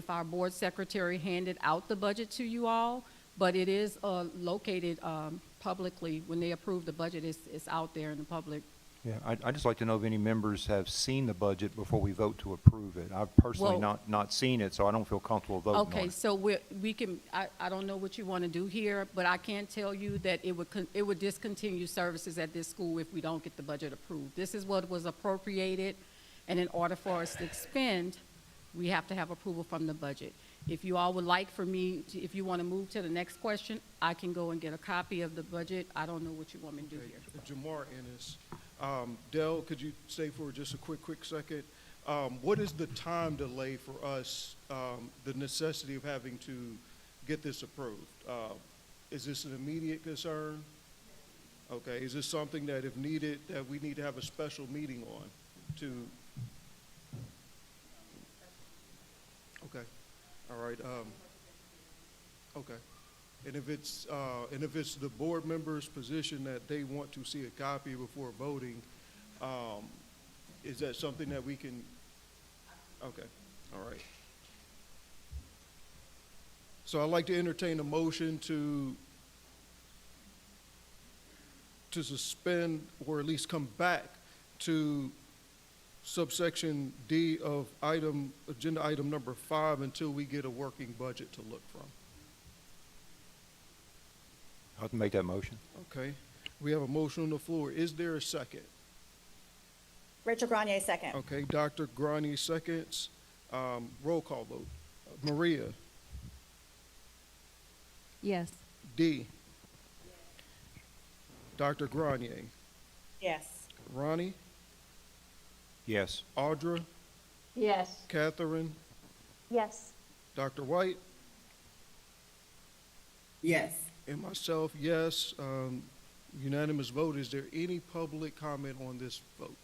[SPEAKER 10] our board secretary handed out the budget to you all, But it is located publicly. When they approve the budget, it's out there in the public.
[SPEAKER 5] Yeah, I'd just like to know if any members have seen the budget before we vote to approve it. I've personally
[SPEAKER 10] Well-
[SPEAKER 5] not seen it, so I don't feel comfortable voting on it.
[SPEAKER 10] Okay, so we can, I don't know what you want to do here, but I can tell you that it would discontinue services at this school if we don't get the budget approved. This is what was appropriated, and in order for us to expend, we have to have approval from the budget. If you all would like for me, if you want to move to the next question, I can go and get a copy of the budget. I don't know what you want me to do
[SPEAKER 1] Okay,
[SPEAKER 10] here.
[SPEAKER 1] Jamar Ennis. Dell, could you stay for just a quick second? What is the time delay for us, the necessity of having to get this approved? Is this an immediate concern? Okay, is this something that if needed, that we need to have a special meeting on to? Okay, all right, okay. And if it's the board member's position that they want to see a copy before voting, is that something that we can? Okay, all right. So I'd like to entertain a motion to suspend or at least come back to subsection D of agenda item number 5 until we get a working budget to look from.
[SPEAKER 5] I'll make that motion.
[SPEAKER 1] Okay, we have a motion on the floor. Is there a second?
[SPEAKER 6] Rachel Grenier, second.
[SPEAKER 1] Okay, Dr. Grani seconds. Roll call vote. Maria,
[SPEAKER 2] Yes.
[SPEAKER 1] D. Dr. Grenier,
[SPEAKER 6] Yes.
[SPEAKER 1] Ronnie,
[SPEAKER 5] Yes.
[SPEAKER 1] Audra,
[SPEAKER 9] Yes.
[SPEAKER 1] Catherine,
[SPEAKER 14] Yes.
[SPEAKER 1] Dr. White,
[SPEAKER 12] Yes.
[SPEAKER 1] and myself, yes. Unanimous vote. Is there any public comment on this vote?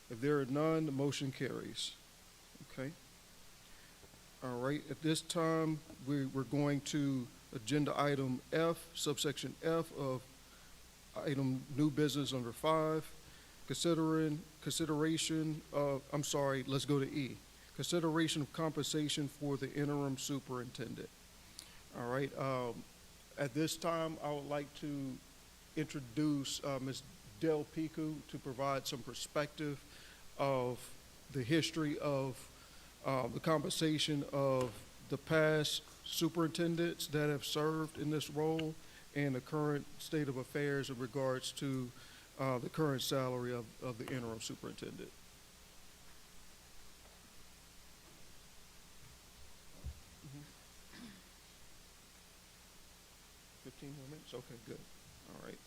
[SPEAKER 1] If there are none, the motion carries. Okay. All right, at this time, we're going to agenda item F, subsection F of item new business under 5. Consideration of, I'm sorry, let's go to E. Consideration of compensation for the interim superintendent. All right, at this time, I would like to introduce Ms. Del Picu to provide some perspective of the history of the compensation of the past superintendents that have served in this role and the current state of affairs in regards to the current salary of the interim superintendent. 15 more minutes? Okay, good. All right.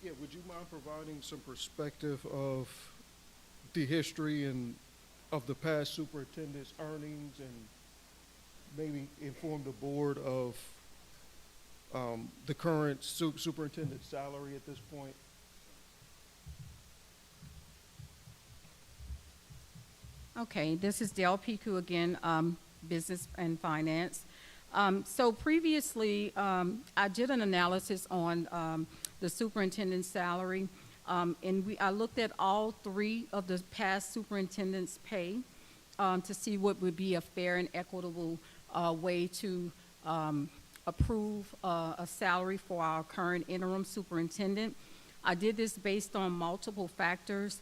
[SPEAKER 1] Yeah, would you mind providing some perspective of the history and of the past superintendent's earnings and maybe inform the board of the current superintendent's salary at this point?
[SPEAKER 10] Okay, this is Del Picu again, Business and Finance. So previously, I did an analysis on the superintendent's salary, and I looked at all 3 of the past superintendents' pay to see what would be a fair and equitable way to approve a salary for our current interim superintendent. I did this based on multiple factors.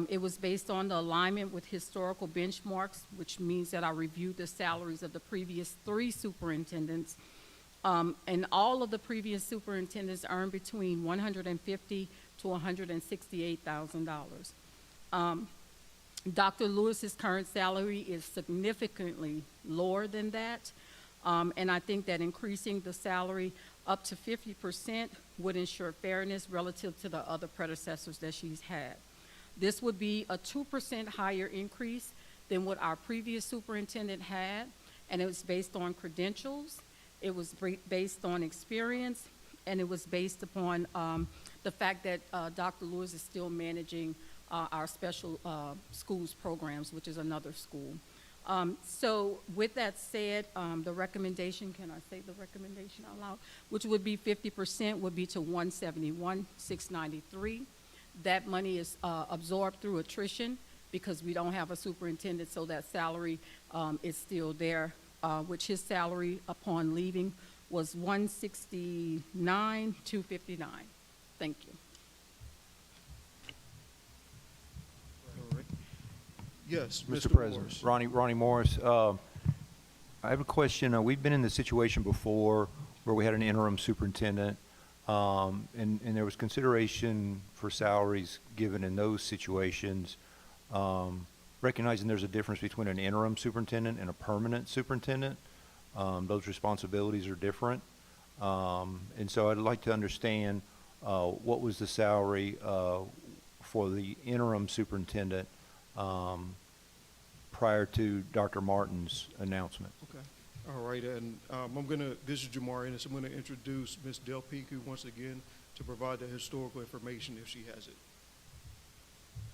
[SPEAKER 10] It was based on the alignment with historical benchmarks, which means that I reviewed the salaries of the previous 3 superintendents. And all of the previous superintendents earned between $150,000 to $168,000. Dr. Lewis's current salary is significantly lower than that. And I think that increasing the salary up to 50% would ensure fairness relative to the other predecessors that she's had. This would be a 2% higher increase than what our previous superintendent had, and it was based on credentials, it was based on experience, and it was based upon the fact that Dr. Lewis is still managing our special schools programs, which is another school. So with that said, the recommendation, can I say the recommendation out loud? Which would be 50% would be to 171,693. That money is absorbed through attrition because we don't have a superintendent, so that salary is still there, which his salary upon leaving was 169,259. Thank you.
[SPEAKER 1] All right. Yes,
[SPEAKER 5] Mr.
[SPEAKER 1] Mr.
[SPEAKER 5] President,
[SPEAKER 1] Morris.
[SPEAKER 5] Ronnie Morris, I have a question. We've been in this situation before where we had an interim superintendent, and there was consideration for salaries given in those situations, recognizing there's a difference between an interim superintendent and a permanent superintendent. Those responsibilities are different. And so I'd like to understand what was the salary for the interim superintendent prior to Dr. Martin's announcement.
[SPEAKER 1] Okay. All right, and this is Jamar Ennis. I'm gonna introduce Ms. Del Picu once again to provide the historical information if she has it.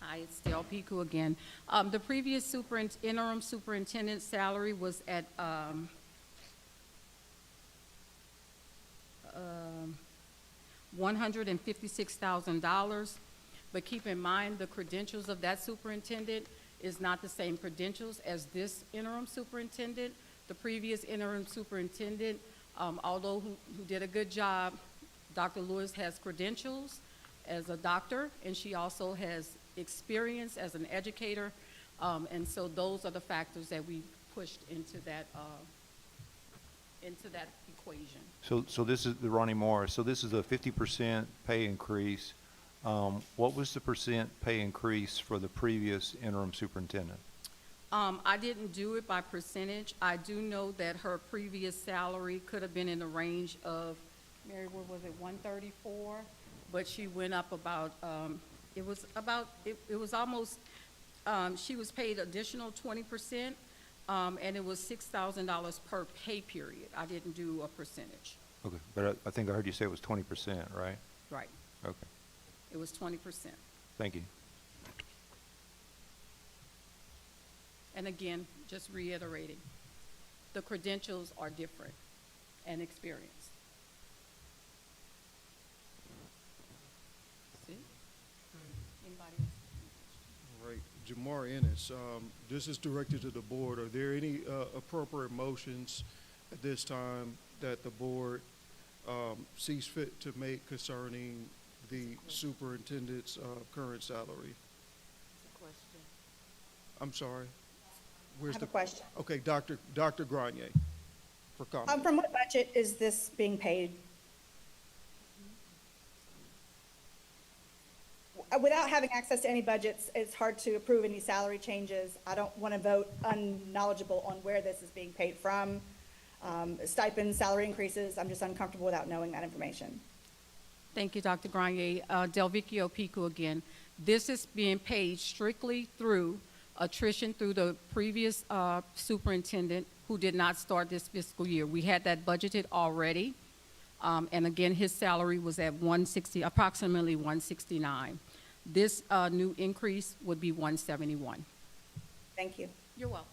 [SPEAKER 10] Hi, it's Del Picu again. The previous interim superintendent salary was at $156,000, but keep in mind the credentials of that superintendent is not the same credentials as this interim superintendent. The previous interim superintendent, although who did a good job, Dr. Lewis has credentials as a doctor, and she also has experience as an educator, and so those are the factors that we pushed into that equation.
[SPEAKER 5] So this is the Ronnie Morris. So this is a 50% pay increase. What was the percent pay increase for the previous interim superintendent?
[SPEAKER 10] I didn't do it by percentage. I do know that her previous salary could have been in the range of, Mary, what was it, 134? But she went up about, it was almost, she was paid additional 20%, and it was $6,000 per pay period. I didn't do a percentage.
[SPEAKER 5] Okay, but I think I heard you say it was 20%, right?
[SPEAKER 10] Right.
[SPEAKER 5] Okay,
[SPEAKER 10] It was 20%.
[SPEAKER 5] thank you.
[SPEAKER 10] And again, just reiterating, the credentials are different and experience. See? Anybody else?
[SPEAKER 1] All right, Jamar Ennis, this is directed to the board. Are there any appropriate motions at this time that the board sees fit to make concerning the superintendent's current salary? I'm sorry.
[SPEAKER 6] I have a question.
[SPEAKER 1] Okay, Dr. Grenier, for comment.
[SPEAKER 6] From what budget is this being paid? Without having access to any budgets, it's hard to approve any salary changes. I don't want to vote unknowledgeable on where this is being paid from. Stipends, salary increases, I'm just uncomfortable without knowing that information.
[SPEAKER 10] Thank you, Dr. Grenier. Delvicchio Pico again. This is being paid strictly through attrition through the previous superintendent who did not start this fiscal year. We had that budgeted already. And again, his salary was at approximately 169. This new increase would be 171.
[SPEAKER 6] Thank you.
[SPEAKER 10] You're welcome.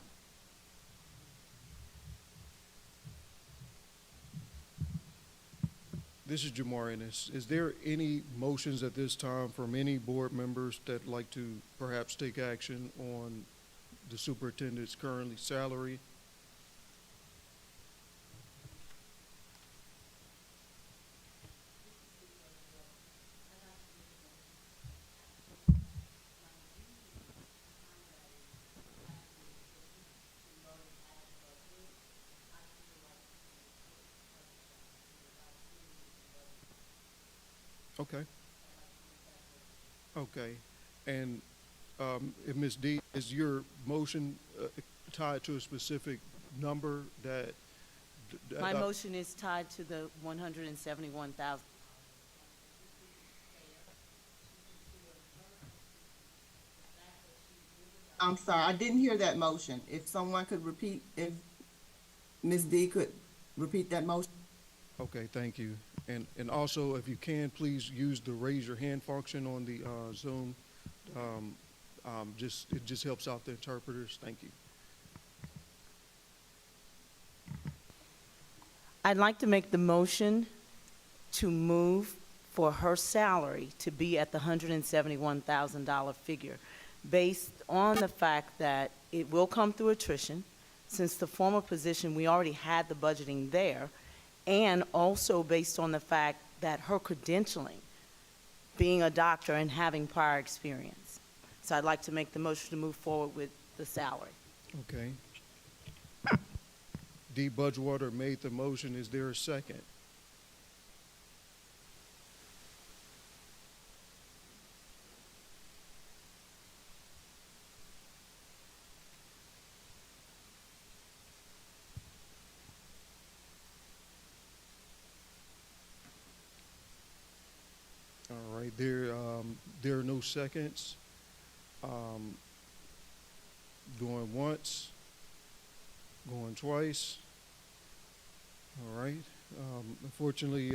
[SPEAKER 1] This is Jamar Ennis. Is there any motions at this time from any board members that like to perhaps take action on the superintendent's currently salary? Okay. Okay. And Ms. D, is your motion tied to a specific number that?
[SPEAKER 4] My motion is tied to the 171,000.
[SPEAKER 12] I'm sorry, I didn't hear that motion. If someone could repeat, if Ms. D could repeat that motion.
[SPEAKER 1] Okay, thank you. And also, if you can, please use the raise your hand function on the Zoom. It just helps out the interpreters. Thank you.
[SPEAKER 4] I'd like to make the motion to move for her salary to be at the $171,000 figure, based on the fact that it will come through attrition, since the former position, we already had the budgeting there, and also based on the fact that her credentialing, being a doctor and having prior experience. So I'd like to make the motion to move forward with the salary.
[SPEAKER 1] Okay. D. Budgewater made the motion. Is there a second? All right, there are no seconds. Going once, going twice. All right. Unfortunately,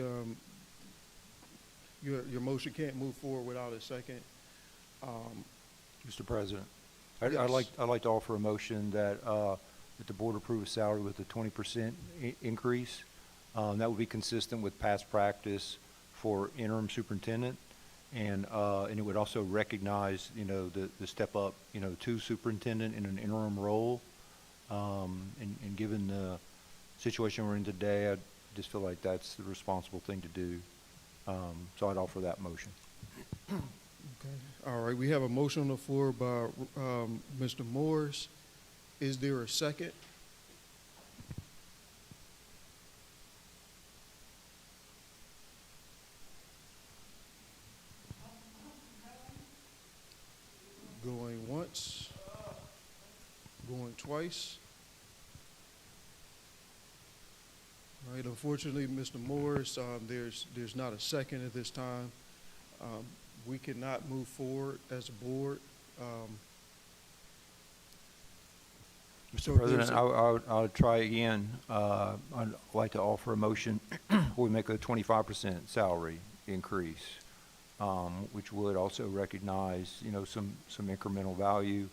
[SPEAKER 1] your motion can't move forward without a second.
[SPEAKER 5] Mr. President,
[SPEAKER 1] Yes.
[SPEAKER 5] I'd like to offer a motion that the board approve a salary with a 20% increase. That would be consistent with past practice for interim superintendent, and it would also recognize, the step up, to superintendent in an interim role. And given the situation we're in today, I just feel like that's the responsible thing to do. So I'd offer that motion.
[SPEAKER 1] Okay. All right, we have a motion on the floor by Mr. Morris. Is there a second? Going once, going twice. All right, unfortunately, Mr. Morris, there's not a second at this time. We cannot move forward as a board.
[SPEAKER 5] Mr. President, I'll try again. I'd like to offer a motion where we make a 25% salary increase, which would also recognize, some incremental value.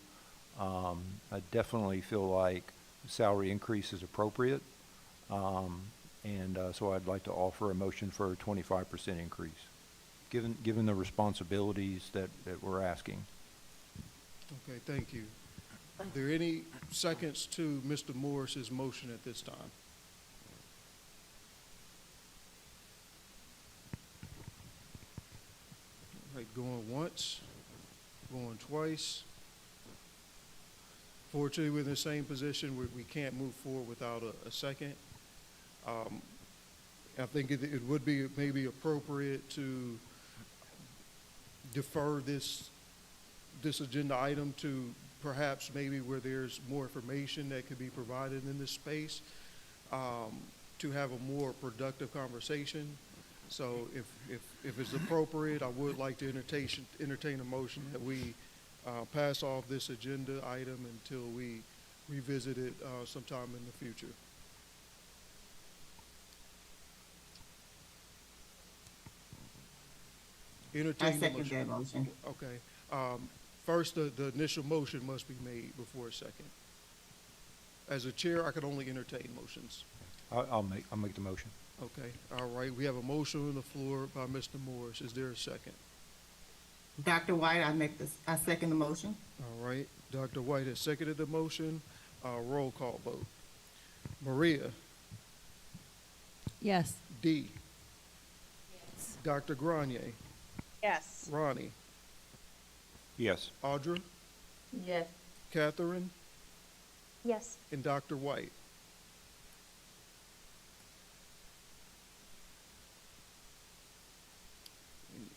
[SPEAKER 5] I definitely feel like salary increase is appropriate. So I'd like to offer a motion for a 25% increase, given the responsibilities that we're asking.
[SPEAKER 1] Okay, thank you. Are there any seconds to Mr. Morris's motion at this time? All right, going once, going twice. Fortunately, we're in the same position where we can't move forward without a second. I think it would be maybe appropriate to defer this agenda item to perhaps maybe where there's more information that could be provided in this space, to have a more productive conversation. So if it's appropriate, I would like to entertain a motion that we pass off this agenda item until we revisit it sometime in the future.
[SPEAKER 12] I second that motion.
[SPEAKER 1] Okay. First, the initial motion must be made before a second. As a chair, I can only entertain motions.
[SPEAKER 5] I'll make the motion.
[SPEAKER 1] Okay. All right. We have a motion on the floor by Mr. Morris. Is there a second?
[SPEAKER 12] Dr. White, I second the motion.
[SPEAKER 1] All right. Dr. White has seconded the motion. Roll call vote. Maria.
[SPEAKER 2] Yes.
[SPEAKER 1] D. Yes. Dr. Grenier.
[SPEAKER 6] Yes.
[SPEAKER 1] Ronnie.
[SPEAKER 5] Yes.
[SPEAKER 1] Audra.
[SPEAKER 9] Yes.
[SPEAKER 1] Catherine.
[SPEAKER 14] Yes.
[SPEAKER 1] And Dr. White.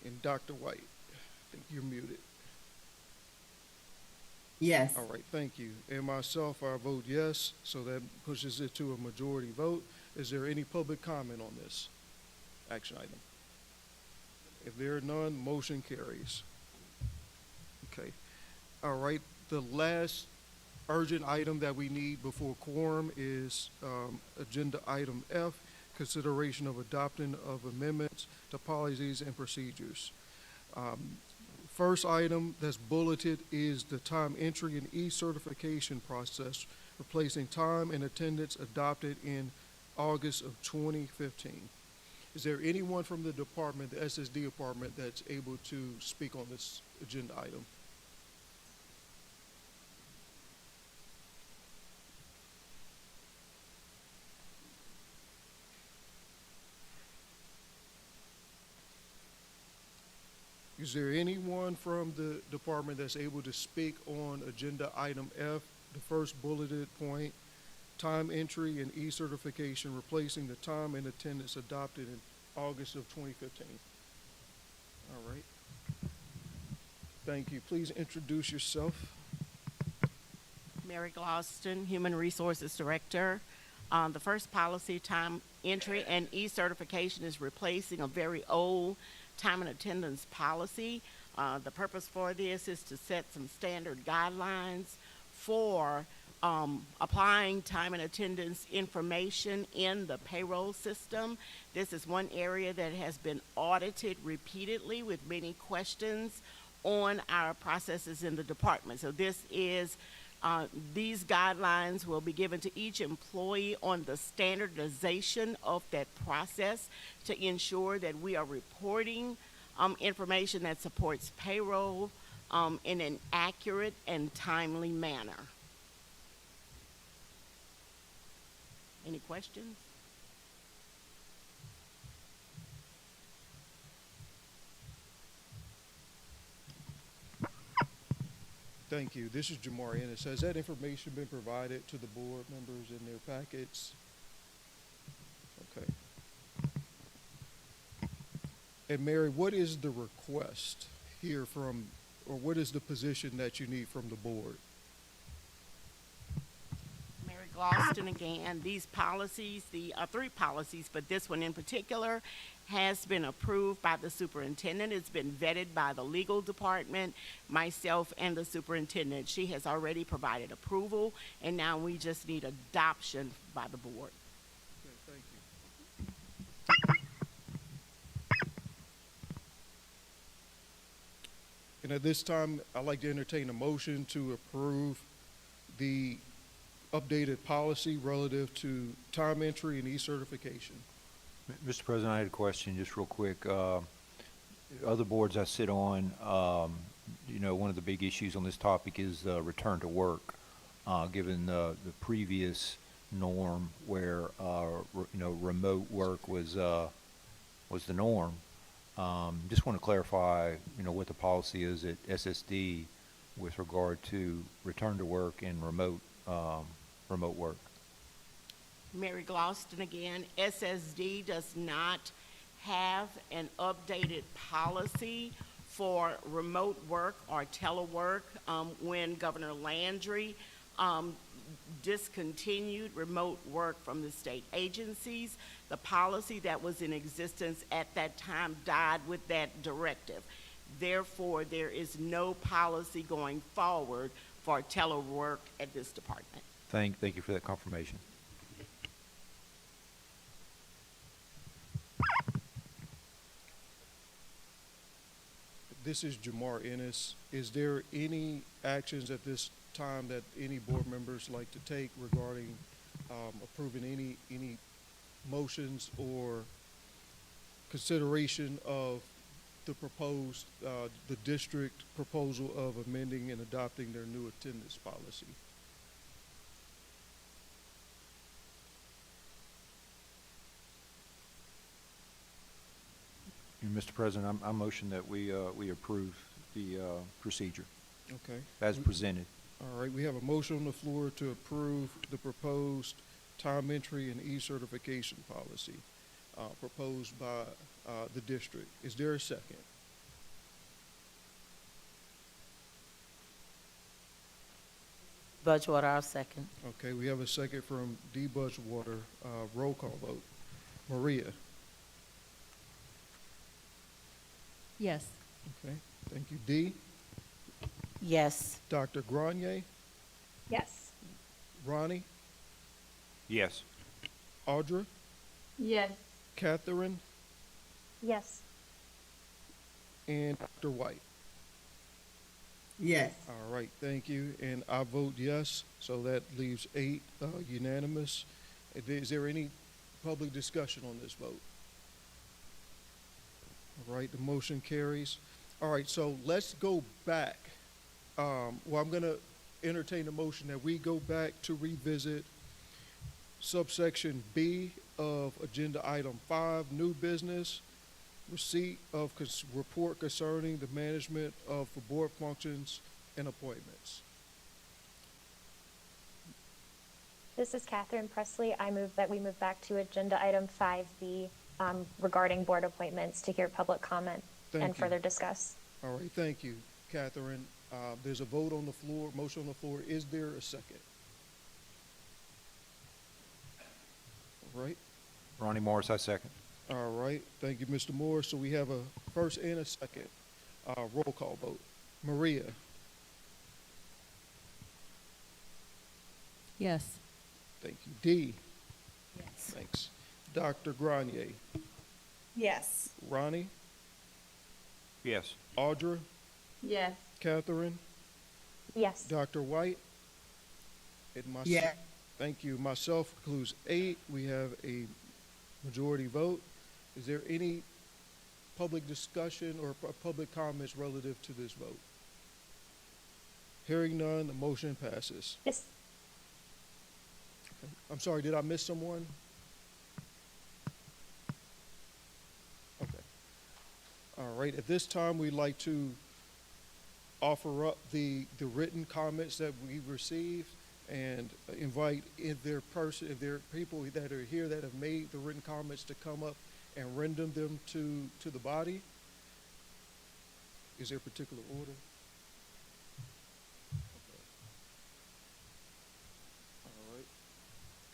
[SPEAKER 1] And Dr. White, I think you're muted.
[SPEAKER 12] Yes.
[SPEAKER 1] All right, thank you. And myself, I vote yes, so that pushes it to a majority vote. Is there any public comment on this action item? If there are none, motion carries. Okay. All right, the last urgent item that we need before quorum is agenda item F, consideration of adopting of amendments to policies and procedures. First item that's bulleted is the time entry and e-certification process, replacing time and attendance adopted in August of 2015. Is there anyone from the department, the SSD department, that's able to speak on this agenda item? Is there anyone from the department that's able to speak on agenda item F, the first bulleted point, time entry and e-certification, replacing the time and attendance adopted in August of 2015? All right. Thank you. Please introduce yourself.
[SPEAKER 8] Mary Gloston, Human Resources Director. The first policy, time entry and e-certification, is replacing a very old time and attendance policy. The purpose for this is to set some standard guidelines for applying time and attendance information in the payroll system. This is one area that has been audited repeatedly with many questions on our processes in the department. So this is these guidelines will be given to each employee on the standardization of that process to ensure that we are reporting information that supports payroll in an accurate and timely manner. Any questions?
[SPEAKER 1] Thank you. This is Jamar Ennis. Has that information been provided to the board members in their packets? Okay. And Mary, what is the request here from, or what is the position that you need from the board?
[SPEAKER 8] Mary Gloston again. These policies, the three policies, but this one in particular has been approved by the superintendent. It's been vetted by the legal department, myself, and the superintendent. She has already provided approval, and now we just need adoption by the board.
[SPEAKER 1] Okay, thank you. And at this time, I'd like to entertain a motion to approve the updated policy relative to time entry and e-certification.
[SPEAKER 5] Mr. President, I had a question, just real quick. Other boards I sit on, you know, one of the big issues on this topic is return to work, given the previous norm where, you know, remote work was the norm. Just want to clarify, you know, what the policy is at SSD with regard to return to work and remote work.
[SPEAKER 8] Mary Gloston again. SSD does not have an updated policy for remote work or telework. When Governor Landry discontinued remote work from the state agencies, the policy that was in existence at that time died with that directive. Therefore, there is no policy going forward for telework at this department.
[SPEAKER 5] Thank you for that confirmation.
[SPEAKER 1] This is Jamar Ennis. Is there any actions at this time that any board members like to take regarding approving any motions or consideration of the proposed, the district proposal of amending and adopting their new attendance policy?
[SPEAKER 5] Mr. President, I motion that we approve the procedure
[SPEAKER 1] Okay.
[SPEAKER 5] as presented.
[SPEAKER 1] All right, we have a motion on the floor to approve the proposed time entry and e-certification policy proposed by the district. Is there a second?
[SPEAKER 4] Budgewater, I'll second.
[SPEAKER 1] Okay, we have a second from D. Budgewater. Roll call vote. Maria?
[SPEAKER 2] Yes.
[SPEAKER 1] Okay, thank you. D.
[SPEAKER 4] Yes.
[SPEAKER 1] Dr. Grenier?
[SPEAKER 6] Yes.
[SPEAKER 1] Ronnie?
[SPEAKER 5] Yes.
[SPEAKER 1] Audra?
[SPEAKER 9] Yes.
[SPEAKER 1] Catherine?
[SPEAKER 14] Yes.
[SPEAKER 1] And Dr. White?
[SPEAKER 12] Yes.
[SPEAKER 1] All right, thank you. And I vote yes, so that leaves 8 unanimous. Is there any public discussion on this vote? All right, the motion carries. All right, so let's go back. I'm gonna entertain a motion that we go back to revisit subsection B of agenda item 5, new business, receipt of report concerning the management of the board functions and appointments.
[SPEAKER 14] This is Catherine Presley. I move that we move back to agenda item 5B regarding board appointments to hear public comment
[SPEAKER 1] Thank
[SPEAKER 14] and
[SPEAKER 1] you.
[SPEAKER 14] further discuss.
[SPEAKER 1] All right, thank you, Catherine. There's a vote on the floor, motion on the floor. Is there a second? All right.
[SPEAKER 5] Ronnie Morris, I second.
[SPEAKER 1] All right, thank you, Mr. Moore. So we have a first and a second. Roll call vote. Maria,
[SPEAKER 2] Yes.
[SPEAKER 1] thank you. Dee,
[SPEAKER 4] Yes.
[SPEAKER 1] thanks. Dr. Grenier,
[SPEAKER 6] Yes.
[SPEAKER 1] Ronnie,
[SPEAKER 5] Yes.
[SPEAKER 1] Audra,
[SPEAKER 9] Yes.
[SPEAKER 1] Catherine,
[SPEAKER 14] Yes.
[SPEAKER 1] Dr. White, and myself.
[SPEAKER 12] Yeah.
[SPEAKER 1] Thank you. Myself includes 8. We have a majority vote. Is there any public discussion or public comments relative to this vote? Hearing none, the motion passes.
[SPEAKER 14] Yes.
[SPEAKER 1] I'm sorry, did I miss someone? Okay. All right, at this time, we'd like to offer up the written comments that we've received and invite if there are people that are here that have made the written comments to come up and render them to the body. Is there a particular order?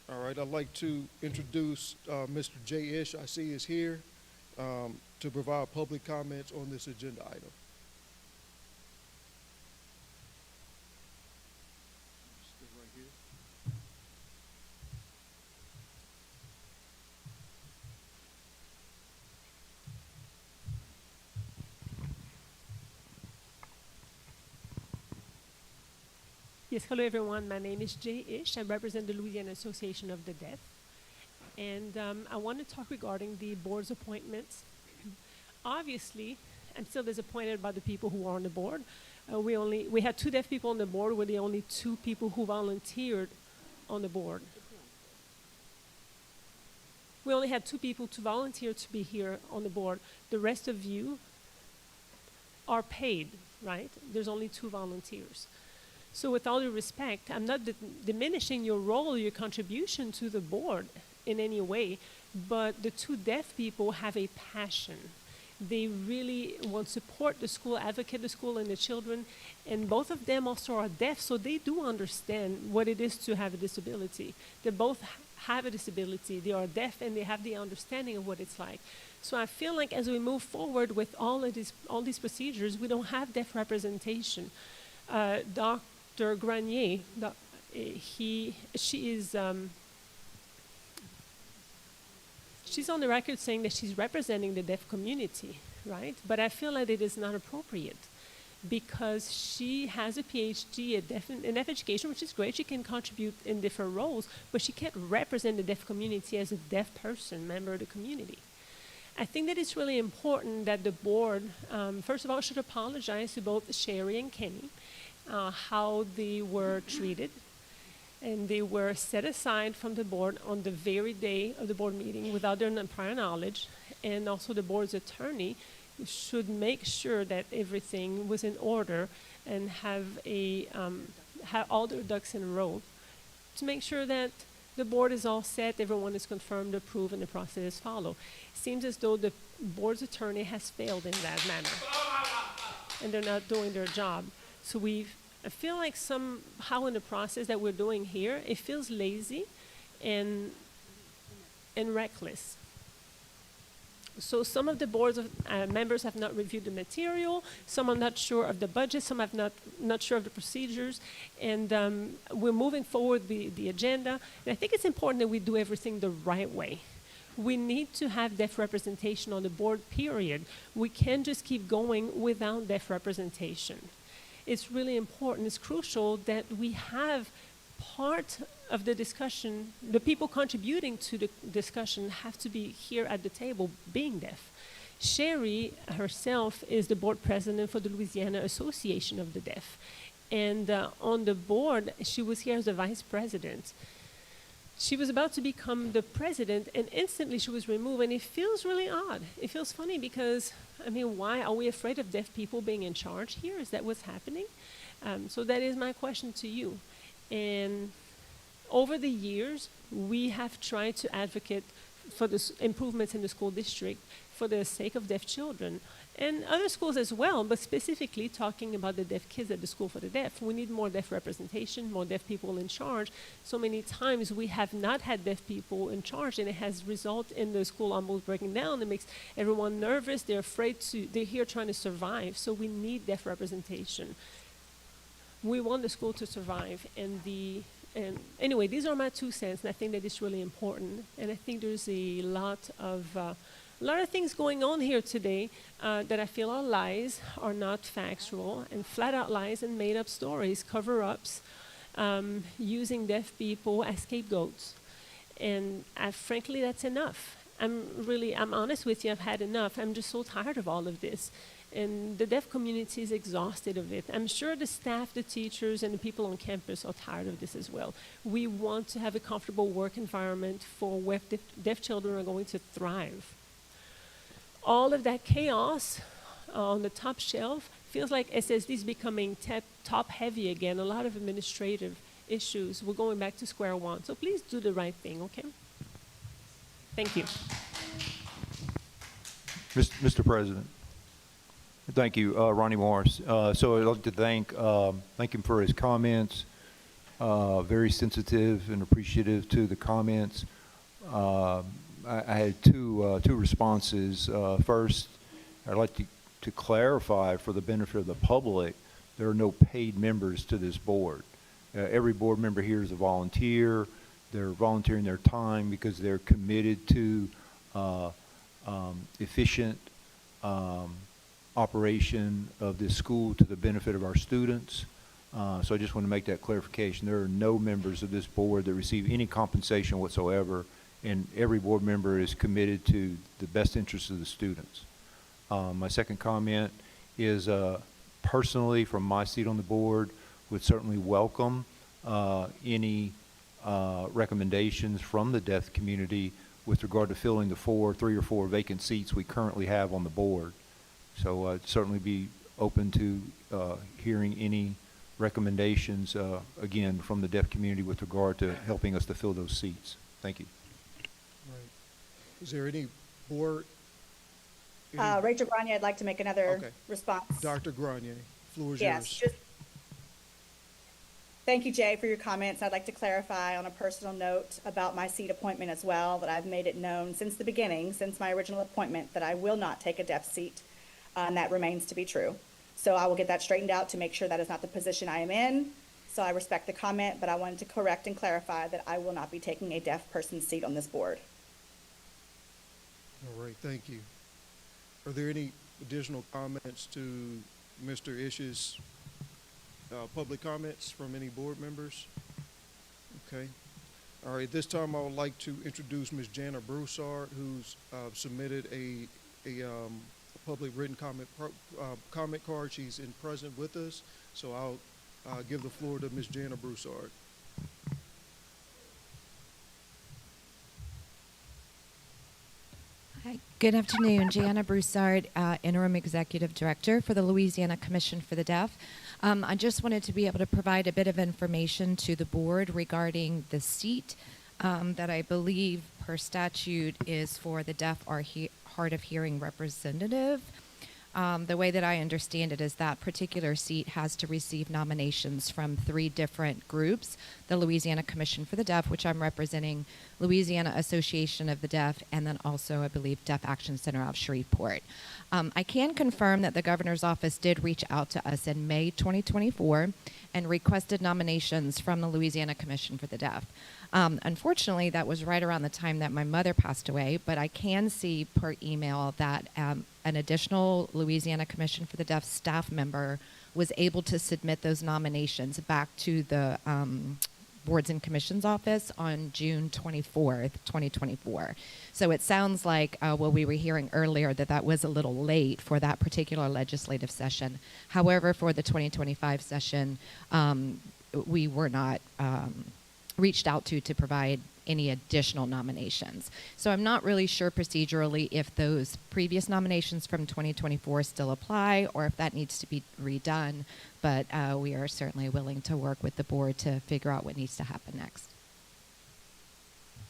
[SPEAKER 1] All right, I'd like to introduce Mr. Jay Ish, I see is here, to provide public comments on this agenda item. Stay right here.
[SPEAKER 3] Yes, hello everyone. My name is Jay Ish. I represent the Louisiana Association of the Deaf. And I want to talk regarding the board's appointments. Obviously, I'm still disappointed by the people who are on the board. We had 2 deaf people on the board. We're the only 2 people who volunteered on the board. We only had 2 people to volunteer to be here on the board. The rest of you are paid, right? There's only 2 volunteers. So with all due respect, I'm not diminishing your role, your contribution to the board in any way, but the 2 deaf people have a passion. They really want to support the school, advocate the school and the children, and both of them also are deaf, so they do understand what it is to have a disability. They both have a disability. They are deaf and they have the understanding of what it's like. So I feel like as we move forward with all these procedures, we don't have deaf representation. Dr. Grenier, she's on the record saying that she's representing the deaf community, right? But I feel like it is not appropriate because she has a PhD in deaf education, which is great. She can contribute in different roles, but she can't represent the deaf community as a deaf person, member of the community. I think that it's really important that the board, first of all, should apologize to both Sherry and Kenny, how they were treated, and they were set aside from the board on the very day of the board meeting without their prior knowledge, and also the board's attorney should make sure that everything was in order and have all their ducks in a row to make sure that the board is all set, everyone is confirmed, approved, and the process is followed. It seems as though the board's attorney has failed in that manner, and they're not doing their job. So I feel like somehow in the process that we're doing here, it feels lazy and reckless. So some of the board's members have not reviewed the material, some are not sure of the budget, some have not sure of the procedures, and we're moving forward the agenda. And I think it's important that we do everything the right way. We need to have deaf representation on the board, period. We can't just keep going without deaf representation. It's really important, it's crucial that we have part of the discussion, the people contributing to the discussion have to be here at the table being deaf. Sherry herself is the board president for the Louisiana Association of the Deaf. And on the board, she was here as the vice president. She was about to become the president, and instantly she was removed, and it feels really odd. It feels funny because, I mean, why are we afraid of deaf people being in charge here? Is that what's happening? So that is my question to you. And over the years, we have tried to advocate for the improvements in the school district for the sake of deaf children and other schools as well, but specifically talking about the deaf kids at the School for the Deaf. We need more deaf representation, more deaf people in charge. So many times we have not had deaf people in charge, and it has resulted in the school almost breaking down. It makes everyone nervous. They're afraid to, they're here trying to survive. So we need deaf representation. We want the school to survive, and anyway, these are my 2 cents, and I think that it's really important. And I think there's a lot of things going on here today that I feel are lies, are not factual, and flat out lies and made up stories, cover-ups, using deaf people as scapegoats. And frankly, that's enough. I'm honest with you, I've had enough. I'm just so tired of all of this. And the deaf community is exhausted of it. I'm sure the staff, the teachers, and the people on campus are tired of this as well. We want to have a comfortable work environment for where deaf children are going to thrive. All of that chaos on the top shelf feels like SSD is becoming top-heavy again, a lot of administrative issues. We're going back to square one. So please do the right thing, okay? Thank you.
[SPEAKER 5] Mr. President. Thank you, Ronnie Morris. So I'd like to thank him for his comments. Very sensitive and appreciative to the comments. I had two responses. First, I'd like to clarify for the benefit of the public, there are no paid members to this board. Every board member here is a volunteer. They're volunteering their time because they're committed to efficient operation of this school to the benefit of our students. So I just want to make that clarification. There are no members of this board that receive any compensation whatsoever, and every board member is committed to the best interests of the students. My second comment is personally, from my seat on the board, would certainly welcome any recommendations from the deaf community with regard to filling the 3 or 4 vacant seats we currently have on the board. So I'd certainly be open to hearing any recommendations, again, from the deaf community with regard to helping us to fill those seats. Thank you.
[SPEAKER 1] Right. Is there any board?
[SPEAKER 6] Rachel Grenier, I'd like to make another response.
[SPEAKER 1] Dr. Grenier, floor is
[SPEAKER 6] yes,
[SPEAKER 1] yours.
[SPEAKER 6] Thank you, Jay, for your comments. I'd like to clarify on a personal note about my seat appointment as well, that I've made it known since the beginning, since my original appointment, that I will not take a deaf seat, and that remains to be true. So I will get that straightened out to make sure that is not the position I am in. So I respect the comment, but I wanted to correct and clarify that I will not be taking a deaf person's seat on this board.
[SPEAKER 1] All right, thank you. Are there any additional comments to Mr. Ish's public comments from any board members? Okay. All right, this time I would like to introduce Ms. Jana Broussard, who's submitted a public written comment card. She's in present with us, so I'll give the floor to Ms. Jana Broussard.
[SPEAKER 15] Hi, good afternoon. Jana Broussard, Interim Executive Director for the Louisiana Commission for the Deaf. I just wanted to be able to provide a bit of information to the board regarding the seat that I believe per statute is for the deaf or hard of hearing representative. The way that I understand it is that particular seat has to receive nominations from 3 different groups: the Louisiana Commission for the Deaf, which I'm representing, Louisiana Association of the Deaf, and then also, I believe, Deaf Action Center of Shreveport. I can confirm that the governor's office did reach out to us in May 2024 and requested nominations from the Louisiana Commission for the Deaf. Unfortunately, that was right around the time that my mother passed away, but I can see per email that an additional Louisiana Commission for the Deaf staff member was able to submit those nominations back to the Boards and Commissions office on June 24th, 2024. So it sounds like, we were hearing earlier that that was a little late for that particular legislative session. However, for the 2025 session, we were not reached out to provide any additional nominations. So I'm not really sure procedurally if those previous nominations from 2024 still apply or if that needs to be redone, but we are certainly willing to work with the board to figure out what needs to happen next,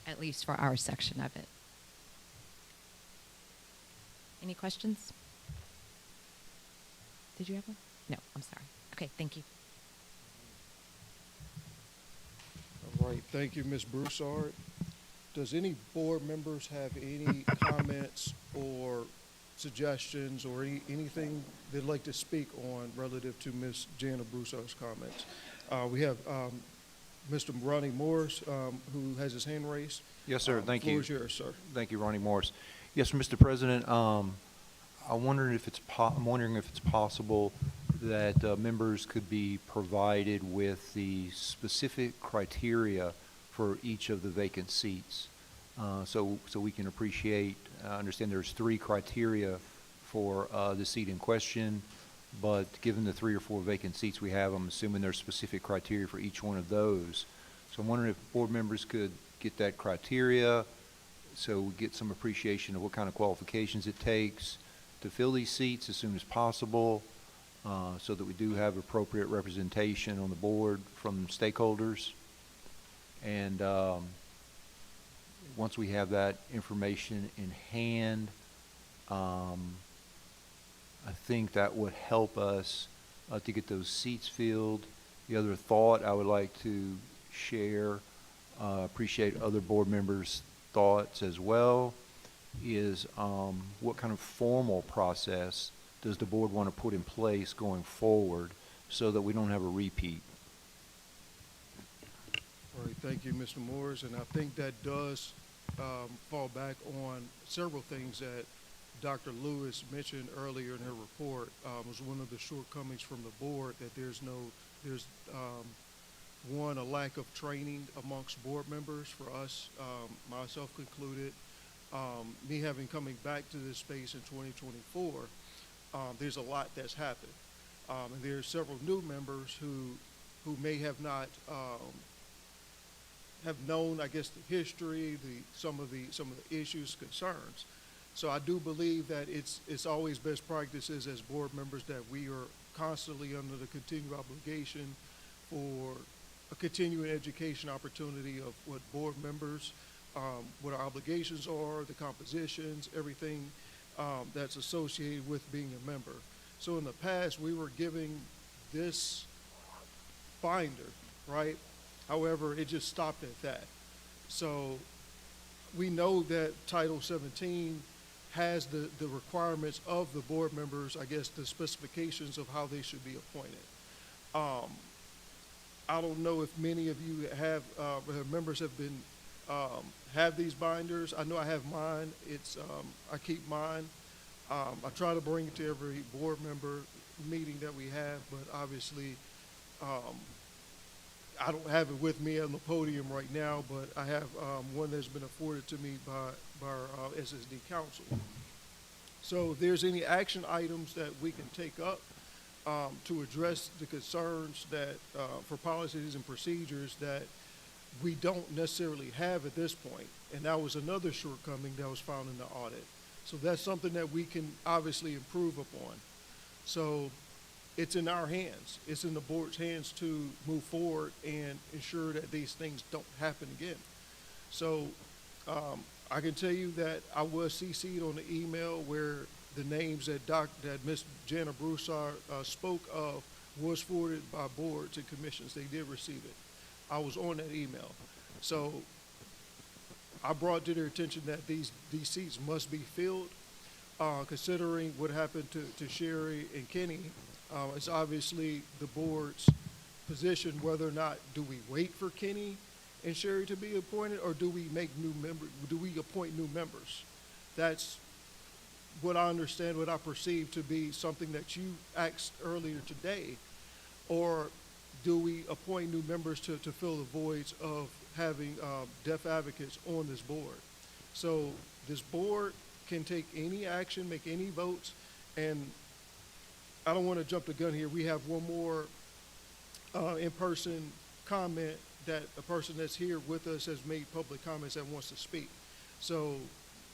[SPEAKER 15] at least for our section of it. Any questions? Did you have one? No, I'm sorry. Okay, thank you.
[SPEAKER 1] All right, thank you, Ms. Broussard. Does any board members have any comments or suggestions or anything they'd like to speak on relative to Ms. Jana Broussard's comments? We have Mr. Ronnie Morris, who has his hand raised.
[SPEAKER 5] Yes, sir. Thank you.
[SPEAKER 1] Floor is yours, sir.
[SPEAKER 5] Thank you, Ronnie Morris. Yes, Mr. President, I'm wondering if it's possible that members could be provided with the specific criteria for each of the vacant seats, so we can appreciate. I understand there's 3 criteria for the seat in question, but given the 3 or 4 vacant seats we have, I'm assuming there's specific criteria for each one of those. So I'm wondering if board members could get that criteria, so we get some appreciation of what kind of qualifications it takes to fill these seats as soon as possible, so that we do have appropriate representation on the board from stakeholders. And once we have that information in hand, I think that would help us to get those seats filled. The other thought I would like to share, appreciate other board members' thoughts as well, is what kind of formal process does the board want to put in place going forward so that we don't have a repeat?
[SPEAKER 1] All right, thank you, Mr. Morris, and I think that does fall back on several things that Dr. Lewis mentioned earlier in her report. Was one of the shortcomings from the board, that there's one, a lack of training amongst board members for us, myself concluded. Me having coming back to this space in 2024, there's a lot that's happened, and there's several new members who may have not have known, I guess, the history, some of the issues, concerns. So I do believe that it's always best practices as board members that we are constantly under the continued obligation for a continuing education opportunity of what board members, what our obligations are, the compositions, everything that's associated with being a member. So in the past, we were giving this binder, right? However, it just stopped at that. So we know that Title 17 has the requirements of the board members, I guess the specifications of how they should be appointed. I don't know if many of you have, members have been, have these binders. I know I have mine. I keep mine. I try to bring it to every board member meeting that we have, but obviously, I don't have it with me on the podium right now, but I have one that's been afforded to me by our SSD council. So if there's any action items that we can take up to address the concerns that for policies and procedures that we don't necessarily have at this point, and that was another shortcoming that was found in the audit. So that's something that we can obviously improve upon. So it's in our hands. It's in the board's hands to move forward and ensure that these things don't happen again. So I can tell you that I was CC'd on the email where the names that Ms. Jana Broussard spoke of was forwarded by boards and commissions. They did receive it. I was on that email. So I brought to their attention that these seats must be filled, considering what happened to Sherry and Kenny. It's obviously the board's position whether or not do we wait for Kenny and Sherry to be appointed, or do we make new members? Do we appoint new members? That's what I understand, what I perceive to be something that you asked earlier today, or do we appoint new members to fill the voids of having deaf advocates on this board? So this board can take any action, make any votes, and I don't want to jump the gun here. We have one more in-person comment that a person that's here with us has made public comments that wants to speak. So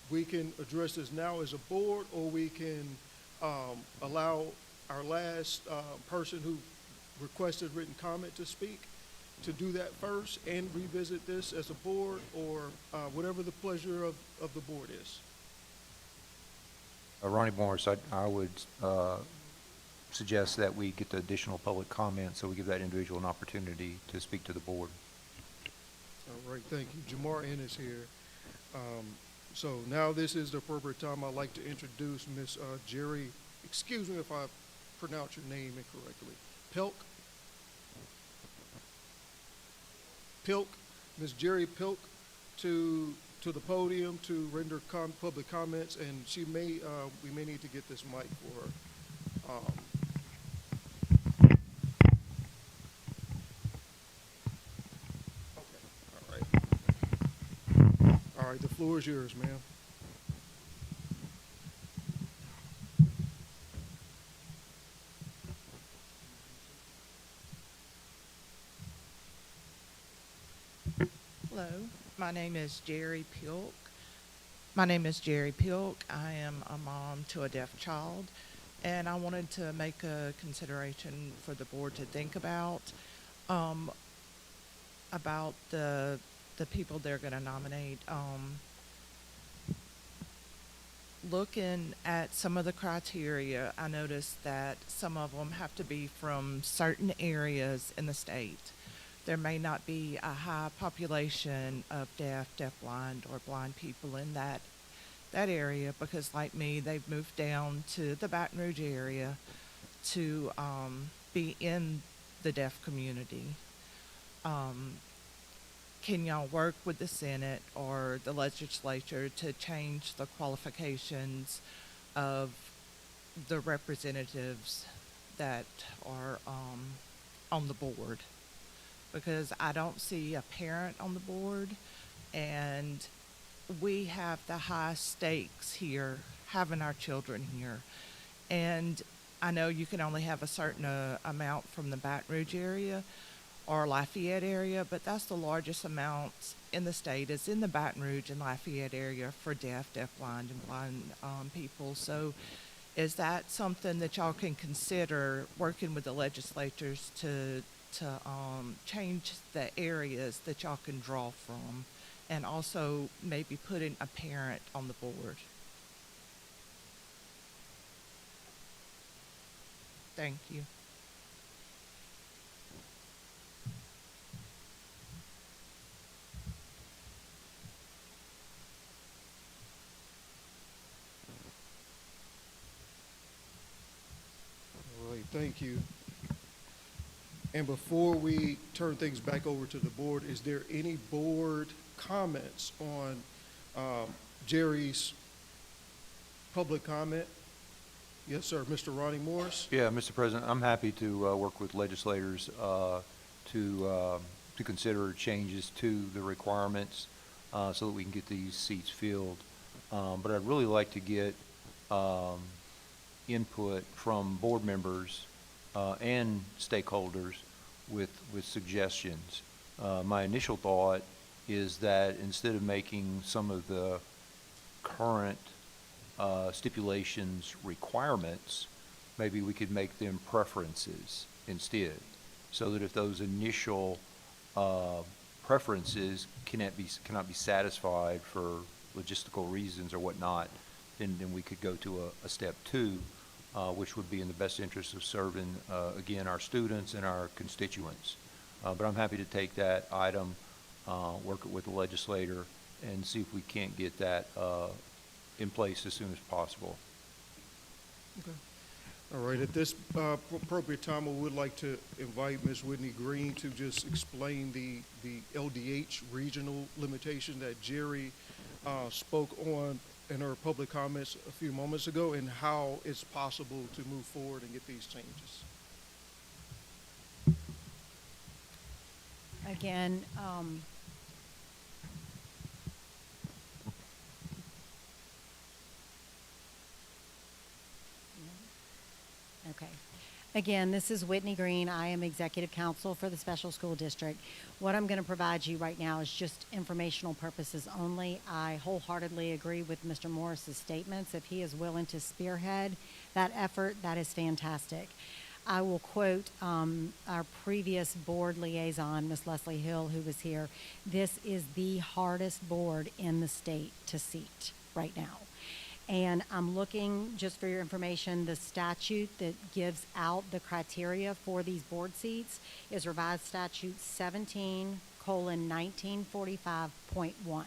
[SPEAKER 1] we can address this now as a board, or we can allow our last person who requested written comment to speak, to do that first and revisit this as a board, or whatever the pleasure of the board is.
[SPEAKER 5] Ronnie Morris, I would suggest that we get the additional public comment so we give that individual an opportunity to speak to the board.
[SPEAKER 1] All right, thank you. Jamar Ennis here. So now this is the appropriate time. I'd like to introduce Miss Jerry, excuse me if I pronounce your name incorrectly, Pilk, Miss Jerry Pilk, to the podium to render public comments, and she may we may need to get this mic for her. Okay, all right, the floor is yours, ma'am.
[SPEAKER 16] Hello, my name is Jerry Pilk. I am a mom to a deaf child, and I wanted to make a consideration for the board to think about the people they're going to nominate. Looking at some of the criteria, I noticed that some of them have to be from certain areas in the state. There may not be a high population of deafblind, or blind people in that area, because like me, they've moved down to the Baton Rouge area to be in the deaf community. Can y'all work with the Senate or the legislature to change the qualifications of the representatives that are on the board? Because I don't see a parent on the board, and we have the high stakes here, having our children here. And I know you can only have a certain amount from the Baton Rouge area or Lafayette area, but that's the largest amount in the state is in the Baton Rouge and Lafayette area for deafblind, and blind people. So is that something that y'all can consider working with the legislators to change the areas that y'all can draw from, and also maybe putting a parent on the board? Thank you.
[SPEAKER 1] All right, thank you. And before we turn things back over to the board, is there any board comments on Jerry's public comment? Yes, sir. Mr. Ronnie Morris?
[SPEAKER 5] Yeah, Mr. President, I'm happy to work with legislators to consider changes to the requirements so that we can get these seats filled. But I'd really like to get input from board members and stakeholders with suggestions. My initial thought is that instead of making some of the current stipulations requirements, maybe we could make them preferences instead, so that if those initial preferences cannot be satisfied for logistical reasons or whatnot, then we could go to a step two, which would be in the best interest of serving, again, our students and our constituents. But I'm happy to take that item, work it with the legislator, and see if we can't get that in place as soon as possible.
[SPEAKER 1] Okay. All right. At this appropriate time, I would like to invite Ms. Whitney Green to just explain the LDH regional limitation that Jerry spoke on in her public comments a few moments ago, and how it's possible to move forward and get these changes.
[SPEAKER 13] again, okay. Again, this is Whitney Green. I am Executive Counsel for the Special School District. What I'm going to provide you right now is just informational purposes only. I wholeheartedly agree with Mr. Morris's statements. If he is willing to spearhead that effort, that is fantastic. I will quote our previous board liaison, Ms. Leslie Hill, who was here. This is the hardest board in the state to seat right now. And I'm looking, just for your information, the statute that gives out the criteria for these board seats is revised statute 17:1945.1.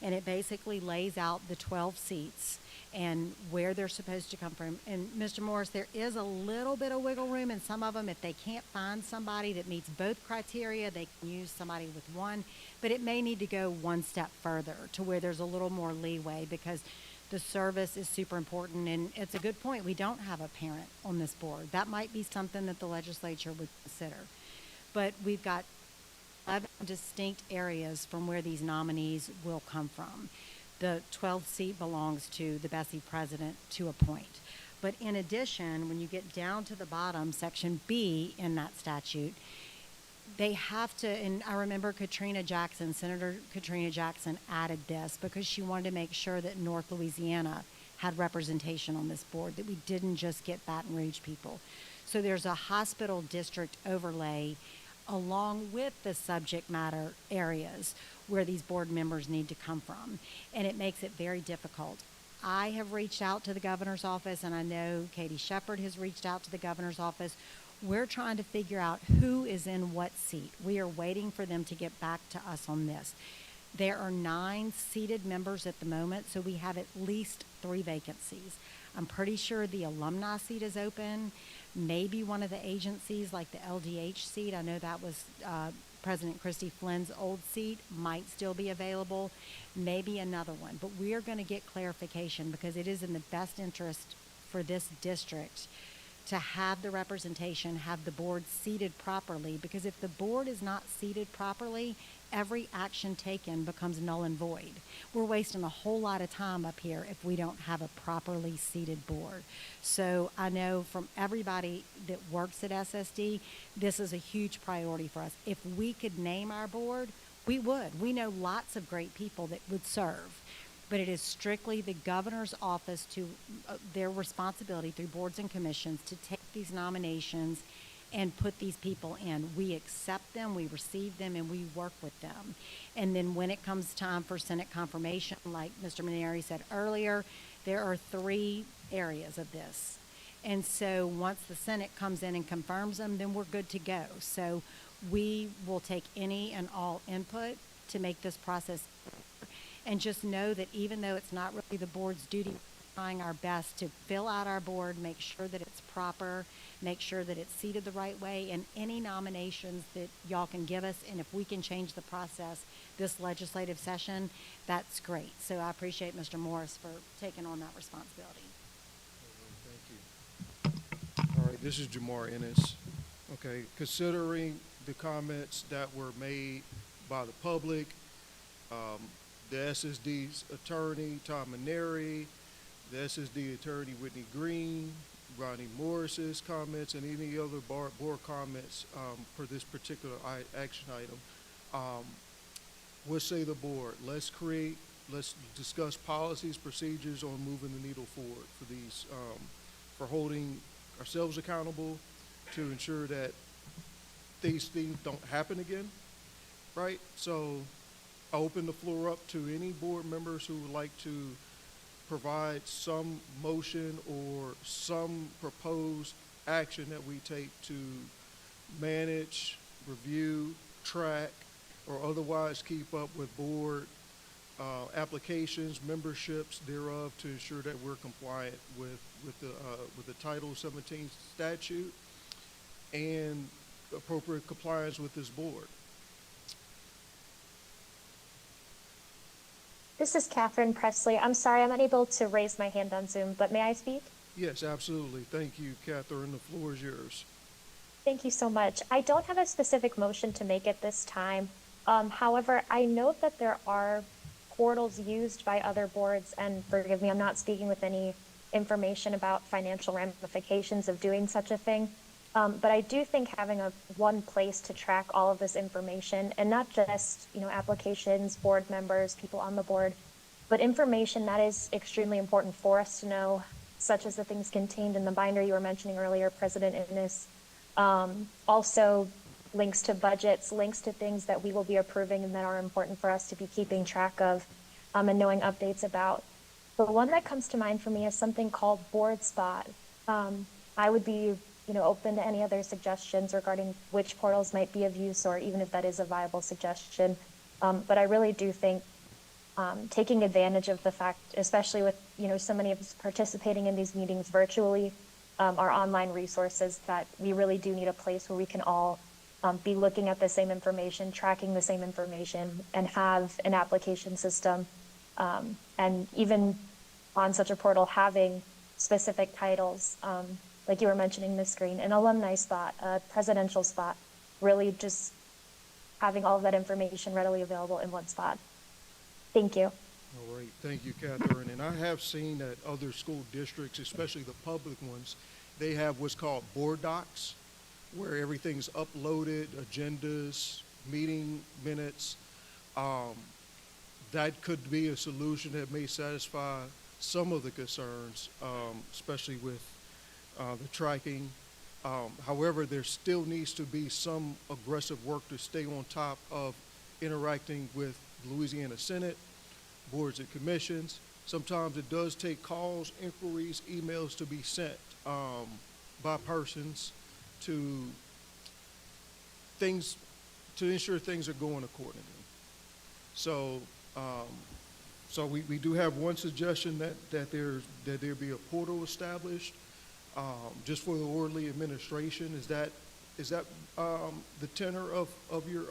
[SPEAKER 13] And it basically lays out the 12 seats and where they're supposed to come from. And Mr. Morris, there is a little bit of wiggle room in some of them. If they can't find somebody that meets both criteria, they can use somebody with one. But it may need to go one step further to where there's a little more leeway, because the service is super important. And it's a good point. We don't have a parent on this board. That might be something that the legislature would consider. But we've got 11 distinct areas from where these nominees will come from. The 12th seat belongs to the Bessie president to appoint. But in addition, when you get down to the bottom, section B in that statute, they have to, and I remember Senator Katrina Jackson added this because she wanted to make sure that North Louisiana had representation on this board, that we didn't just get Baton Rouge people. So there's a hospital district overlay along with the subject matter areas where these board members need to come from. And it makes it very difficult. I have reached out to the governor's office, and I know Katie Shepard has reached out to the governor's office. We're trying to figure out who is in what seat. We are waiting for them to get back to us on this. There are 9 seated members at the moment, so we have at least 3 vacancies. I'm pretty sure the alumni seat is open. Maybe one of the agencies, like the LDH seat, I know that was President Christy Flynn's old seat, might still be available. Maybe another one. But we are going to get clarification, because it is in the best interest for this district to have the representation, have the board seated properly, because if the board is not seated properly, every action taken becomes null and void. We're wasting a whole lot of time up here if we don't have a properly seated board. So I know from everybody that works at SSD, this is a huge priority for us. If we could name our board, we would. We know lots of great people that would serve. But it is strictly the governor's office to their responsibility through boards and commissions to take these nominations and put these people in. We accept them, we receive them, and we work with them. And then when it comes time for Senate confirmation, like Mr. Maneri said earlier, there are 3 areas of this. And so once the Senate comes in and confirms them, then we're good to go. So we will take any and all input to make this process. And just know that even though it's not really the board's duty, we're trying our best to fill out our board, make sure that it's proper, make sure that it's seated the right way, and any nominations that y'all can give us, and if we can change the process this legislative session, that's great. So I appreciate Mr. Morris for taking on that responsibility.
[SPEAKER 1] Thank you. All right, this is Jamar Ennis. Okay, considering the comments that were made by the public, the SSD's attorney, Tom Maneri, the SSD attorney, Whitney Green, Ronnie Morris's comments, and any other board comments for this particular action item. What say the board? Let's discuss policies, procedures on moving the needle forward for these, for holding ourselves accountable to ensure that these things don't happen again, right? So I open the floor up to any board members who would like to provide some motion or some proposed action that we take to manage, review, track, or otherwise keep up with board applications, memberships thereof, to ensure that we're compliant with the Title 17 statute and appropriate compliance with this board.
[SPEAKER 14] This is Catherine Presley. I'm sorry, I'm unable to raise my hand on Zoom, but may I speak?
[SPEAKER 1] Yes, absolutely. Thank you, Catherine. The floor is yours.
[SPEAKER 14] Thank you so much. I don't have a specific motion to make at this time. However, I know that there are portals used by other boards, and forgive me, I'm not speaking with any information about financial ramifications of doing such a thing. But I do think having one place to track all of this information, and not just, applications, board members, people on the board, but information that is extremely important for us to know, such as the things contained in the binder you were mentioning earlier, President Innes. Also links to budgets, links to things that we will be approving and that are important for us to be keeping track of, and knowing updates about. The one that comes to mind for me is something called Board Spot. I would be, open to any other suggestions regarding which portals might be of use, or even if that is a viable suggestion. But I really do think taking advantage of the fact, especially with, so many of us participating in these meetings virtually, our online resources, that we really do need a place where we can all be looking at the same information, tracking the same information, and have an application system. And even on such a portal, having specific titles, like you were mentioning, Ms. Green, an alumni spot, a presidential spot, really just having all of that information readily available in one spot. Thank you.
[SPEAKER 1] All right, thank you, Catherine. And I have seen that other school districts, especially the public ones, they have what's called board docs, where everything's uploaded, agendas, meeting minutes. That could be a solution that may satisfy some of the concerns, especially with the tracking. However, there still needs to be some aggressive work to stay on top of interacting with the Louisiana Senate, boards and commissions. Sometimes it does take calls, inquiries, emails to be sent by persons to ensure things are going accordingly. So, we do have one suggestion that there be a portal established just for the orderly administration. Is that the tenor of your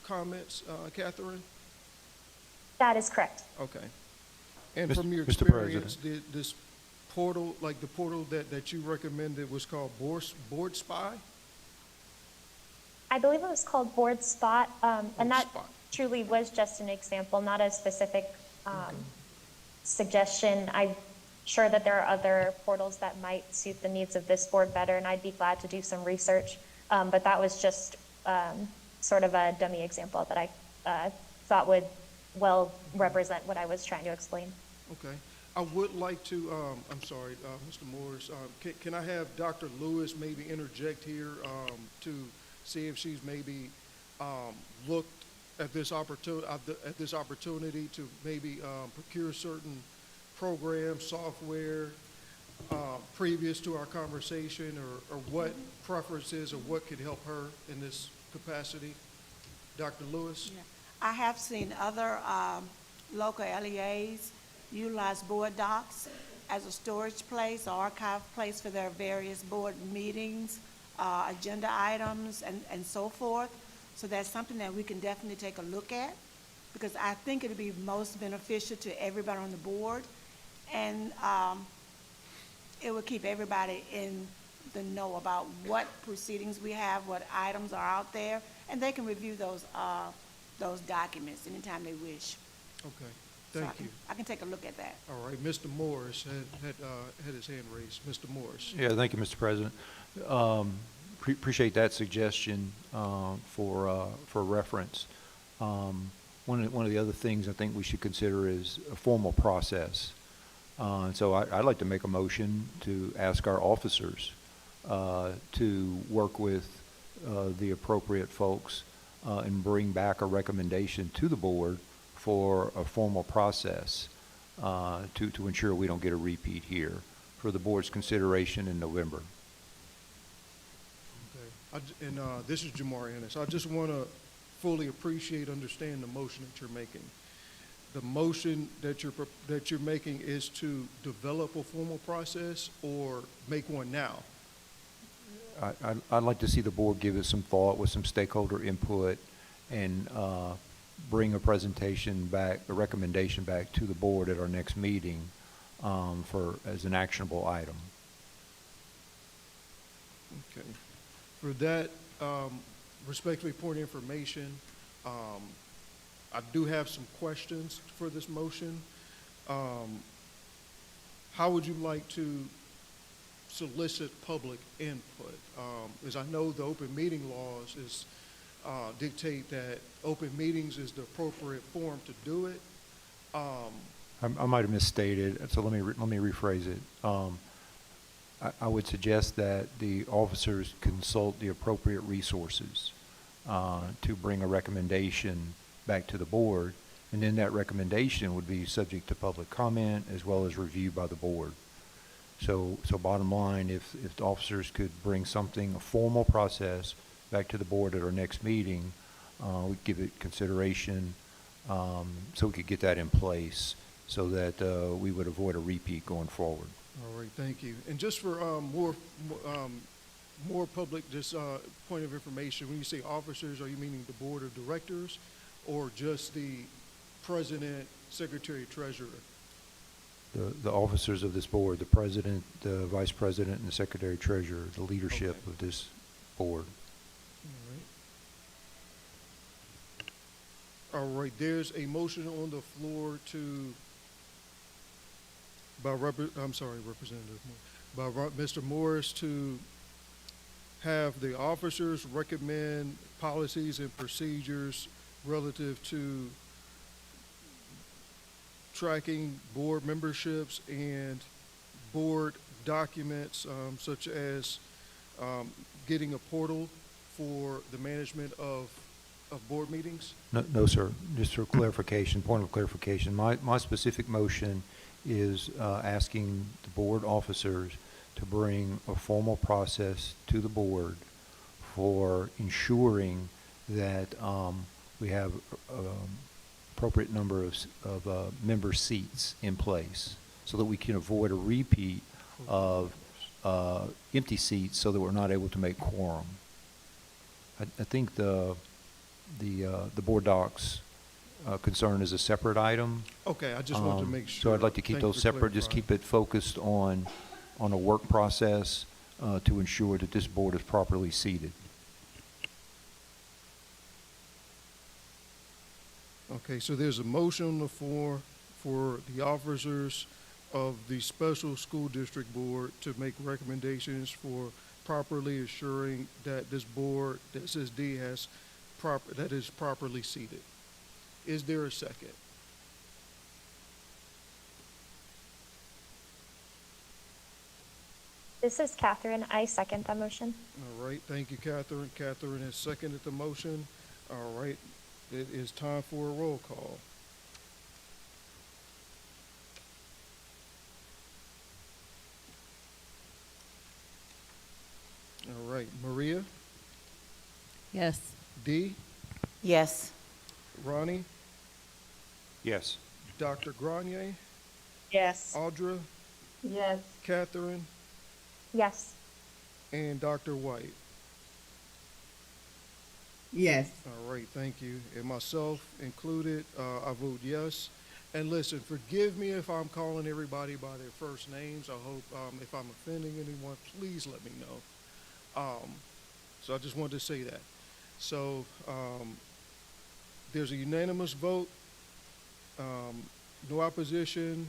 [SPEAKER 1] comments, Catherine?
[SPEAKER 14] That is correct.
[SPEAKER 1] Okay. And
[SPEAKER 5] Mr.
[SPEAKER 1] from your
[SPEAKER 5] Mr.
[SPEAKER 1] experience, this portal, like the portal that you recommended, was called Board Spy?
[SPEAKER 14] I believe it was called Board Spot, and that
[SPEAKER 1] Spot.
[SPEAKER 14] truly was just an example, not a specific suggestion. I'm sure that there are other portals that might suit the needs of this board better, and I'd be glad to do some research. But that was just sort of a dummy example that I thought would well represent what I was trying to explain.
[SPEAKER 1] Okay. I would like to, I'm sorry, Mr. Morris, can I have Dr. Lewis maybe interject here to see if she's maybe looked at this opportunity to maybe procure certain programs, software, previous to our conversation, or what preferences or what could help her in this capacity? Dr. Lewis?
[SPEAKER 8] Yeah. I have seen other local LEAs utilize board docs as a storage place, archive place for their various board meetings, agenda items, and so forth. So that's something that we can definitely take a look at, because I think it'll be most beneficial to everybody on the board, and it will keep everybody in the know about what proceedings we have, what items are out there, and they can review those documents anytime they wish.
[SPEAKER 1] Okay, thank you.
[SPEAKER 8] I can take a look at that.
[SPEAKER 1] All right, Mr. Morris had his hand raised. Mr. Morris.
[SPEAKER 5] Yeah, thank you, Mr. President. Appreciate that suggestion for reference. One of the other things I think we should consider is a formal process. So I'd like to make a motion to ask our officers to work with the appropriate folks and bring back a recommendation to the board for a formal process to ensure we don't get a repeat here for the board's consideration in November.
[SPEAKER 1] Okay. And this is Jamar Ennis. I just want to fully appreciate, understand the motion that you're making. The motion that you're making is to develop a formal process or make one now?
[SPEAKER 5] I'd like to see the board give it some thought with some stakeholder input and bring a presentation back, a recommendation back to the board at our next meeting as an actionable item.
[SPEAKER 1] Okay. For that, respectfully point of information, I do have some questions for this motion. How would you like to solicit public input? As I know, the open meeting laws dictate that open meetings is the appropriate forum to do it.
[SPEAKER 5] I might have misstated, so let me rephrase it. I would suggest that the officers consult the appropriate resources to bring a recommendation back to the board, and then that recommendation would be subject to public comment as well as review by the board. So bottom line, if the officers could bring something, a formal process, back to the board at our next meeting, we'd give it consideration, so we could get that in place so that we would avoid a repeat going forward.
[SPEAKER 1] All right, thank you. And just for more public, just point of information, when you say officers, are you meaning the board of directors or just the president, secretary, treasurer?
[SPEAKER 5] The officers of this board, the president, the vice president, and the secretary treasurer, the leadership of this board.
[SPEAKER 1] All right, there's a motion on the floor by Mr. Morris to have the officers recommend policies and procedures relative to tracking board memberships and board documents, such as getting a portal for the management of board meetings?
[SPEAKER 5] No, sir. Just for clarification, point of clarification, my specific motion is asking the board officers to bring a formal process to the board for ensuring that we have appropriate number of member seats in place so that we can avoid a repeat of empty seats so that we're not able to make quorum. I think the board docs concern is a separate item.
[SPEAKER 1] Okay, I just want to make sure.
[SPEAKER 5] So I'd like to keep those separate, just keep it focused on a work process to ensure that this board is properly seated.
[SPEAKER 1] Okay, so there's a motion on the floor for the officers of the special school district board to make recommendations for properly assuring that this board, the SSD, that is properly seated. Is there a second?
[SPEAKER 14] This is Catherine. I second the motion.
[SPEAKER 1] All right, thank you, Catherine. Catherine has seconded the motion. All right, it is time for a roll call. All right, Maria?
[SPEAKER 2] Yes.
[SPEAKER 1] Dee?
[SPEAKER 4] Yes.
[SPEAKER 1] Ronnie?
[SPEAKER 5] Yes.
[SPEAKER 1] Dr. Grenier?
[SPEAKER 6] Yes.
[SPEAKER 1] Audra?
[SPEAKER 9] Yes.
[SPEAKER 1] Catherine?
[SPEAKER 14] Yes.
[SPEAKER 1] And Dr. White?
[SPEAKER 12] Yes.
[SPEAKER 1] All right, thank you. And myself included, I vote yes. And listen, forgive me if I'm calling everybody by their first names. I hope if I'm offending anyone, please let me know. So I just wanted to say that. So there's a unanimous vote, no opposition,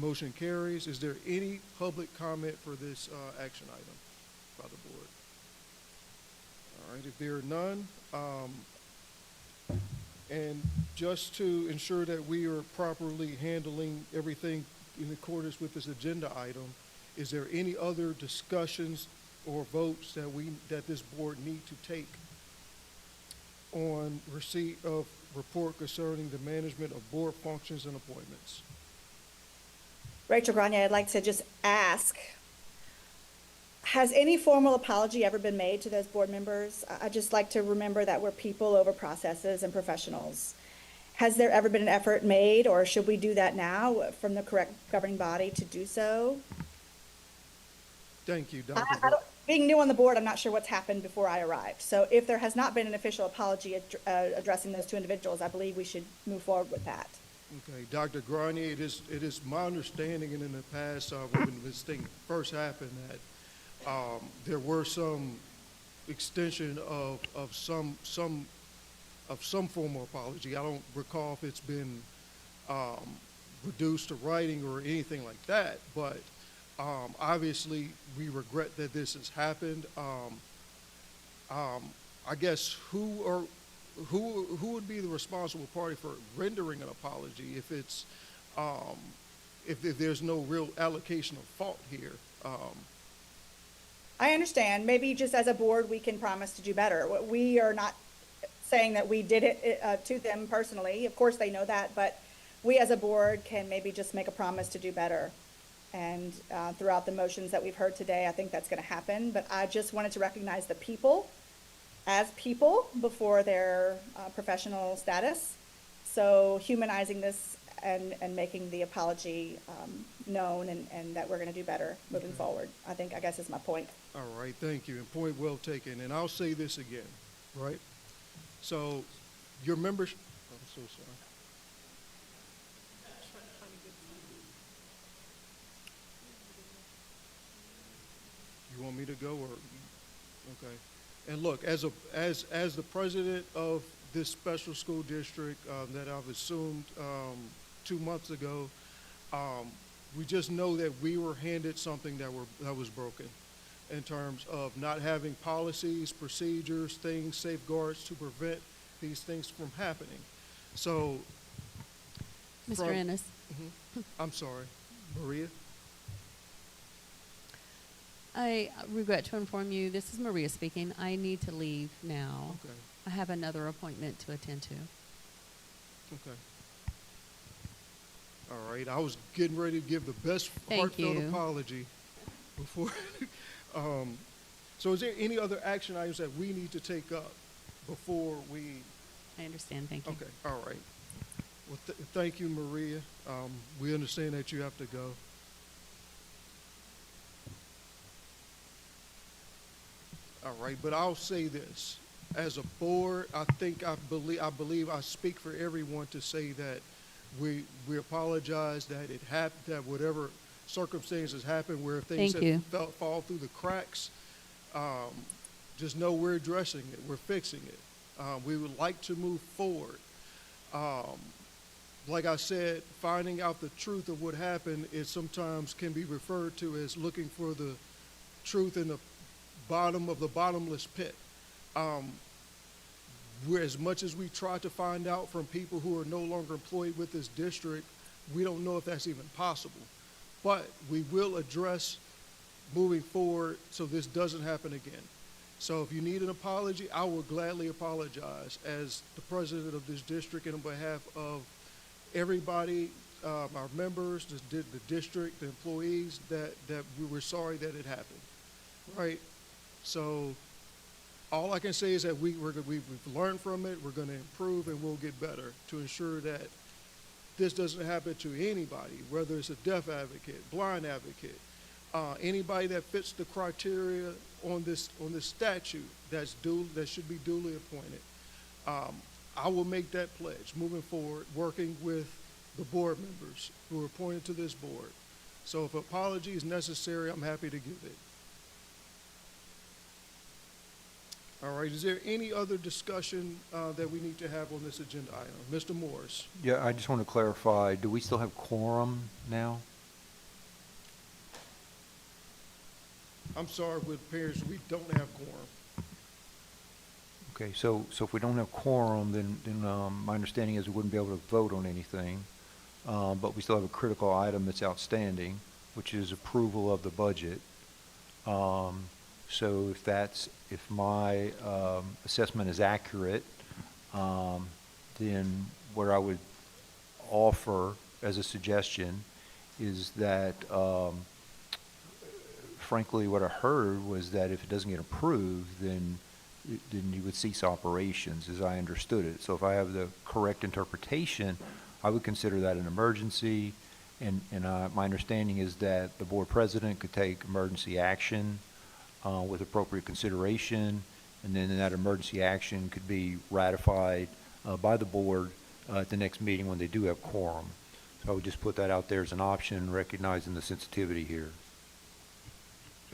[SPEAKER 1] motion carries. Is there any public comment for this action item by the board? All right, if there are none, and just to ensure that we are properly handling everything in accordance with this agenda item, is there any other discussions or votes that this board need to take on receipt of report concerning the management of board functions and appointments?
[SPEAKER 6] Rachel Grenier, I'd like to just ask, has any formal apology ever been made to those board members? I'd just like to remember that we're people over processes and professionals. Has there ever been an effort made, or should we do that now from the correct governing body to do so?
[SPEAKER 1] Thank you, Dr.
[SPEAKER 6] Being new on the board, I'm not sure what's happened before I arrived. So if there has not been an official apology addressing those two individuals, I believe we should move forward with that.
[SPEAKER 1] Okay, Dr. Grenier, it is my understanding, and in the past, when this thing first happened, that There were some extension of some form of apology. I don't recall if it's been reduced to writing or anything like that, but obviously we regret that this has happened. I guess who would be the responsible party for rendering an apology if it's if there's no real allocation of fault here?
[SPEAKER 6] I understand. Maybe just as a board, we can promise to do better. We are not saying that we did it to them personally. Of course, they know that, but we as a board can maybe just make a promise to do better. And throughout the motions that we've heard today, I think that's going to happen. But I just wanted to recognize the people as people before their professional status. So humanizing this and making the apology known and that we're going to do better moving forward, I guess is my point.
[SPEAKER 1] All right, thank you, and point well taken. And I'll say this again, right? So your membership, I'm so sorry. You want me to go or, okay. And look, as the president of this special school district that I've assumed 2 months ago, we just know that we were handed something that was broken in terms of not having policies, procedures, things, safeguards to prevent these things from happening. So,
[SPEAKER 2] Mr. Ennis.
[SPEAKER 1] I'm sorry, Maria?
[SPEAKER 2] I regret to inform you, this is Maria speaking. I need to leave now.
[SPEAKER 1] Okay.
[SPEAKER 2] I have another appointment to attend to.
[SPEAKER 1] Okay. All right, I was getting ready to give the best heartfelt apology before. So is there any other action items that we need to take up before we?
[SPEAKER 2] I understand, thank you.
[SPEAKER 1] Okay, all right. Well, thank you, Maria. We understand that you have to go. All right, but I'll say this. As a board, I believe I speak for everyone to say that we apologize that it happened, that whatever circumstances happened where things fall through the cracks, just know we're addressing it, we're fixing it. We would like to move forward. Like I said, finding out the truth of what happened is sometimes can be referred to as looking for the truth in the bottom of the bottomless pit. As much as we try to find out from people who are no longer employed with this district, we don't know if that's even possible. But we will address moving forward so this doesn't happen again. So if you need an apology, I will gladly apologize as the president of this district and on behalf of everybody, our members, the district, the employees, that we were sorry that it happened, right? So all I can say is that we've learned from it, we're going to improve, and we'll get better to ensure that this doesn't happen to anybody, whether it's a deaf advocate, blind advocate, anybody that fits the criteria on this statute that should be duly appointed. I will make that pledge moving forward, working with the board members who are appointed to this board. So if apology is necessary, I'm happy to give it. All right, is there any other discussion that we need to have on this agenda item? Mr. Morris?
[SPEAKER 5] Yeah, I just want to clarify, do we still have quorum now?
[SPEAKER 1] I'm sorry, with parents, we don't have quorum.
[SPEAKER 5] Okay, so if we don't have quorum, then my understanding is we wouldn't be able to vote on anything. But we still have a critical item that's outstanding, which is approval of the budget. So if my assessment is accurate, then what I would offer as a suggestion is that, frankly, what I heard was that if it doesn't get approved, then you would cease operations, as I understood it. So if I have the correct interpretation, I would consider that an emergency, and my understanding is that the board president could take emergency action with appropriate consideration, and then that emergency action could be ratified by the board at the next meeting when they do have quorum. So I would just put that out there as an option, recognizing the sensitivity here.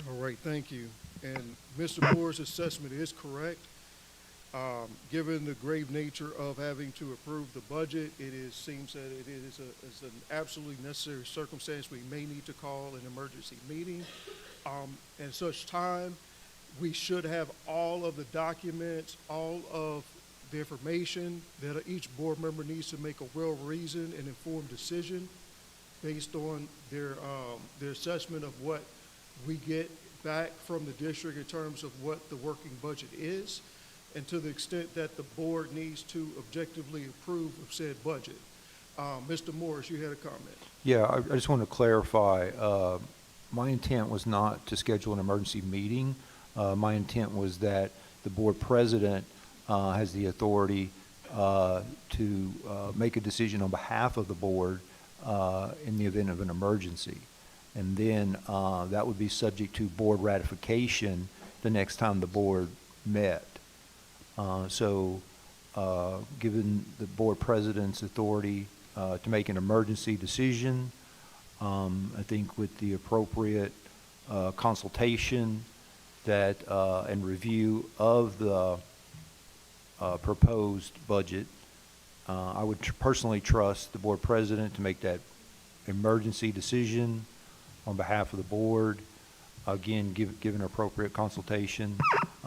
[SPEAKER 1] All right, thank you. And Mr. Moore's assessment is correct. Given the grave nature of having to approve the budget, seems that it is an absolutely necessary circumstance. We may need to call an emergency meeting. At such time, we should have all of the documents, all of the information that each board member needs to make a well-reasoned and informed decision based on their assessment of what we get back from the district in terms of what the working budget is, and to the extent that the board needs to objectively approve of said budget. Mr. Morris, you had a comment.
[SPEAKER 5] Yeah, I just want to clarify. My intent was not to schedule an emergency meeting. My intent was that the board president has the authority to make a decision on behalf of the board in the event of an emergency. And then that would be subject to board ratification the next time the board met. So given the board president's authority to make an emergency decision, I think with the appropriate consultation and review of the proposed budget, I would personally trust the board president to make that emergency decision on behalf of the board, again, given appropriate consultation,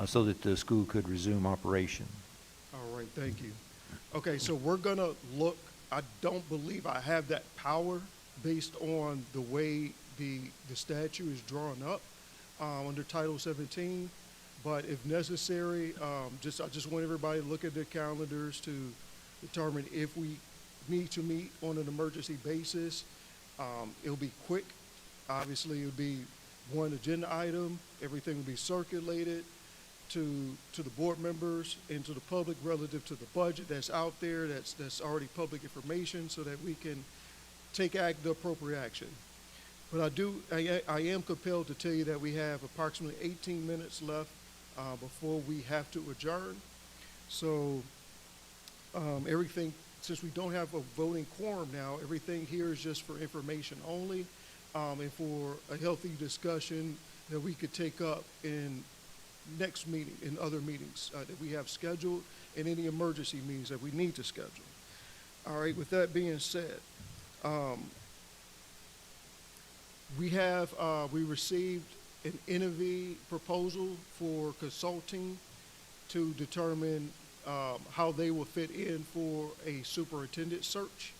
[SPEAKER 5] so that the school could resume operation.
[SPEAKER 1] All right, thank you. Okay, so we're gonna look, I don't believe I have that power based on the way the statute is drawn up under Title 17, but if necessary, I just want everybody to look at their calendars to determine if we need to meet on an emergency basis. It'll be quick. Obviously, it'll be one agenda item. Everything will be circulated to the board members and to the public relative to the budget that's out there, that's already public information, so that we can take the appropriate action. But I am compelled to tell you that we have approximately 18 minutes left before we have to adjourn. So everything, since we don't have a voting quorum now, everything here is just for information only, and for a healthy discussion that we could take up in next meeting, in other meetings that we have scheduled, and any emergency meetings that we need to schedule. All right, with that being said, we received an NV proposal for consulting to determine how they will fit in for a superintendent search.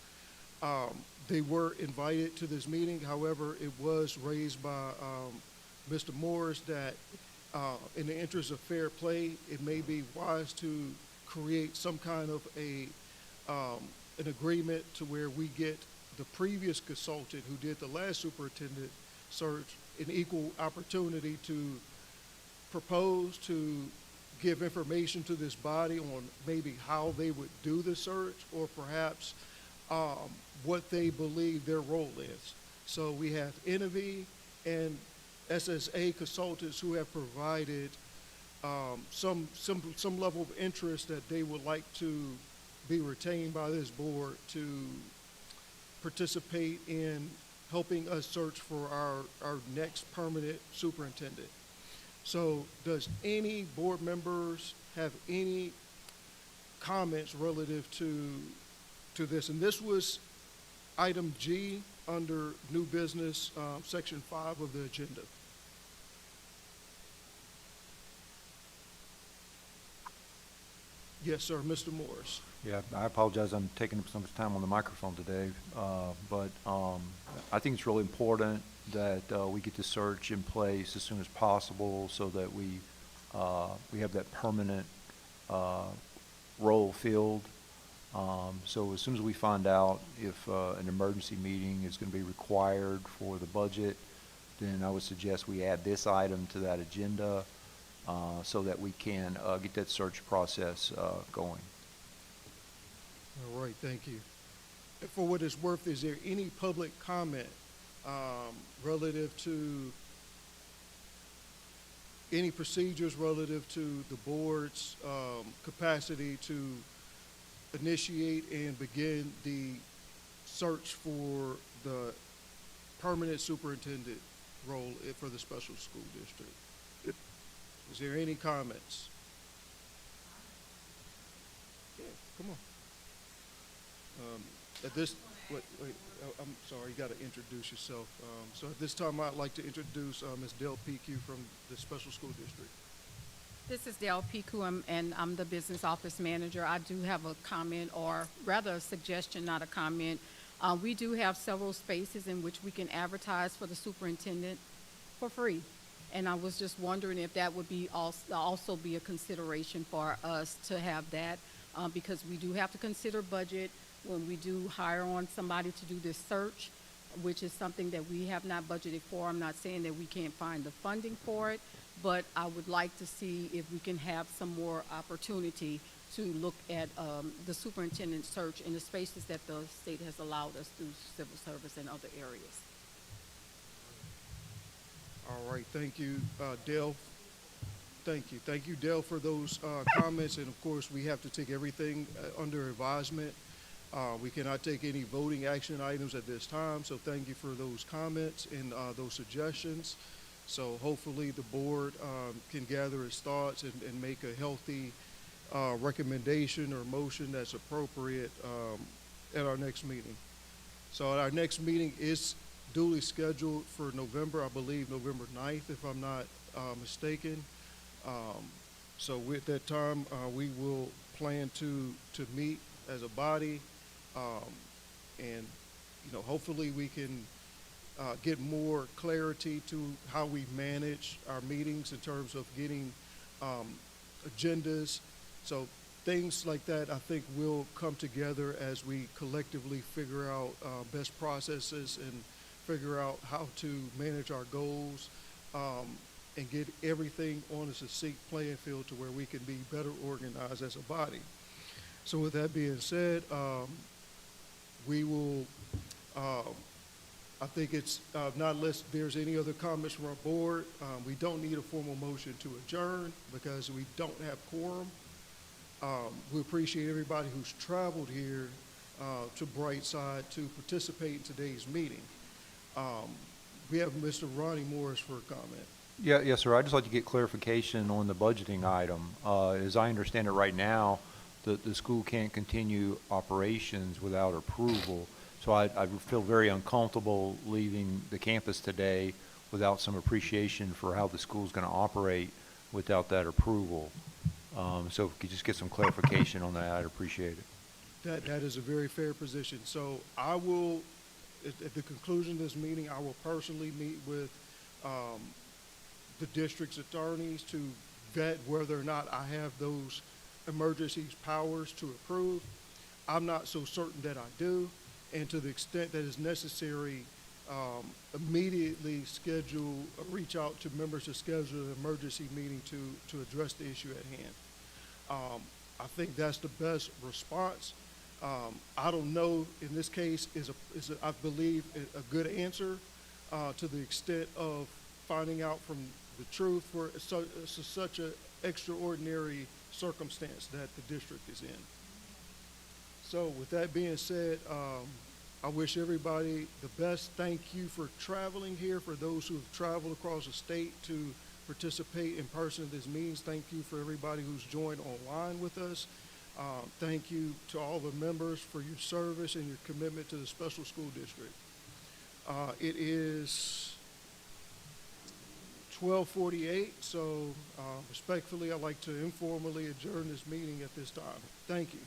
[SPEAKER 1] They were invited to this meeting. However, it was raised by Mr. Morris that in the interest of fair play, it may be wise to create some kind of an agreement to where we get the previous consultant who did the last superintendent search an equal opportunity to propose to give information to this body on maybe how they would do the search, or perhaps what they believe their role is. So we have NV and SSA consultants who have provided some level of interest that they would like to be retained by this board to participate in helping us search for our next permanent superintendent. So does any board members have any comments relative to this? And this was item G under new business, section 5 of the agenda. Yes, sir, Mr. Morris.
[SPEAKER 5] Yeah, I apologize. I'm taking up so much time on the microphone today, but I think it's really important that we get the search in place as soon as possible, so that we have that permanent role filled. So as soon as we find out if an emergency meeting is going to be required for the budget, then I would suggest we add this item to that agenda so that we can get that search process going.
[SPEAKER 1] All right, thank you. For what it's worth, is there any public comment relative to any procedures relative to the board's capacity to initiate and begin the search for the permanent superintendent role for the special school district. Is there any comments? Yeah, come on. At this, wait, I'm sorry, you got to introduce yourself. So at this time, I'd like to introduce Ms. Dell PQ from the special school district.
[SPEAKER 10] This is Dale Piku, and I'm the business office manager. I do have a comment, or rather a suggestion, not a comment. We do have several spaces in which we can advertise for the superintendent for free. And I was just wondering if that would be also be a consideration for us to have that, because we do have to consider budget when we do hire on somebody to do this search, which is something that we have not budgeted for. I'm not saying that we can't find the funding for it, but I would like to see if we can have some more opportunity to look at the superintendent search in the spaces that the state has allowed us through civil service and other areas.
[SPEAKER 1] All right, thank you, Dale. Thank you, Dale, for those comments. And of course, we have to take everything under advisement. We cannot take any voting action items at this time, so thank you for those comments and those suggestions. So hopefully the board can gather its thoughts and make a healthy recommendation or motion that's appropriate at our next meeting. So our next meeting is duly scheduled for November, I believe November 9th, if I'm not mistaken. So with that time, we will plan to meet as a body, and hopefully we can get more clarity to how we manage our meetings in terms of getting agendas. So things like that, I think, will come together as we collectively figure out best processes and figure out how to manage our goals, and get everything on a succinct playing field to where we can be better organized as a body. So with that being said, we will, I think it's not unless there's any other comments from our board, we don't need a formal motion to adjourn because we don't have quorum. We appreciate everybody who's traveled here to Brightside to participate in today's meeting. We have Mr. Ronnie Morris for a comment.
[SPEAKER 5] Yes, sir. I'd just like to get clarification on the budgeting item. As I understand it right now, the school can't continue operations without approval. So I feel very uncomfortable leaving the campus today without some appreciation for how the school's going to operate without that approval. So if we could just get some clarification on that, I'd appreciate it.
[SPEAKER 1] That is a very fair position. So I will, at the conclusion of this meeting, I will personally meet with the district's attorneys to vet whether or not I have those emergency powers to approve. I'm not so certain that I do, and to the extent that is necessary, immediately reach out to members to schedule an emergency meeting to address the issue at hand. I think that's the best response. I don't know, in this case, I believe, a good answer to the extent of finding out from the truth for such an extraordinary circumstance that the district is in. So with that being said, I wish everybody the best. Thank you for traveling here. For those who have traveled across the state to participate in person at this meeting, thank you for everybody who's joined online with us. Thank you to all the members for your service and your commitment to the special school district. It is 12:48, so respectfully, I'd like to informally adjourn this meeting at this time. Thank you.